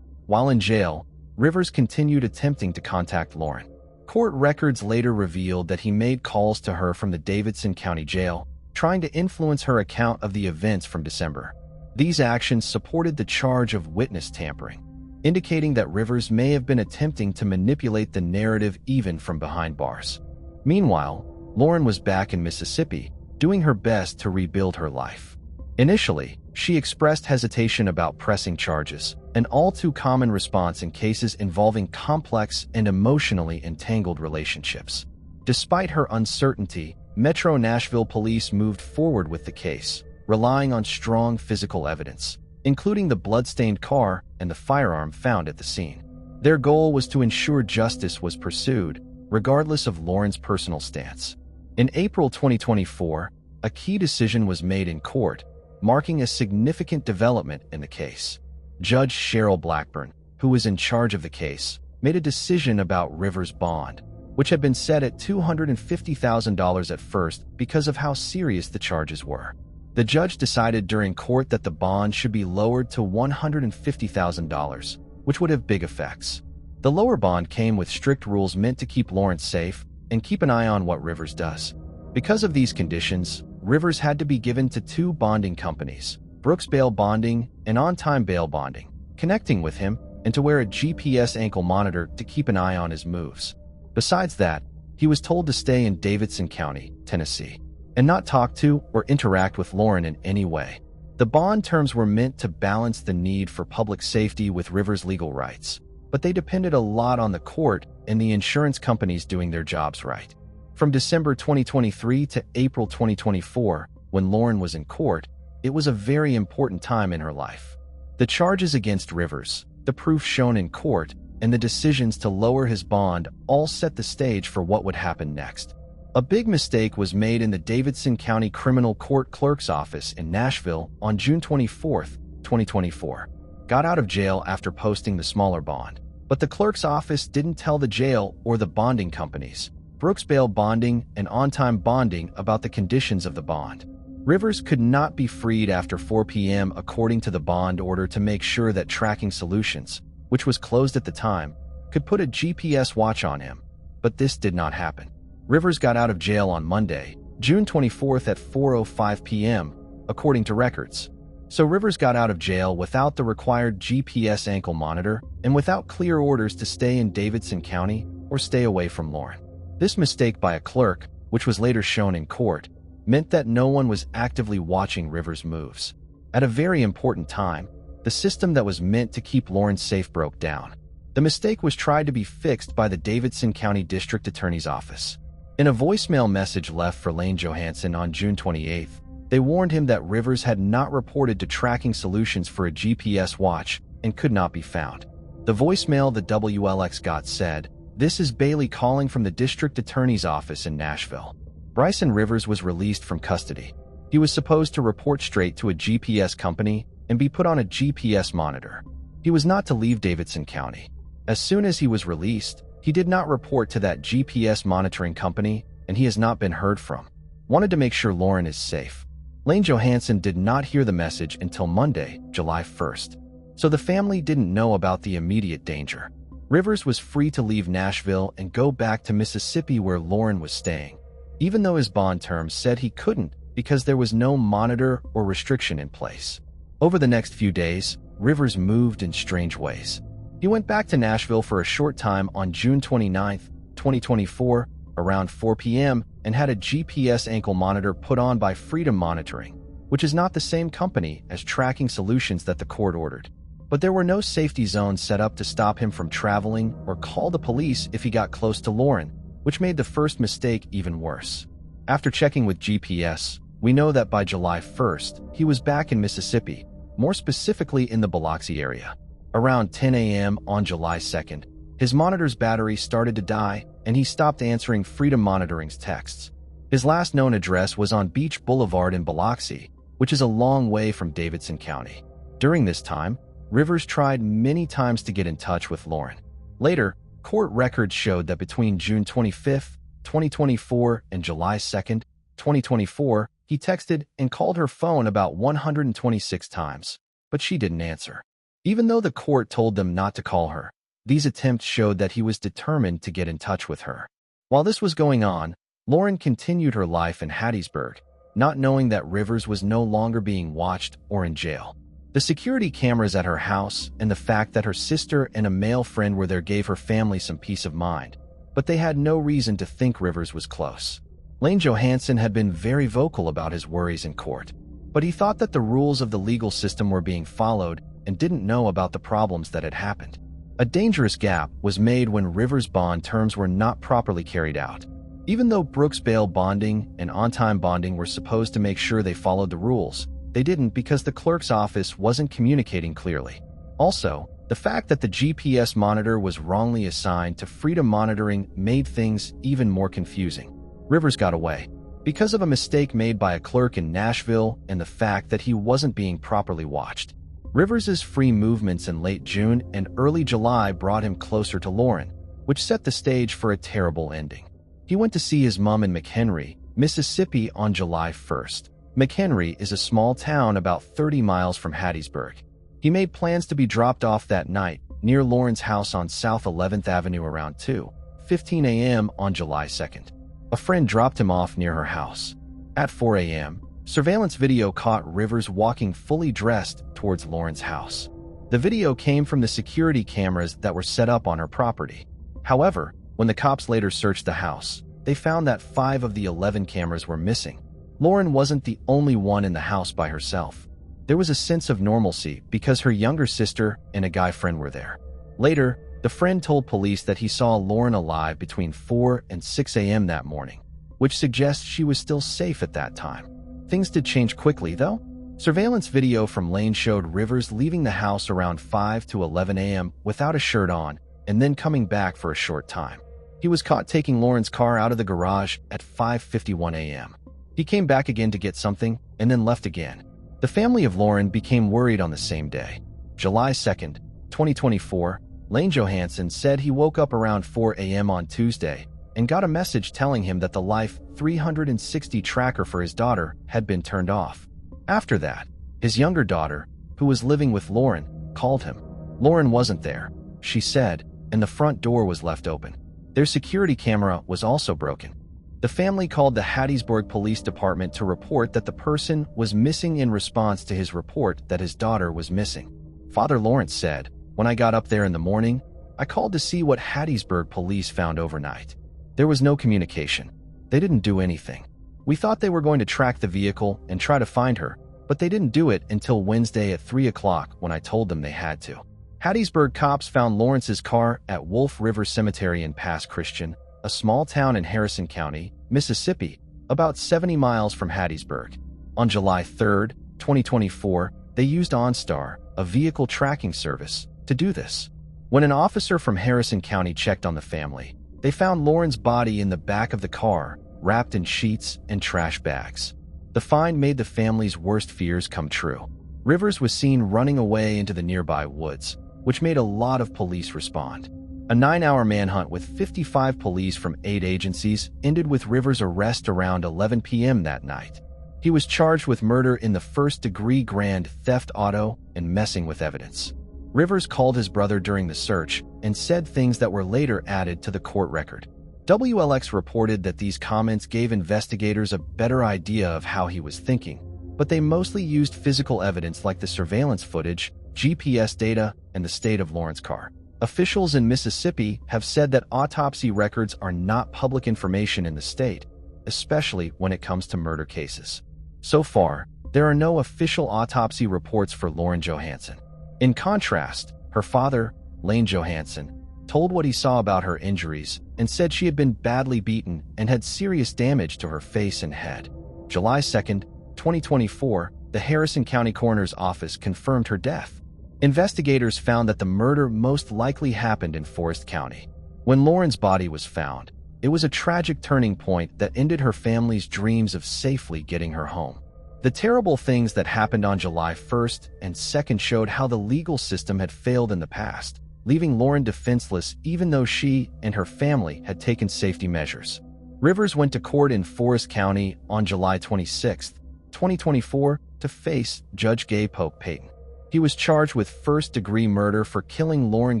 While in jail, Rivers continued attempting to contact Lauren. Court records later revealed that he made calls to her from the Davidson County Jail, trying to influence her account of the events from December. These actions supported the charge of witness tampering, indicating that Rivers may have been attempting to manipulate the narrative even from behind bars. Meanwhile, Lauren was back in Mississippi, doing her best to rebuild her life. Initially, she expressed hesitation about pressing charges, an all-too-common response in cases involving complex and emotionally entangled relationships. Despite her uncertainty, Metro Nashville police moved forward with the case, relying on strong physical evidence, including the blood-stained car and the firearm found at the scene. Their goal was to ensure justice was pursued, regardless of Lauren's personal stance. In April 2024, a key decision was made in court, marking a significant development in the case. Judge Cheryl Blackburn, who was in charge of the case, made a decision about Rivers' bond, which had been set at $250,000 at first because of how serious the charges were. The judge decided during court that the bond should be lowered to $150,000, which would have big effects. The lower bond came with strict rules meant to keep Lauren safe and keep an eye on what Rivers does. Because of these conditions, Rivers had to be given to 2 bonding companies, Brooks Bail Bonding and On Time Bail Bonding, connecting with him, and to wear a GPS ankle monitor to keep an eye on his moves. Besides that, he was told to stay in Davidson County, Tennessee, and not talk to or interact with Lauren in any way. The bond terms were meant to balance the need for public safety with Rivers' legal rights, but they depended a lot on the court and the insurance companies doing their jobs right. From December 2023 to April 2024, when Lauren was in court, it was a very important time in her life. The charges against Rivers, the proof shown in court, and the decisions to lower his bond all set the stage for what would happen next. A big mistake was made in the Davidson County Criminal Court Clerk's office in Nashville on June 24, 2024. Got out of jail after posting the smaller bond. But the clerk's office didn't tell the jail or the bonding companies, Brooks Bail Bonding and On-Time Bonding, about the conditions of the bond. Rivers could not be freed after 4 p.m. according to the bond order to make sure that Tracking Solutions, which was closed at the time, could put a GPS watch on him. But this did not happen. Rivers got out of jail on Monday, June 24th at 4:05 p.m., according to records. So Rivers got out of jail without the required GPS ankle monitor and without clear orders to stay in Davidson County or stay away from Lauren. This mistake by a clerk, which was later shown in court, meant that no one was actively watching Rivers' moves. At a very important time, the system that was meant to keep Lauren safe broke down. The mistake was tried to be fixed by the Davidson County District Attorney's Office. In a voicemail message left for Lauren Johansson on June 28th, they warned him that Rivers had not reported to Tracking Solutions for a GPS watch and could not be found. The voicemail the WLX got said, "This is Bailey calling from the District Attorney's Office in Nashville. Bryson Rivers was released from custody. He was supposed to report straight to a GPS company and be put on a GPS monitor. He was not to leave Davidson County. As soon as he was released, he did not report to that GPS monitoring company, and he has not been heard from. Wanted to make sure Lauren is safe." Lauren Johansson did not hear the message until Monday, July 1st. So the family didn't know about the immediate danger. Rivers was free to leave Nashville and go back to Mississippi where Lauren was staying, even though his bond terms said he couldn't because there was no monitor or restriction in place. Over the next few days, Rivers moved in strange ways. He went back to Nashville for a short time on June 29, 2024, around 4 p.m., and had a GPS ankle monitor put on by Freedom Monitoring, which is not the same company as Tracking Solutions that the court ordered. But there were no safety zones set up to stop him from traveling or call the police if he got close to Lauren, which made the first mistake even worse. After checking with GPS, we know that by July 1st, he was back in Mississippi, more specifically in the Biloxi area. Around 10 a.m. on July 2nd, his monitor's battery started to die, and he stopped answering Freedom Monitoring's texts. His last known address was on Beach Boulevard in Biloxi, which is a long way from Davidson County. During this time, Rivers tried many times to get in touch with Lauren. Later, court records showed that between June 25, 2024 and July 2, 2024, he texted and called her phone about 126 times, but she didn't answer. Even though the court told them not to call her, these attempts showed that he was determined to get in touch with her. While this was going on, Lauren continued her life in Hattiesburg, not knowing that Rivers was no longer being watched or in jail. The security cameras at her house and the fact that her sister and a male friend were there gave her family some peace of mind, but they had no reason to think Rivers was close. Lauren Johansson had been very vocal about his worries in court, but he thought that the rules of the legal system were being followed and didn't know about the problems that had happened. A dangerous gap was made when Rivers' bond terms were not properly carried out. Even though Brooks Bail Bonding and On-Time Bonding were supposed to make sure they followed the rules, they didn't because the clerk's office wasn't communicating clearly. Also, the fact that the GPS monitor was wrongly assigned to Freedom Monitoring made things even more confusing. Rivers got away because of a mistake made by a clerk in Nashville and the fact that he wasn't being properly watched. Rivers' free movements in late June and early July brought him closer to Lauren, which set the stage for a terrible ending. He went to see his mom in McHenry, Mississippi on July 1st. McHenry is a small town about 30 miles from Hattiesburg. He made plans to be dropped off that night near Lauren's house on South 11th Avenue around 2:15 a.m. on July 2nd. A friend dropped him off near her house. At 4 a.m., surveillance video caught Rivers walking fully dressed towards Lauren's house. The video came from the security cameras that were set up on her property. However, when the cops later searched the house, they found that 5 of the 11 cameras were missing. Lauren wasn't the only one in the house by herself. There was a sense of normalcy because her younger sister and a guy friend were there. Later, the friend told police that he saw Lauren alive between 4 and 6 a.m. that morning, which suggests she was still safe at that time. Things did change quickly, though. Surveillance video from Lane showed Rivers leaving the house around 5 to 11 a.m. without a shirt on and then coming back for a short time. He was caught taking Lauren's car out of the garage at 5:51 a.m. He came back again to get something and then left again. The family of Lauren became worried on the same day. July 2nd, 2024, Lauren Johansson said he woke up around 4 a.m. on Tuesday and got a message telling him that the Life 360 tracker for his daughter had been turned off. After that, his younger daughter, who was living with Lauren, called him. Lauren wasn't there, she said, and the front door was left open. Their security camera was also broken. The family called the Hattiesburg Police Department to report that the person was missing in response to his report that his daughter was missing. Father Lawrence said, "When I got up there in the morning, I called to see what Hattiesburg police found overnight. There was no communication. They didn't do anything. We thought they were going to track the vehicle and try to find her, but they didn't do it until Wednesday at 3 o'clock when I told them they had to." Hattiesburg cops found Lawrence's car at Wolf River Cemetery in Pass Christian, a small town in Harrison County, Mississippi, about 70 miles from Hattiesburg. On July 3rd, 2024, they used OnStar, a vehicle tracking service, to do this. When an officer from Harrison County checked on the family, they found Lauren's body in the back of the car, wrapped in sheets and trash bags. The find made the family's worst fears come true. Rivers was seen running away into the nearby woods, which made a lot of police respond. A 9-hour manhunt with 55 police from 8 agencies ended with Rivers' arrest around 11 p.m. that night. He was charged with murder in the first-degree grand theft auto and messing with evidence. Rivers called his brother during the search and said things that were later added to the court record. WLX reported that these comments gave investigators a better idea of how he was thinking, but they mostly used physical evidence like the surveillance footage, GPS data, and the state of Lauren's car. Officials in Mississippi have said that autopsy records are not public information in the state, especially when it comes to murder cases. So far, there are no official autopsy reports for Lauren Johansson. In contrast, her father, Lauren Johansson, told what he saw about her injuries and said she had been badly beaten and had serious damage to her face and head. July 2nd, 2024, the Harrison County Coroner's Office confirmed her death. Investigators found that the murder most likely happened in Forest County. When Lauren's body was found, it was a tragic turning point that ended her family's dreams of safely getting her home. The terrible things that happened on July 1st and 2nd showed how the legal system had failed in the past, leaving Lauren defenseless even though she and her family had taken safety measures. Rivers went to court in Forest County on July 26, 2024, to face Judge Gay Pope Payton. He was charged with first-degree murder for killing Lauren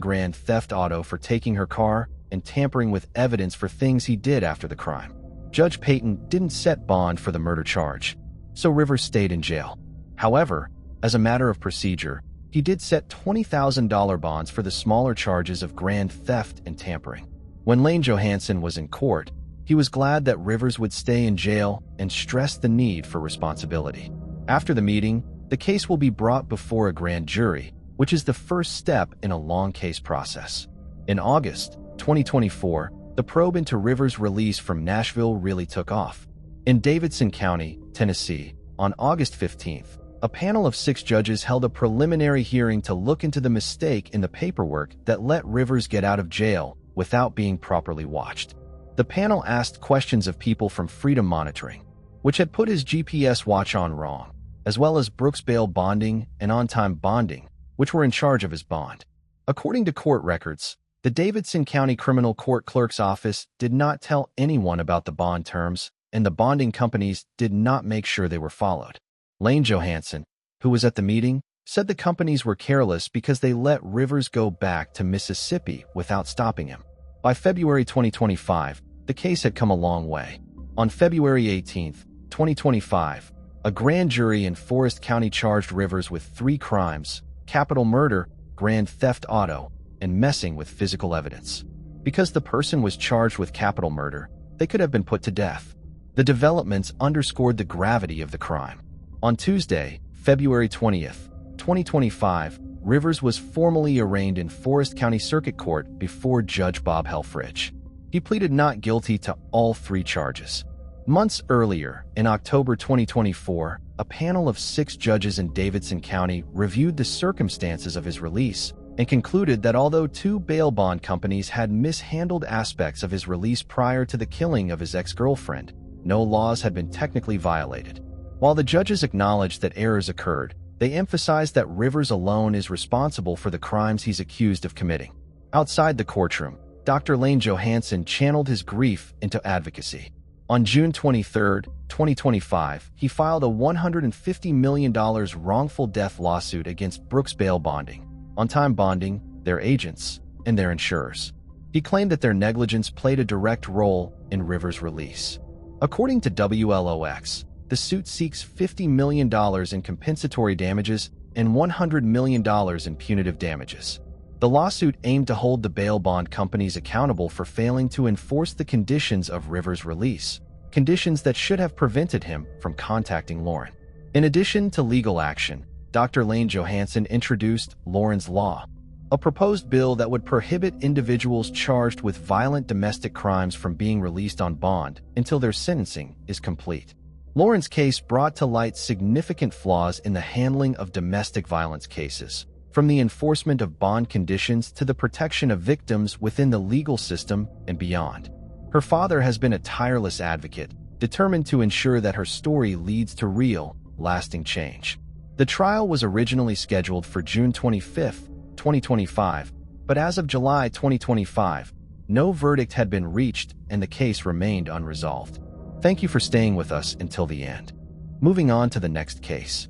grand theft auto for taking her car and tampering with evidence for things he did after the crime. Judge Payton didn't set bond for the murder charge, so Rivers stayed in jail. However, as a matter of procedure, he did set $20,000 bonds for the smaller charges of grand theft and tampering. When Lauren Johansson was in court, he was glad that Rivers would stay in jail and stressed the need for responsibility. After the meeting, the case will be brought before a grand jury, which is the first step in a long case process. In August 2024, the probe into Rivers' release from Nashville really took off. In Davidson County, Tennessee, on August 15th, a panel of 6 judges held a preliminary hearing to look into the mistake in the paperwork that let Rivers get out of jail without being properly watched. The panel asked questions of people from Freedom Monitoring, which had put his GPS watch on wrong, as well as Brooks Bail Bonding and On-Time Bonding, which were in charge of his bond. According to court records, the Davidson County Criminal Court Clerk's Office did not tell anyone about the bond terms, and the bonding companies did not make sure they were followed. Lauren Johansson, who was at the meeting, said the companies were careless because they let Rivers go back to Mississippi without stopping him. By February 2025, the case had come a long way. On February 18, 2025, a grand jury in Forest County charged Rivers with 3 crimes: capital murder, grand theft auto, and messing with physical evidence. Because the person was charged with capital murder, they could have been put to death. The developments underscored the gravity of the crime. On Tuesday, February 20th, 2025, Rivers was formally arraigned in Forest County Circuit Court before Judge Bob Helfrich. He pleaded not guilty to all 3 charges. Months earlier, in October 2024, a panel of 6 judges in Davidson County reviewed the circumstances of his release and concluded that although 2 bail bond companies had mishandled aspects of his release prior to the killing of his ex-girlfriend, no laws had been technically violated. While the judges acknowledged that errors occurred, they emphasized that Rivers alone is responsible for the crimes he's accused of committing. Outside the courtroom, Dr. Lauren Johansson channeled his grief into advocacy. On June 23, 2025, he filed a $150 million wrongful death lawsuit against Brooks Bail Bonding, On-Time Bonding, their agents, and their insurers. He claimed that their negligence played a direct role in Rivers' release. According to WLOX, the suit seeks $50 million in compensatory damages and $100 million in punitive damages. The lawsuit aimed to hold the bail bond companies accountable for failing to enforce the conditions of Rivers' release, conditions that should have prevented him from contacting Lauren. In addition to legal action, Dr. Lauren Johansson introduced Lauren's Law, a proposed bill that would prohibit individuals charged with violent domestic crimes from being released on bond until their sentencing is complete. Lauren's case brought to light significant flaws in the handling of domestic violence cases, from the enforcement of bond conditions to the protection of victims within the legal system and beyond. Her father has been a tireless advocate, determined to ensure that her story leads to real, lasting change. The trial was originally scheduled for June 25, 2025, but as of July 2025, no verdict had been reached and the case remained unresolved. Thank you for staying with us until the end. Moving on to the next case.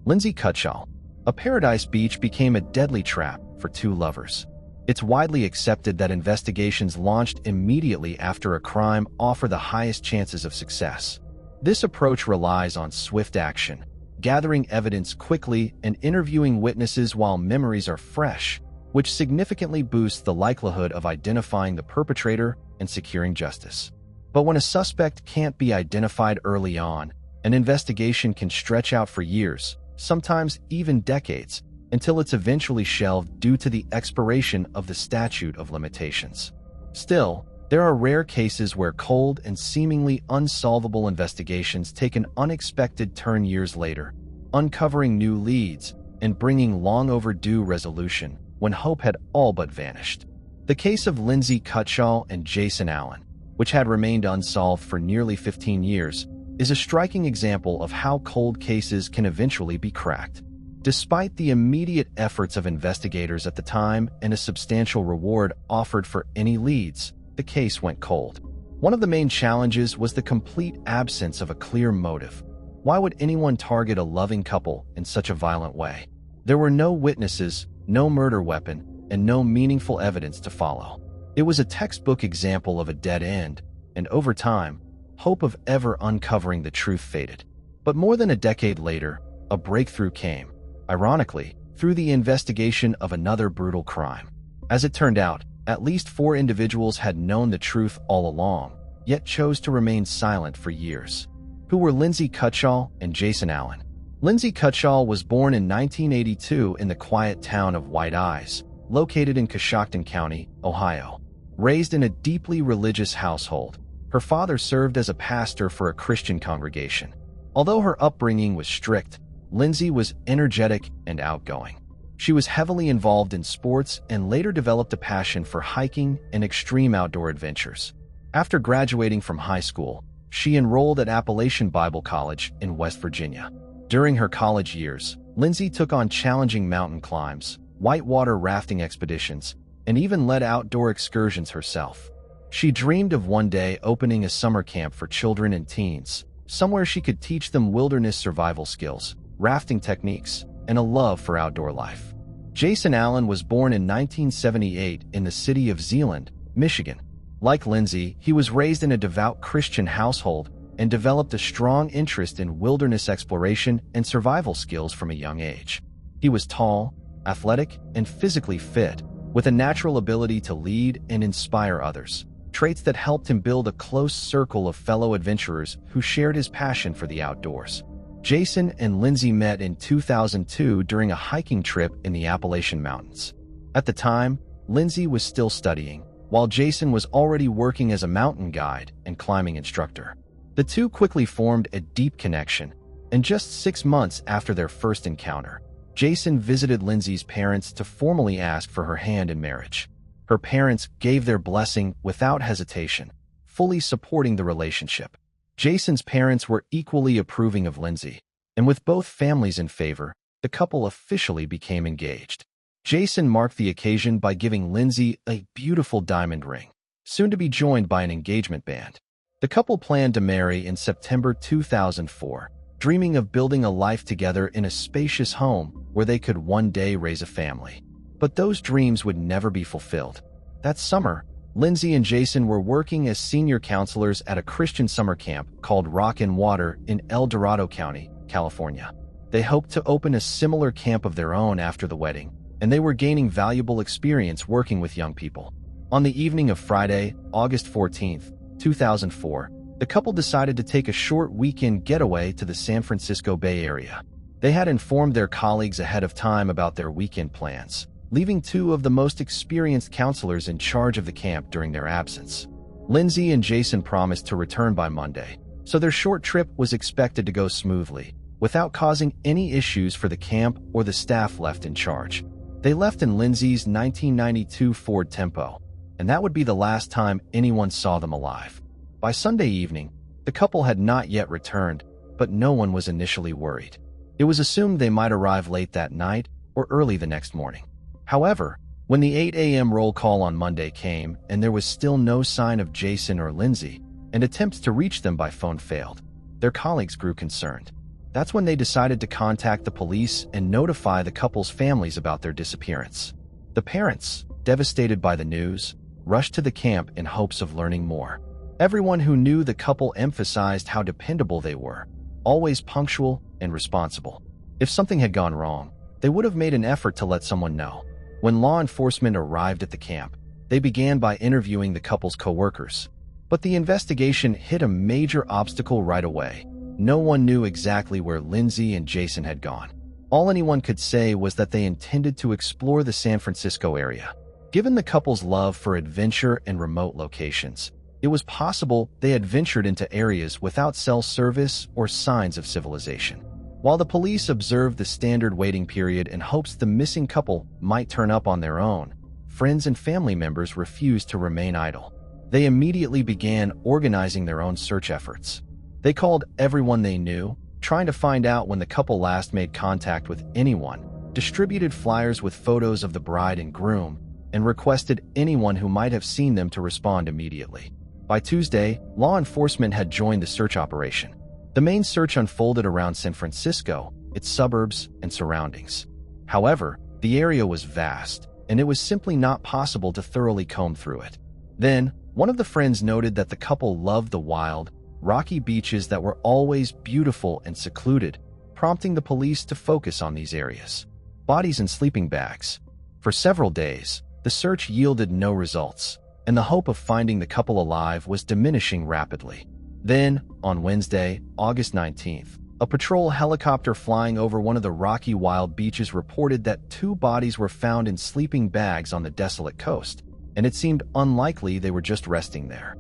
Lindsay Kutshaw. A Paradise Beach became a deadly trap for 2 lovers. It's widely accepted that investigations launched immediately after a crime offer the highest chances of success. This approach relies on swift action, gathering evidence quickly and interviewing witnesses while memories are fresh, which significantly boosts the likelihood of identifying the perpetrator and securing justice. But when a suspect can't be identified early on, an investigation can stretch out for years, sometimes even decades, until it's eventually shelved due to the expiration of the statute of limitations. Still, there are rare cases where cold and seemingly unsolvable investigations take an unexpected turn years later, uncovering new leads and bringing long overdue resolution when hope had all but vanished. The case of Lindsay Kutshaw and Jason Allen, which had remained unsolved for nearly 15 years, is a striking example of how cold cases can eventually be cracked. Despite the immediate efforts of investigators at the time and a substantial reward offered for any leads, the case went cold. One of the main challenges was the complete absence of a clear motive. Why would anyone target a loving couple in such a violent way? There were no witnesses, no murder weapon, and no meaningful evidence to follow. It was a textbook example of a dead end, and over time, hope of ever uncovering the truth faded. But more than a decade later, a breakthrough came, ironically, through the investigation of another brutal crime. As it turned out, at least 4 individuals had known the truth all along, yet chose to remain silent for years. Who were Lindsay Kutshaw and Jason Allen? Lindsay Kutshaw was born in 1982 in the quiet town of White Eyes, located in Coshocton County, Ohio. Raised in a deeply religious household, her father served as a pastor for a Christian congregation. Although her upbringing was strict, Lindsay was energetic and outgoing. She was heavily involved in sports and later developed a passion for hiking and extreme outdoor adventures. After graduating from high school, she enrolled at Appalachian Bible College in West Virginia. During her college years, Lindsay took on challenging mountain climbs, whitewater rafting expeditions, and even led outdoor excursions herself. She dreamed of one day opening a summer camp for children and teens, somewhere she could teach them wilderness survival skills, rafting techniques, and a love for outdoor life. Jason Allen was born in 1978 in the city of Zeeland, Michigan. Like Lindsay, he was raised in a devout Christian household and developed a strong interest in wilderness exploration and survival skills from a young age. He was tall, athletic, and physically fit, with a natural ability to lead and inspire others, traits that helped him build a close circle of fellow adventurers who shared his passion for the outdoors. Jason and Lindsay met in 2002 during a hiking trip in the Appalachian Mountains. At the time, Lindsay was still studying, while Jason was already working as a mountain guide and climbing instructor. The two quickly formed a deep connection, and just 6 months after their first encounter, Jason visited Lindsay's parents to formally ask for her hand in marriage. Her parents gave their blessing without hesitation, fully supporting the relationship. Jason's parents were equally approving of Lindsay, and with both families in favor, the couple officially became engaged. Jason marked the occasion by giving Lindsay a beautiful diamond ring, soon to be joined by an engagement band. The couple planned to marry in September 2004, dreaming of building a life together in a spacious home where they could one day raise a family. But those dreams would never be fulfilled. That summer, Lindsay and Jason were working as senior counselors at a Christian summer camp called Rock and Water in El Dorado County, California. They hoped to open a similar camp of their own after the wedding, and they were gaining valuable experience working with young people. On the evening of Friday, August 14, 2004, the couple decided to take a short weekend getaway to the San Francisco Bay Area. They had informed their colleagues ahead of time about their weekend plans, leaving 2 of the most experienced counselors in charge of the camp during their absence. Lindsay and Jason promised to return by Monday, so their short trip was expected to go smoothly, without causing any issues for the camp or the staff left in charge. They left in Lindsay's 1992 Ford Tempo, and that would be the last time anyone saw them alive. By Sunday evening, the couple had not yet returned, but no one was initially worried. It was assumed they might arrive late that night or early the next morning. However, when the 8 a.m. roll call on Monday came and there was still no sign of Jason or Lindsay, and attempts to reach them by phone failed, their colleagues grew concerned. That's when they decided to contact the police and notify the couple's families about their disappearance. The parents, devastated by the news, rushed to the camp in hopes of learning more. Everyone who knew the couple emphasized how dependable they were, always punctual and responsible. If something had gone wrong, they would have made an effort to let someone know. When law enforcement arrived at the camp, they began by interviewing the couple's co-workers. But the investigation hit a major obstacle right away. No one knew exactly where Lindsay and Jason had gone. All anyone could say was that they intended to explore the San Francisco area. Given the couple's love for adventure and remote locations, it was possible they had ventured into areas without cell service or signs of civilization. While the police observed the standard waiting period in hopes the missing couple might turn up on their own, friends and family members refused to remain idle. They immediately began organizing their own search efforts. They called everyone they knew, trying to find out when the couple last made contact with anyone, distributed flyers with photos of the bride and groom, and requested anyone who might have seen them to respond immediately. By Tuesday, law enforcement had joined the search operation. The main search unfolded around San Francisco, its suburbs, and surroundings. However, the area was vast, and it was simply not possible to thoroughly comb through it. Then, one of the friends noted that the couple loved the wild, rocky beaches that were always beautiful and secluded, prompting the police to focus on these areas. Bodies and sleeping bags. For several days, the search yielded no results, and the hope of finding the couple alive was diminishing rapidly. Then, on Wednesday, August 19th, a patrol helicopter flying over one of the rocky wild beaches reported that 2 bodies were found in sleeping bags on the desolate coast, and it seemed unlikely they were just resting there.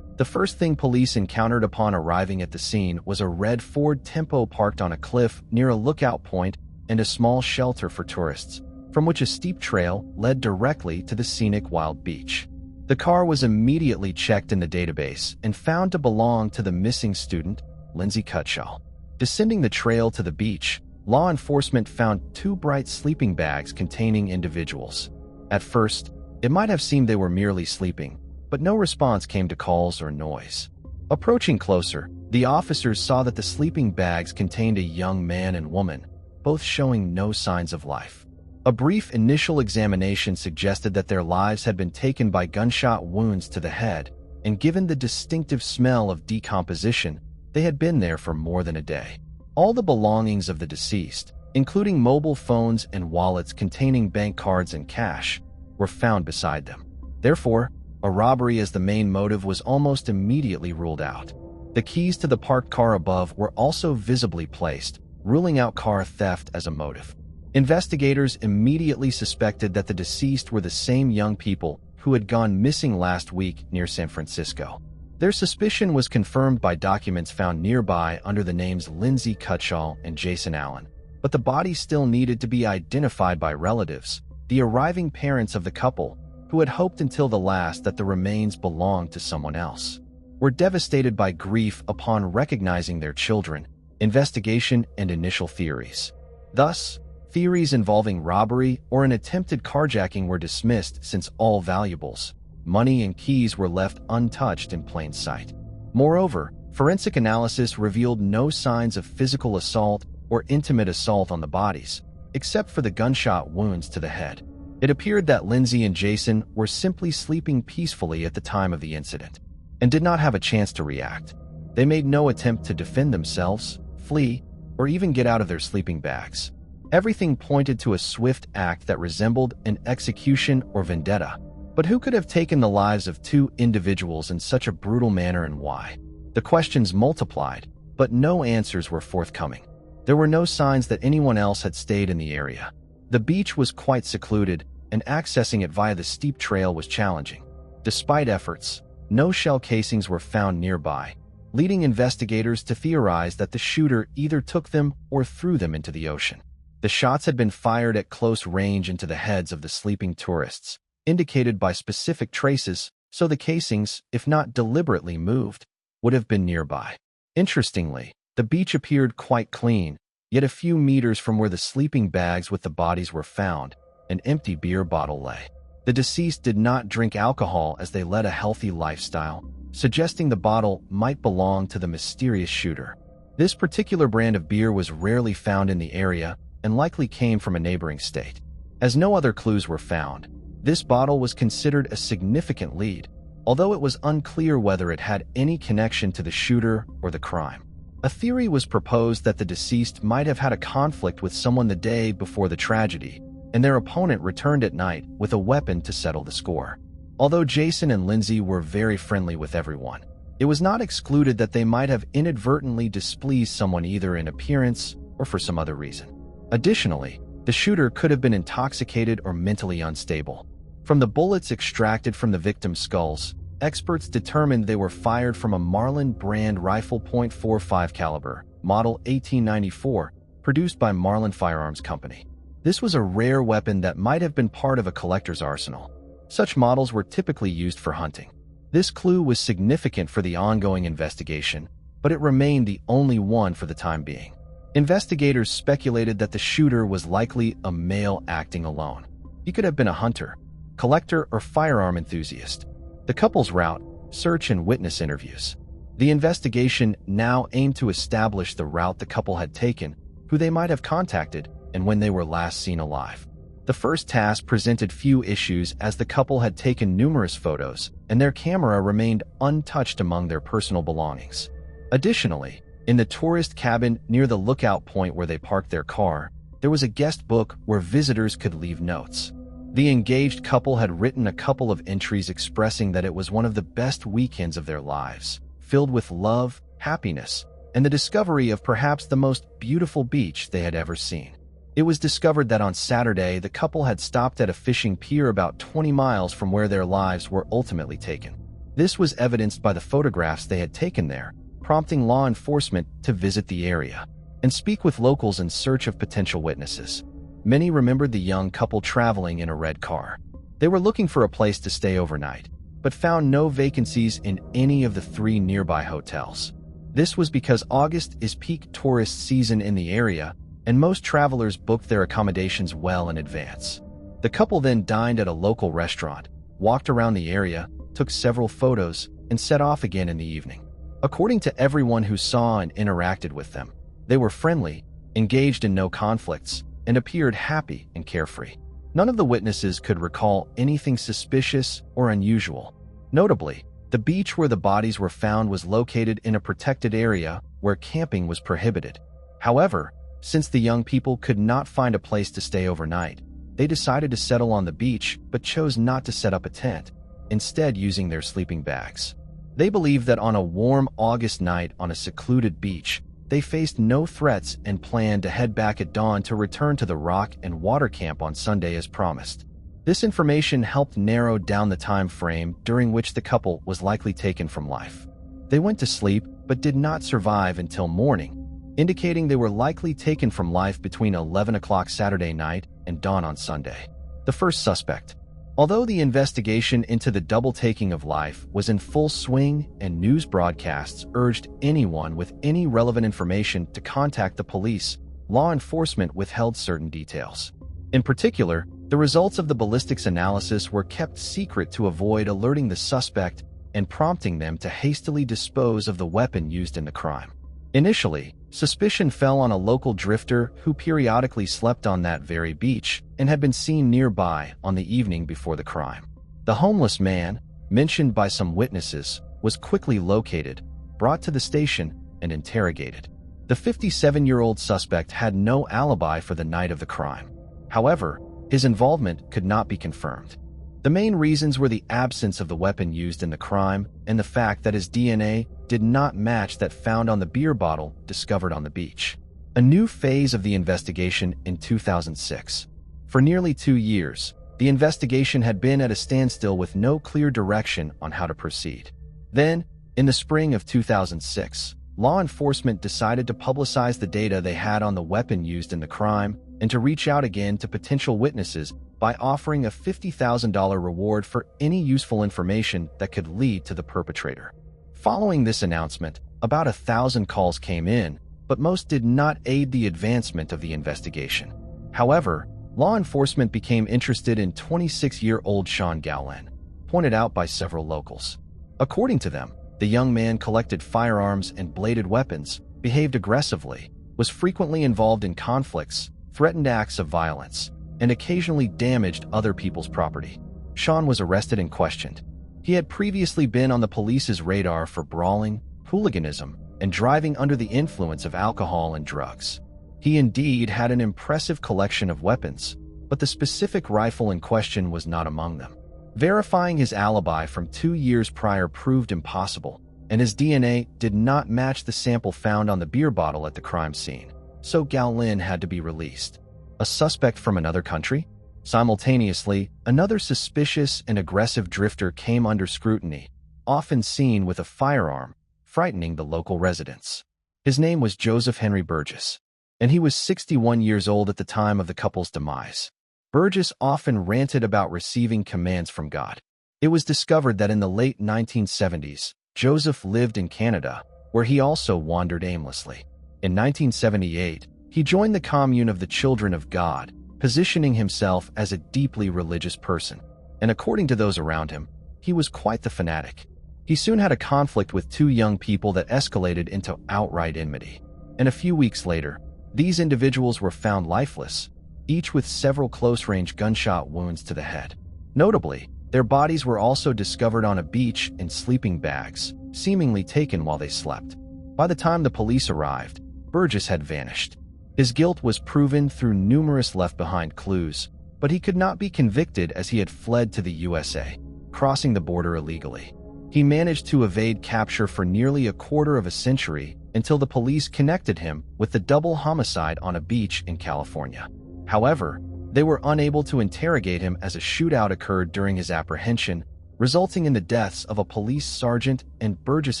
The first thing police encountered upon arriving at the scene was a red Ford Tempo parked on a cliff near a lookout point and a small shelter for tourists, from which a steep trail led directly to the scenic wild beach. The car was immediately checked in the database and found to belong to the missing student, Lindsay Kutshaw. Descending the trail to the beach, law enforcement found 2 bright sleeping bags containing individuals. At first, it might have seemed they were merely sleeping, but no response came to calls or noise. Approaching closer, the officers saw that the sleeping bags contained a young man and woman, both showing no signs of life. A brief initial examination suggested that their lives had been taken by gunshot wounds to the head, and given the distinctive smell of decomposition, they had been there for more than a day. All the belongings of the deceased, including mobile phones and wallets containing bank cards and cash, were found beside them. Therefore, a robbery as the main motive was almost immediately ruled out. The keys to the parked car above were also visibly placed, ruling out car theft as a motive. Investigators immediately suspected that the deceased were the same young people who had gone missing last week near San Francisco. Their suspicion was confirmed by documents found nearby under the names Lindsay Kutshaw and Jason Allen, but the bodies still needed to be identified by relatives, the arriving parents of the couple, who had hoped until the last that the remains belonged to someone else. Were devastated by grief upon recognizing their children, investigation and initial theories. Thus, theories involving robbery or an attempted carjacking were dismissed since all valuables, money and keys were left untouched in plain sight. Moreover, forensic analysis revealed no signs of physical assault or intimate assault on the bodies, except for the gunshot wounds to the head. It appeared that Lindsay and Jason were simply sleeping peacefully at the time of the incident, and did not have a chance to react. They made no attempt to defend themselves, flee, or even get out of their sleeping bags. Everything pointed to a swift act that resembled an execution or vendetta. But who could have taken the lives of two individuals in such a brutal manner and why? The questions multiplied, but no answers were forthcoming. There were no signs that anyone else had stayed in the area. The beach was quite secluded, and accessing it via the steep trail was challenging. Despite efforts, no shell casings were found nearby, leading investigators to theorize that the shooter either took them or threw them into the ocean. The shots had been fired at close range into the heads of the sleeping tourists, indicated by specific traces, so the casings, if not deliberately moved, would have been nearby. Interestingly, the beach appeared quite clean, yet a few meters from where the sleeping bags with the bodies were found, an empty beer bottle lay. The deceased did not drink alcohol as they led a healthy lifestyle, suggesting the bottle might belong to the mysterious shooter. This particular brand of beer was rarely found in the area and likely came from a neighboring state. As no other clues were found, this bottle was considered a significant lead, although it was unclear whether it had any connection to the shooter or the crime. A theory was proposed that the deceased might have had a conflict with someone the day before the tragedy, and their opponent returned at night with a weapon to settle the score. Although Jason and Lindsay were very friendly with everyone, it was not excluded that they might have inadvertently displeased someone either in appearance or for some other reason. Additionally, the shooter could have been intoxicated or mentally unstable. From the bullets extracted from the victim's skulls, experts determined they were fired from a Marlin brand rifle .45 caliber, model 1894, produced by Marlin Firearms Company. This was a rare weapon that might have been part of a collector's arsenal. Such models were typically used for hunting. This clue was significant for the ongoing investigation, but it remained the only one for the time being. Investigators speculated that the shooter was likely a male acting alone. He could have been a hunter, collector, or firearm enthusiast. The couple's route, search and witness interviews. The investigation now aimed to establish the route the couple had taken, who they might have contacted, and when they were last seen alive. The first task presented few issues as the couple had taken numerous photos, and their camera remained untouched among their personal belongings. Additionally, in the tourist cabin near the lookout point where they parked their car, there was a guest book where visitors could leave notes. The engaged couple had written a couple of entries expressing that it was one of the best weekends of their lives, filled with love, happiness, and the discovery of perhaps the most beautiful beach they had ever seen. It was discovered that on Saturday, the couple had stopped at a fishing pier about 20 miles from where their lives were ultimately taken. This was evidenced by the photographs they had taken there, prompting law enforcement to visit the area and speak with locals in search of potential witnesses. Many remembered the young couple traveling in a red car. They were looking for a place to stay overnight, but found no vacancies in any of the 3 nearby hotels. This was because August is peak tourist season in the area, and most travelers booked their accommodations well in advance. The couple then dined at a local restaurant, walked around the area, took several photos, and set off again in the evening. According to everyone who saw and interacted with them, they were friendly, engaged in no conflicts, and appeared happy and carefree. None of the witnesses could recall anything suspicious or unusual. Notably, the beach where the bodies were found was located in a protected area where camping was prohibited. However, since the young people could not find a place to stay overnight, they decided to settle on the beach but chose not to set up a tent, instead using their sleeping bags. They believed that on a warm August night on a secluded beach, they faced no threats and planned to head back at dawn to return to the rock and water camp on Sunday as promised. This information helped narrow down the time frame during which the couple was likely taken from life. They went to sleep but did not survive until morning, indicating they were likely taken from life between 11 o'clock Saturday night and dawn on Sunday. The first suspect. Although the investigation into the double taking of life was in full swing and news broadcasts urged anyone with any relevant information to contact the police, law enforcement withheld certain details. In particular, the results of the ballistics analysis were kept secret to avoid alerting the suspect and prompting them to hastily dispose of the weapon used in the crime. Initially, suspicion fell on a local drifter who periodically slept on that very beach and had been seen nearby on the evening before the crime. The homeless man, mentioned by some witnesses, was quickly located, brought to the station, and interrogated. The 57-year-old suspect had no alibi for the night of the crime. However, his involvement could not be confirmed. The main reasons were the absence of the weapon used in the crime and the fact that his DNA did not match that found on the beer bottle discovered on the beach. A new phase of the investigation in 2006. For nearly 2 years, the investigation had been at a standstill with no clear direction on how to proceed. Then, in the spring of 2006, law enforcement decided to publicize the data they had on the weapon used in the crime and to reach out again to potential witnesses by offering a $50,000 reward for any useful information that could lead to the perpetrator. Following this announcement, about 1,000 calls came in, but most did not aid the advancement of the investigation. However, law enforcement became interested in 26-year-old Sean Gowlin, pointed out by several locals. According to them, the young man collected firearms and bladed weapons, behaved aggressively, was frequently involved in conflicts, threatened acts of violence, and occasionally damaged other people's property. Sean was arrested and questioned. He had previously been on the police's radar for brawling, hooliganism, and driving under the influence of alcohol and drugs. He indeed had an impressive collection of weapons, but the specific rifle in question was not among them. Verifying his alibi from 2 years prior proved impossible, and his DNA did not match the sample found on the beer bottle at the crime scene, so Gowlin had to be released. A suspect from another country? Simultaneously, another suspicious and aggressive drifter came under scrutiny, often seen with a firearm, frightening the local residents. His name was Joseph Henry Burgess, and he was 61 years old at the time of the couple's demise. Burgess often ranted about receiving commands from God. It was discovered that in the late 1970s, Joseph lived in Canada, where he also wandered aimlessly. In 1978, he joined the Commune of the Children of God, positioning himself as a deeply religious person. And according to those around him, he was quite the fanatic. He soon had a conflict with 2 young people that escalated into outright enmity. And a few weeks later, these individuals were found lifeless, each with several close-range gunshot wounds to the head. Notably, their bodies were also discovered on a beach in sleeping bags, seemingly taken while they slept. By the time the police arrived, Burgess had vanished. His guilt was proven through numerous left-behind clues, but he could not be convicted as he had fled to the USA, crossing the border illegally. He managed to evade capture for nearly a quarter of a century until the police connected him with the double homicide on a beach in California. However, they were unable to interrogate him as a shootout occurred during his apprehension, resulting in the deaths of a police sergeant and Burgess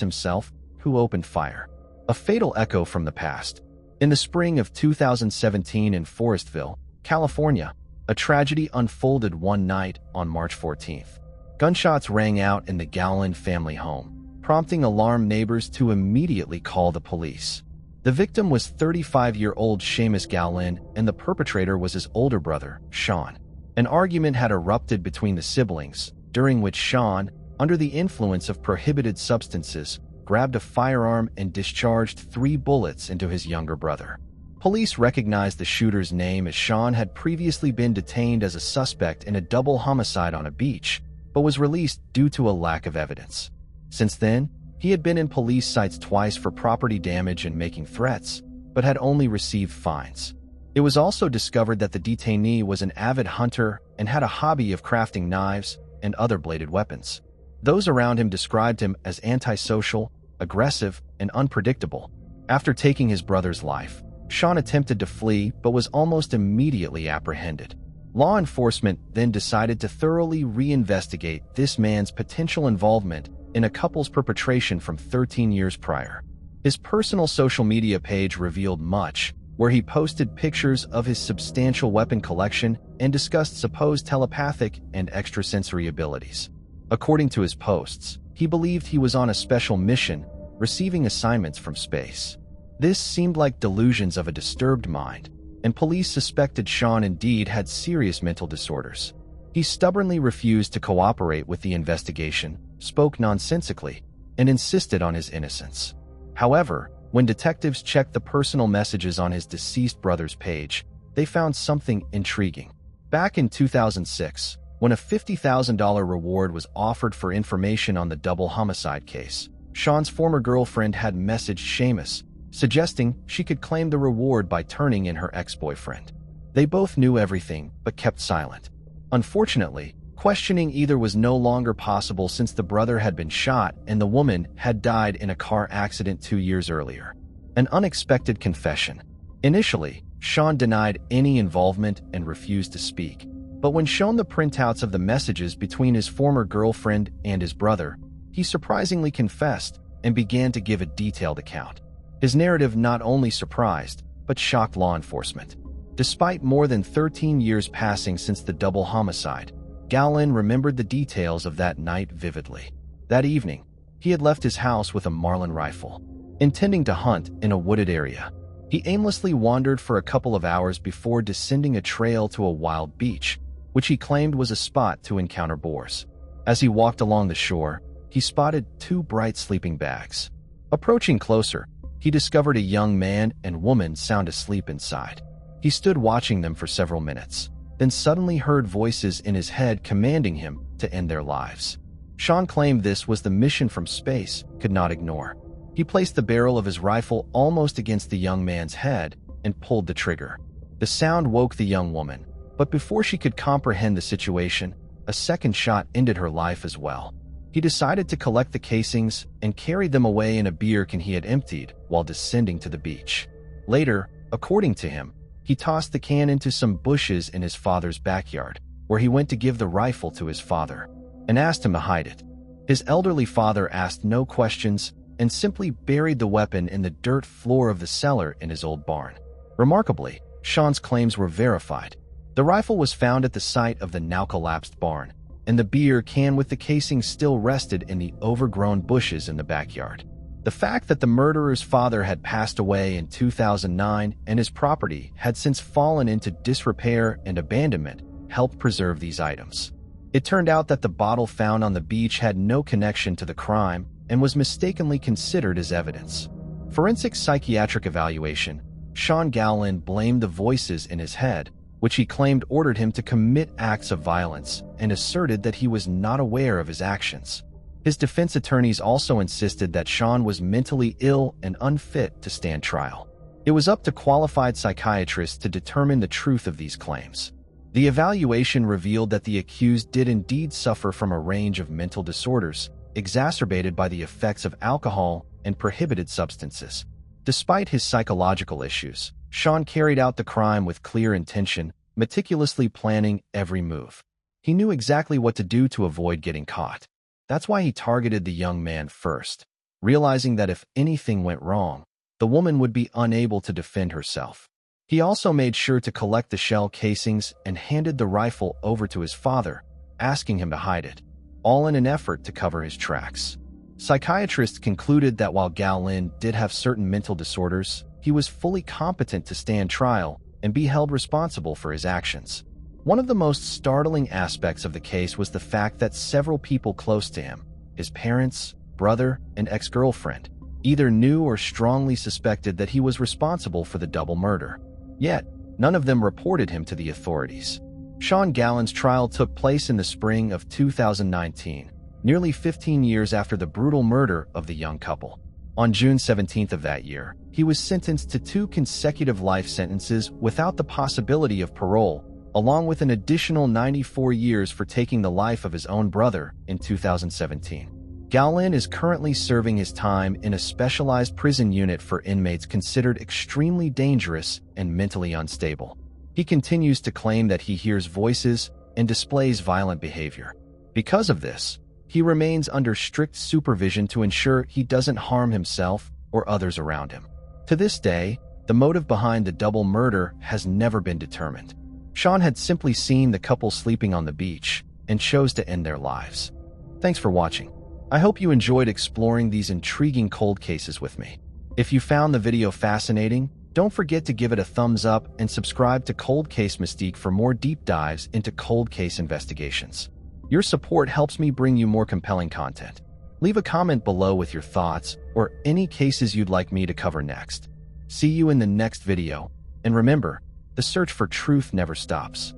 himself, who opened fire. A fatal echo from the past. In the spring of 2017 in Forestville, California, a tragedy unfolded one night on March 14th. Gunshots rang out in the Gowlin family home, prompting alarmed neighbors to immediately call the police. The victim was 35-year-old Seamus Gowlin, and the perpetrator was his older brother, Sean. An argument had erupted between the siblings, during which Sean, under the influence of prohibited substances, grabbed a firearm and discharged 3 bullets into his younger brother. Police recognized the shooter's name as Sean had previously been detained as a suspect in a double homicide on a beach, but was released due to a lack of evidence. Since then, he had been in police sites twice for property damage and making threats, but had only received fines. It was also discovered that the detainee was an avid hunter and had a hobby of crafting knives and other bladed weapons. Those around him described him as antisocial, aggressive, and unpredictable. After taking his brother's life, Sean attempted to flee but was almost immediately apprehended. Law enforcement then decided to thoroughly reinvestigate this man's potential involvement in a couple's perpetration from 13 years prior. His personal social media page revealed much, where he posted pictures of his substantial weapon collection and discussed supposed telepathic and extrasensory abilities. According to his posts, he believed he was on a special mission, receiving assignments from space. This seemed like delusions of a disturbed mind, and police suspected Sean indeed had serious mental disorders. He stubbornly refused to cooperate with the investigation, spoke nonsensically, and insisted on his innocence. However, when detectives checked the personal messages on his deceased brother's page, they found something intriguing. Back in 2006, when a $50,000 reward was offered for information on the double homicide case, Sean's former girlfriend had messaged Seamus, suggesting she could claim the reward by turning in her ex-boyfriend. They both knew everything, but kept silent. Unfortunately, questioning either was no longer possible since the brother had been shot and the woman had died in a car accident 2 years earlier. An unexpected confession. Initially, Sean denied any involvement and refused to speak. But when shown the printouts of the messages between his former girlfriend and his brother, he surprisingly confessed and began to give a detailed account. His narrative not only surprised, but shocked law enforcement. Despite more than 13 years passing since the double homicide, Gallin remembered the details of that night vividly. That evening, he had left his house with a Marlin rifle, intending to hunt in a wooded area. He aimlessly wandered for a couple of hours before descending a trail to a wild beach, which he claimed was a spot to encounter boars. As he walked along the shore, he spotted 2 bright sleeping bags. Approaching closer, he discovered a young man and woman sound asleep inside. He stood watching them for several minutes, then suddenly heard voices in his head commanding him to end their lives. Sean claimed this was the mission from space, could not ignore. He placed the barrel of his rifle almost against the young man's head and pulled the trigger. The sound woke the young woman, but before she could comprehend the situation, a second shot ended her life as well. He decided to collect the casings and carried them away in a beer can he had emptied while descending to the beach. Later, according to him, he tossed the can into some bushes in his father's backyard, where he went to give the rifle to his father, and asked him to hide it. His elderly father asked no questions and simply buried the weapon in the dirt floor of the cellar in his old barn. Remarkably, Sean's claims were verified. The rifle was found at the site of the now-collapsed barn, and the beer can with the casing still rested in the overgrown bushes in the backyard. The fact that the murderer's father had passed away in 2009 and his property had since fallen into disrepair and abandonment helped preserve these items. It turned out that the bottle found on the beach had no connection to the crime and was mistakenly considered as evidence. Forensic psychiatric evaluation, Sean Gallin blamed the voices in his head, which he claimed ordered him to commit acts of violence, and asserted that he was not aware of his actions. His defense attorneys also insisted that Sean was mentally ill and unfit to stand trial. It was up to qualified psychiatrists to determine the truth of these claims. The evaluation revealed that the accused did indeed suffer from a range of mental disorders, exacerbated by the effects of alcohol and prohibited substances. Despite his psychological issues, Sean carried out the crime with clear intention, meticulously planning every move. He knew exactly what to do to avoid getting caught. That's why he targeted the young man first, realizing that if anything went wrong, the woman would be unable to defend herself. He also made sure to collect the shell casings and handed the rifle over to his father, asking him to hide it, all in an effort to cover his tracks. Psychiatrists concluded that while Gallin did have certain mental disorders, he was fully competent to stand trial and be held responsible for his actions. One of the most startling aspects of the case was the fact that several people close to him, his parents, brother, and ex-girlfriend, either knew or strongly suspected that he was responsible for the double murder. Yet, none of them reported him to the authorities. Sean Gallin's trial took place in the spring of 2019, nearly 15 years after the brutal murder of the young couple. On June 17th of that year, he was sentenced to 2 consecutive life sentences without the possibility of parole, along with an additional 94 years for taking the life of his own brother in 2017. Gallin is currently serving his time in a specialized prison unit for inmates considered extremely dangerous and mentally unstable. He continues to claim that he hears voices and displays violent behavior. Because of this, he remains under strict supervision to ensure he doesn't harm himself or others around him. To this day, the motive behind the double murder has never been determined. Sean had simply seen the couple sleeping on the beach and chose to end their lives. Thanks for watching. I hope you enjoyed exploring these intriguing cold cases with me. If you found the video fascinating, don't forget to give it a thumbs up and subscribe to Cold Case Mystique for more deep dives into cold case investigations. Your support helps me bring you more compelling content. Leave a comment below with your thoughts or any cases you'd like me to cover next. See you in the next video, and remember, the search for truth never stops.